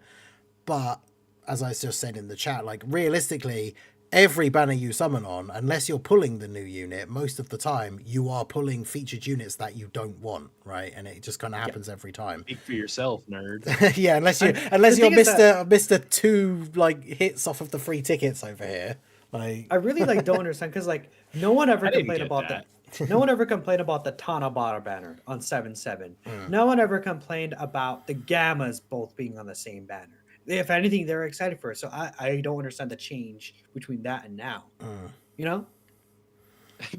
But as I just said in the chat, like realistically, every banner you summon on, unless you're pulling the new unit, most of the time you are pulling featured units that you don't want, right? And it just kind of happens every time. Speak for yourself, nerd. Yeah, unless you're Mr. 2 like hits off of the free tickets over here. Like I really like don't understand because like no one ever I didn't complained get about that. no one ever complained about the Tanabata banner on 7-7. No one ever complained about the Gammas both being on the same banner. If anything, they're excited for it. So I don't understand the change between that and now. You know?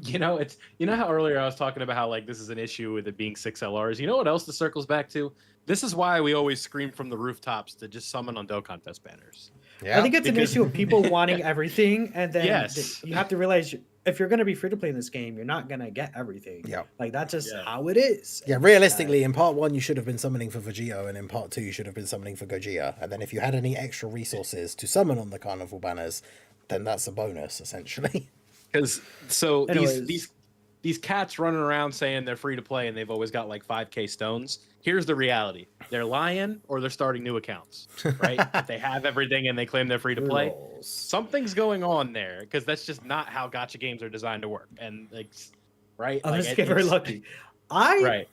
You know, it's how earlier I was talking about how like this is an issue with it being 6 LRs. You know what else this circles back to? This is why we always scream from the rooftops to just summon on Dokkan Fest banners. yeah. I think it's an issue of people wanting everything, and then Yes. you have to realize if you're going to be free to play in this game, you're not going to get everything. Yeah. Like that's just Yeah. how it is. Yeah, And, realistically, in part 1 you should have been summoning for Vegito, and in part 2 you should have been summoning for Gogeta. And then if you had any extra resources to summon on the carnival banners, then that's a bonus essentially. Because so Anyways. these cats running around saying they're free to play and they've always got like 5k stones. Here's the reality: they're lying or they're starting new accounts, right? If they have everything and they claim they're free to play, rules. something's going on there because that's just not how gacha games are designed to work. And like, right? Unless Like, you get very it's- lucky. Right.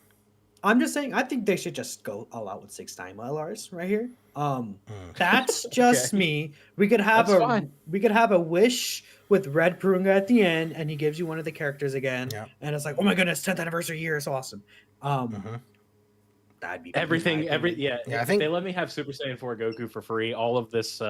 I'm just saying, I think they should just go all out with 6 Daima LRs right here. That's just me. We could have That's fine. a wish with Red Purunga at the end, and he gives you one of the characters again, Yeah. and it's like, oh my goodness, 10th anniversary year is awesome. That'd be Everything, my opinion. Yeah, I if think- they let me have Super Saiyan 4 Goku for free, all of this,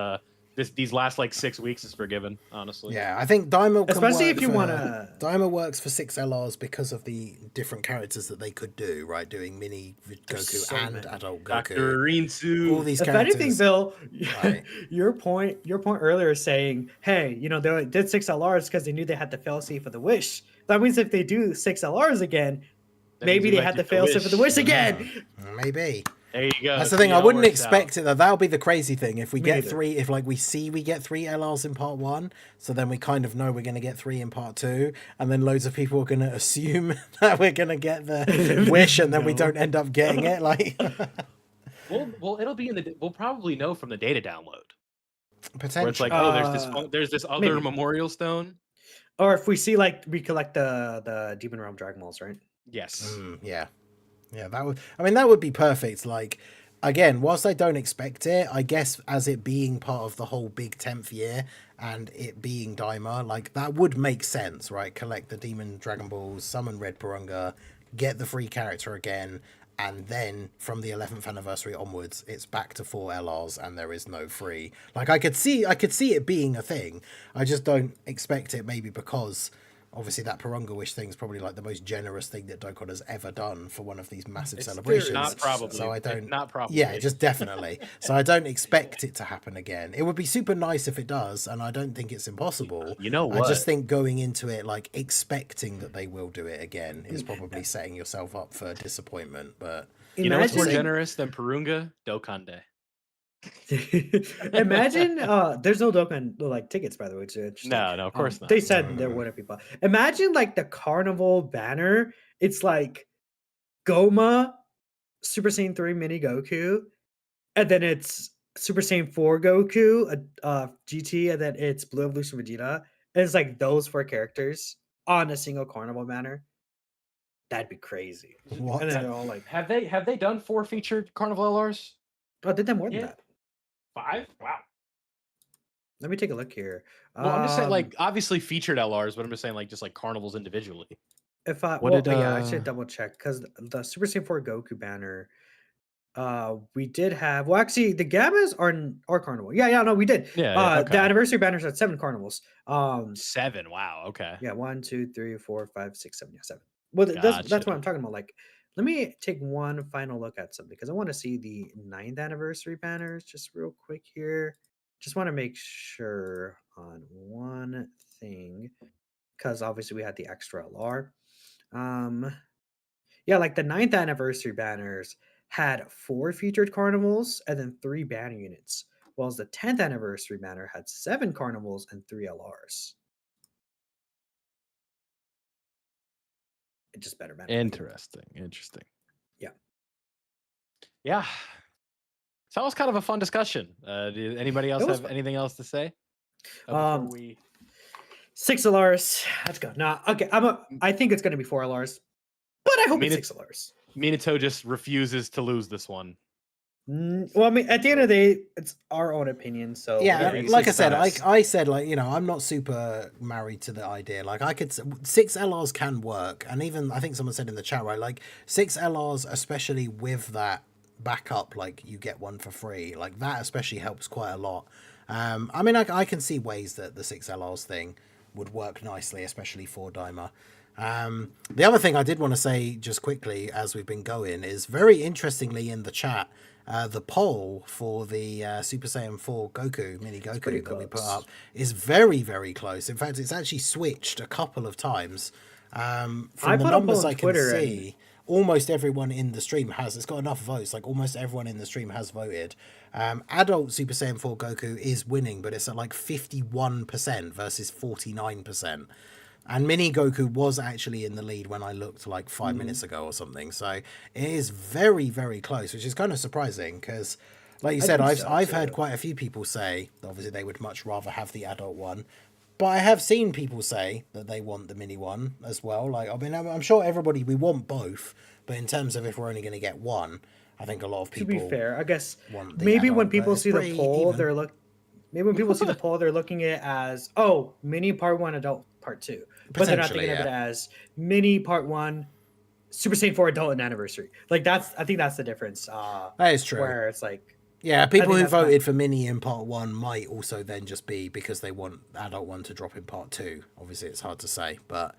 these last like 6 weeks is forgiven, honestly. Yeah, I think Daima can Especially work if you for- wanna- Daima works for 6 LRs because of the different characters that they could do, right? Doing mini Goku so and many. adult Dr. Goku. Rinsu. All these If characters. anything, Bill, Right. your point earlier saying, hey, they did 6 LRs because they knew they had the failsafe for the wish. That means if they do 6 LRs again, That maybe means we they might had the get the failsafe for the wish again. Maybe. There you go. That's the See thing. I how it wouldn't works out. expect it. That'll be the crazy thing. If we Me get neither. 3, if like we get 3 LRs in part 1, so then we kind of know we're going to get 3 in part 2, and then loads of people are going to assume that we're going to get the wish, and then we No. don't end up getting it. Like Well, it'll be we'll probably know from the data download where it's potentially. like, there's this other maybe. memorial stone. Or if we see we collect the Demon Realm Dragon Balls, right? Yes. Yeah, that would be perfect. Like, again, whilst I don't expect it, I guess as it being part of the whole big 10th year and it being Daima, like that would make sense, right? Collect the Demon Dragon Balls, summon Red Purunga, get the free character again, and then from the 11th anniversary onwards, it's back to 4 LRs and there is no free. Like I could see it being a thing. I just don't expect it, maybe because obviously that Purunga wish thing is probably like the most generous thing that Dokkan has ever done for one of these massive celebrations. Not probably. So I don't. Not probably. Yeah, just definitely. So I don't expect it to happen again. It would be super nice if it does, and I don't think it's impossible. You know I what? just think going into it like expecting that they will do it again is probably setting yourself up for disappointment. But You know what's more Imagine- generous than Purunga? Dokkan Day. Imagine there's no Dokkan tickets, by the way. It's interesting. No, of course not. They said there wouldn't be. Imagine the carnival banner. It's like Goma, Super Saiyan 3 Mini Goku, and then it's Super Saiyan 4 Goku, GT, and then it's Blue Evolution Vegeta. And it's like those 4 characters on a single carnival banner. That'd be crazy. What? And then they're all like, Have they done 4 featured Carnival LRs? oh, did they more than Yeah. that? 5? Wow. Let me take a look here. Well, I'm just saying, obviously featured LRs, but I'm just saying, just carnivals individually. If I What well, did, yeah, I should double check because the Super Saiyan 4 Goku banner, we did have. Well, actually, the Gammas are carnival. Yeah, no, we did. Yeah, The anniversary banners had 7 carnivals. 7. Wow. Okay. Yeah, 1, 2, 3, 4, 5, 6, 7. Yeah, 7. Well, that's Gotcha. what I'm talking about. Let me take one final look at something because I want to see the 9th anniversary banners just real quick here. Just want to make sure on one thing because obviously we had the extra LR. Yeah, the 9th anniversary banners had 4 featured carnivals and then 3 banner units, while the 10th anniversary banner had 7 carnivals and 3 LRs. It's just better man. Interesting. Yeah. Yeah. So that was kind of a fun discussion. Did anybody else have anything else to say? Before we 6 LRs. Let's go. Nah, okay. I think it's gonna be 4 LRs, but I hope it's 6 LRs. Minato just refuses to lose this one. Well, I mean, at the end of the day, it's our own opinion. So yeah, like I said, I said, like, you know, I'm not super married to the idea. Like, 6 LRs can work, and even I think someone said in the chat, right, like 6 LRs, especially with that backup, like you get one for free, like that especially helps quite a lot. I mean, I can see ways that the 6 LRs thing would work nicely, especially for Daima. The other thing I did want to say just quickly as we've been going is, very interestingly in the chat, the poll for the Super Saiyan 4 Goku, mini Goku that we put up is very, very close. In fact, it's actually switched a couple of times. From the numbers I can see, almost everyone in the stream it's got enough votes, like almost everyone in the stream has voted. Adult Super Saiyan 4 Goku is winning, but it's at like 51% versus 49%. And Mini Goku was actually in the lead when I looked like 5 minutes ago or something. So it is very, very close, which is kind of surprising because, like you said, I've heard quite a few people say that obviously they would much rather have the adult one. But I have seen people say that they want the mini one as well. Like, I mean, I'm sure we want both. But in terms of if we're only going to get one, I think a lot of people. To be fair, I guess maybe when people see the poll, maybe when people see the poll, they're looking at it as, oh, mini part 1, adult part 2. But they're not thinking of it as mini part 1, Super Saiyan 4 adult and anniversary. Like I think that's the difference. That is true. Where it's like, yeah, people who voted for mini in part 1 might also then just be because they want adult 1 to drop in part 2. Obviously, it's hard to say, but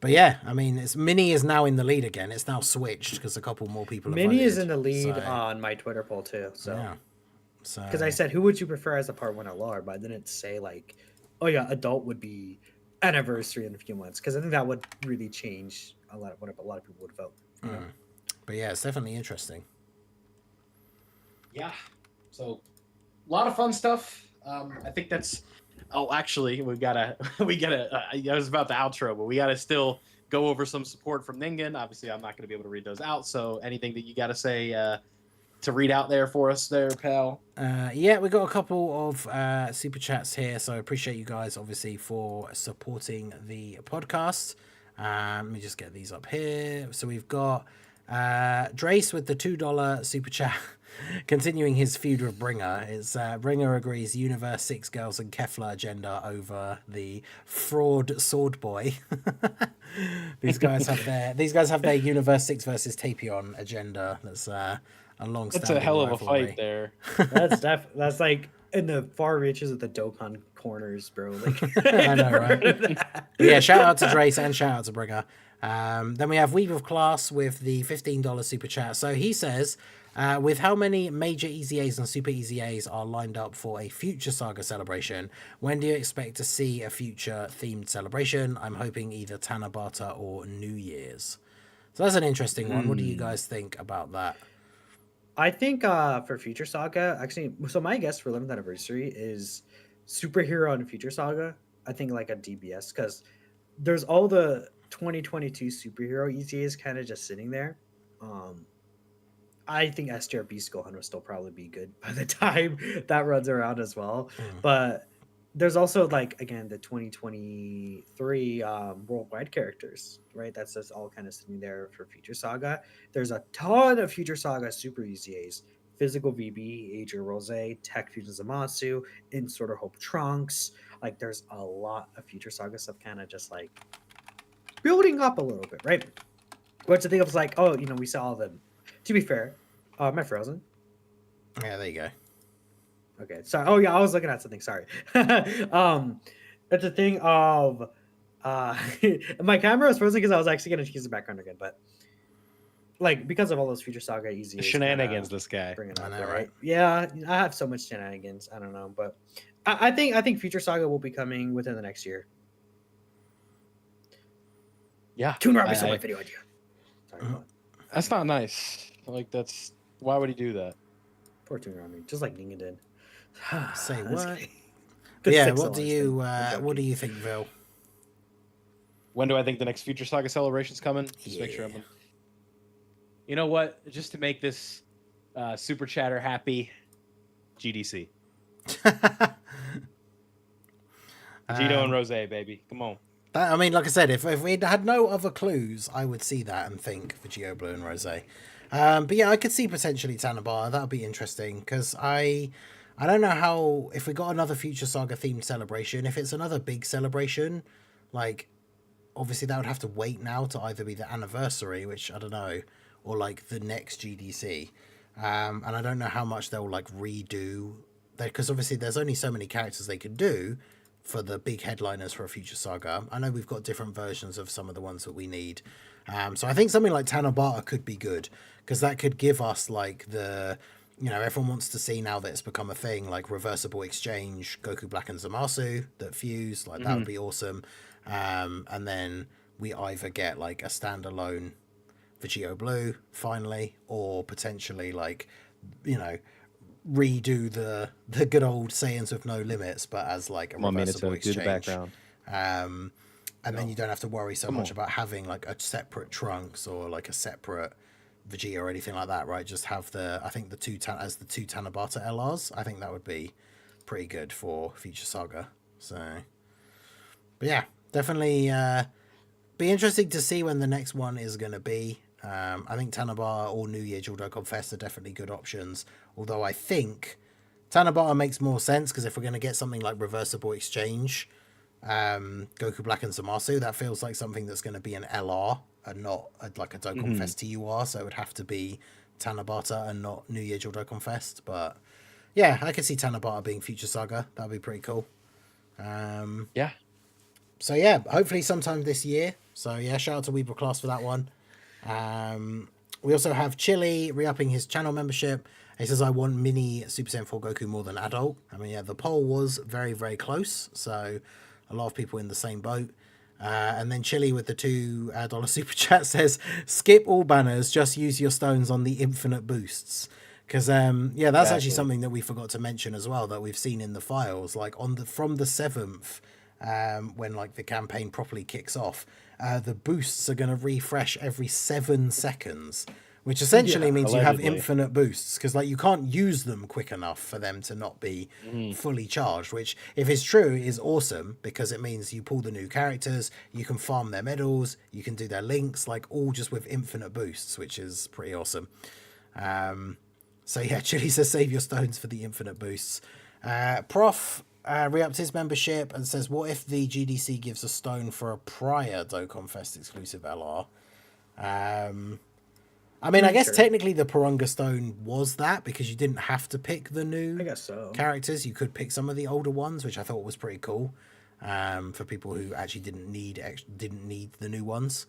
yeah, I mean, mini is now in the lead again. It's now switched because a couple more people have mini voted, is in the lead on my Twitter poll too. So yeah. Because I said, who would you prefer as a part 1 LR? But I didn't say like, oh yeah, adult would be anniversary in a few months, because I think that would really change a lot of what a lot of people would vote. You know? But yeah, it's definitely interesting. Yeah, so a lot of fun stuff. I think that's. Oh, actually, we gotta. I was about the outro, but we gotta still go over some support from Ningen. Obviously, I'm not gonna be able to read those out. So, anything that you gotta say to read out there for us, there, pal? Yeah, we got a couple of super chats here, so I appreciate you guys obviously for supporting the podcast. Let me just get these up here. So we've got Drace with the $2 super chat, continuing his feud with Bringer. It's Bringer agrees Universe 6 Girls and Kefla agenda over the fraud sword boy. These guys have their Universe 6 versus Tapion agenda. That's a hell of a rivalry. fight there. That's like in the far reaches of the Dokkan corners, bro. Like, I know, right? Yeah, shout out to Drace and shout out to Bringer. Then we have Weave of Class with the $15 super chat. So he says, with how many major EZAs and super EZAs are lined up for a future Saga celebration, when do you expect to see a future themed celebration? I'm hoping either Tanabata or New Year's. So that's an interesting one. What do you guys think about that? I think for Future Saga, actually, so my guess for 11th anniversary is Superhero and Future Saga. I think like a DBS, because there's all the 2022 superhero EZAs kind of just sitting there. I think STR Beast Gohan will still probably be good by the time that runs around as well. But there's also, like, again, the 2023 worldwide characters, right? That's just all kind of sitting there for Future Saga. There's a ton of Future Saga super EZAs. Physical VB, Age of Rose, Tech Fusion Zamasu, In Sort of Hope Trunks. Like, there's a lot of Future Saga stuff kind of just, like, building up a little bit, right? But to think of, like, oh, you know, we saw all them. To be fair, am I frozen? Yeah, there you go. Okay, sorry. Oh yeah, I was looking at something. Sorry. It's a thing of my camera was frozen because I was actually gonna use the background again, but like because of all those Future Saga easy shenanigans, this guy. I know, right? Yeah, I have so much shenanigans. I don't know, but I think Future Saga will be coming within the next year. Yeah, Toon Rabbit stole my video idea. Sorry, that's not nice. Like, why would he do that? Poor Toon Rabbit, just like Ningen did. Say what? Yeah, what do you think, Vil? When do I think the next Future Saga celebration's coming? Just make sure I'm. You know what? Just to make this super chatter happy, GDC. Vegito and Rose, baby. Come on. I mean, like I said, if we had no other clues, I would see that and think Vegito Blue and Rose. But yeah, I could see potentially Tanabata. That would be interesting because I don't know how, if we got another Future Saga themed celebration, if it's another big celebration, like obviously that would have to wait now to either be the anniversary, which I don't know, or like the next GDC. And I don't know how much they'll like redo that because obviously there's only so many characters they could do for the big headliners for a Future Saga. I know we've got different versions of some of the ones that we need. So I think something like Tanabata could be good because that could give us like the, you know, everyone wants to see now that it's become a thing, like reversible exchange, Goku Black and Zamasu that fuse, like that would be awesome. And then we either get like a standalone Vegito Blue finally, or potentially like, you know, redo the good old Saiyans with no limits, but as like a reversible exchange. Do the background. And then you don't have to worry so much about having like a separate Trunks or like a separate Vegeta or anything like that, right? Just have I think the two Tanabata LRs. I think that would be pretty good for Future Saga. So, but yeah, definitely be interesting to see when the next one is going to be. I think Tanabata or New Year Jewel Dokkan Fest are definitely good options. Although I think Tanabata makes more sense because if we're going to get something like reversible exchange, Goku Black and Zamasu, that feels like something that's going to be an LR and not like a Dokkan Fest TUR. So it would have to be Tanabata and not New Year Jewel Dokkan Fest. But yeah, I could see Tanabata being Future Saga. That'd be pretty cool. Yeah. So yeah, hopefully sometime this year. So yeah, shout out to Weeble Class for that one. We also have Chili re-upping his channel membership. He says, I want mini Super Saiyan 4 Goku more than adult. I mean, yeah, the poll was very, very close. So a lot of people in the same boat. And then Chili with the $2 super chat says, skip all banners, just use your stones on the infinite boosts. Because, yeah, that's actually something that we forgot to mention as well, that we've seen in the files. Like from the 7th, when like the campaign properly kicks off, the boosts are going to refresh every 7 seconds, which essentially means you have infinite boosts because like you can't use them quick enough for them to not be fully charged, which if it's true is awesome because it means you pull the new characters, you can farm their medals, you can do their links, like all just with infinite boosts, which is pretty awesome. So yeah, Chili says save your stones for the infinite boosts. Prof re-upped his membership and says, what if the GDC gives a stone for a prior Dokkan Fest exclusive LR? I mean, I guess technically the Porunga stone was that because you didn't have to pick the new characters. You could pick some of the older ones, which I thought was pretty cool for people who actually didn't need the new ones.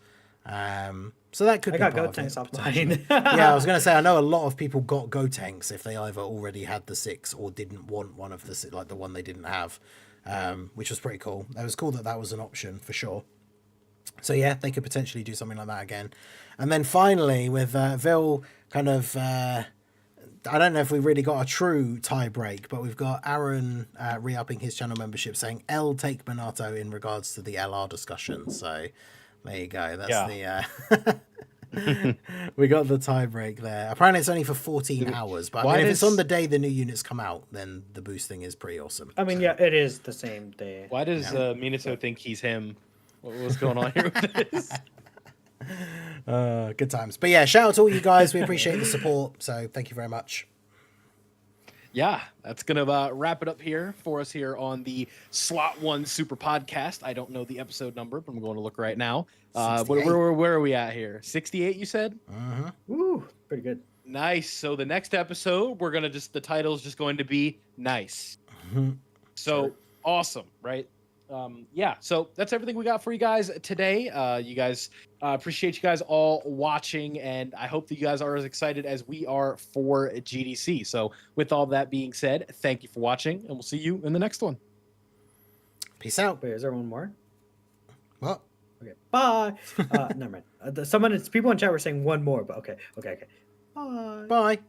So that could be part of it, potentially. Yeah, I was going to say, I know a lot of people got Gotenks if they either already had the 6 or didn't want one of the, like the one they didn't have, which was pretty cool. It was cool that was an option for sure. So yeah, they could potentially do something like that again. And then finally with Vil kind of, I don't know if we really got a true tie break, but we've got Aaron re-upping his channel membership saying L take Minato in regards to the LR discussion. So there you go. That's we got the tie break there. Apparently it's only for 14 hours, but I mean, if it's on the day the new units come out, then the boosting is pretty awesome. I mean, yeah, it is the same day. Why does Minato think he's him? What's going on here with this? Good times. But yeah, shout out to all you guys. We appreciate the support. So thank you very much. Yeah, that's going to wrap it up here for us here on the Slot 1 Super Podcast. I don't know the episode number, but I'm going to look right now. Where are we at here? 68, you said? Uh-huh. Woo, pretty good. Nice. So the next episode, the title is just going to be Nice. Mm-hmm. So awesome, right? Yeah, so that's everything we got for you guys today. You guys, appreciate you guys all watching, and I hope that you guys are as excited as we are for GDC. So with all that being said, thank you for watching, and we'll see you in the next one. Peace out. Wait, is there one more? What? Okay, bye. Never mind. People in chat were saying one more, but okay. Bye. Bye.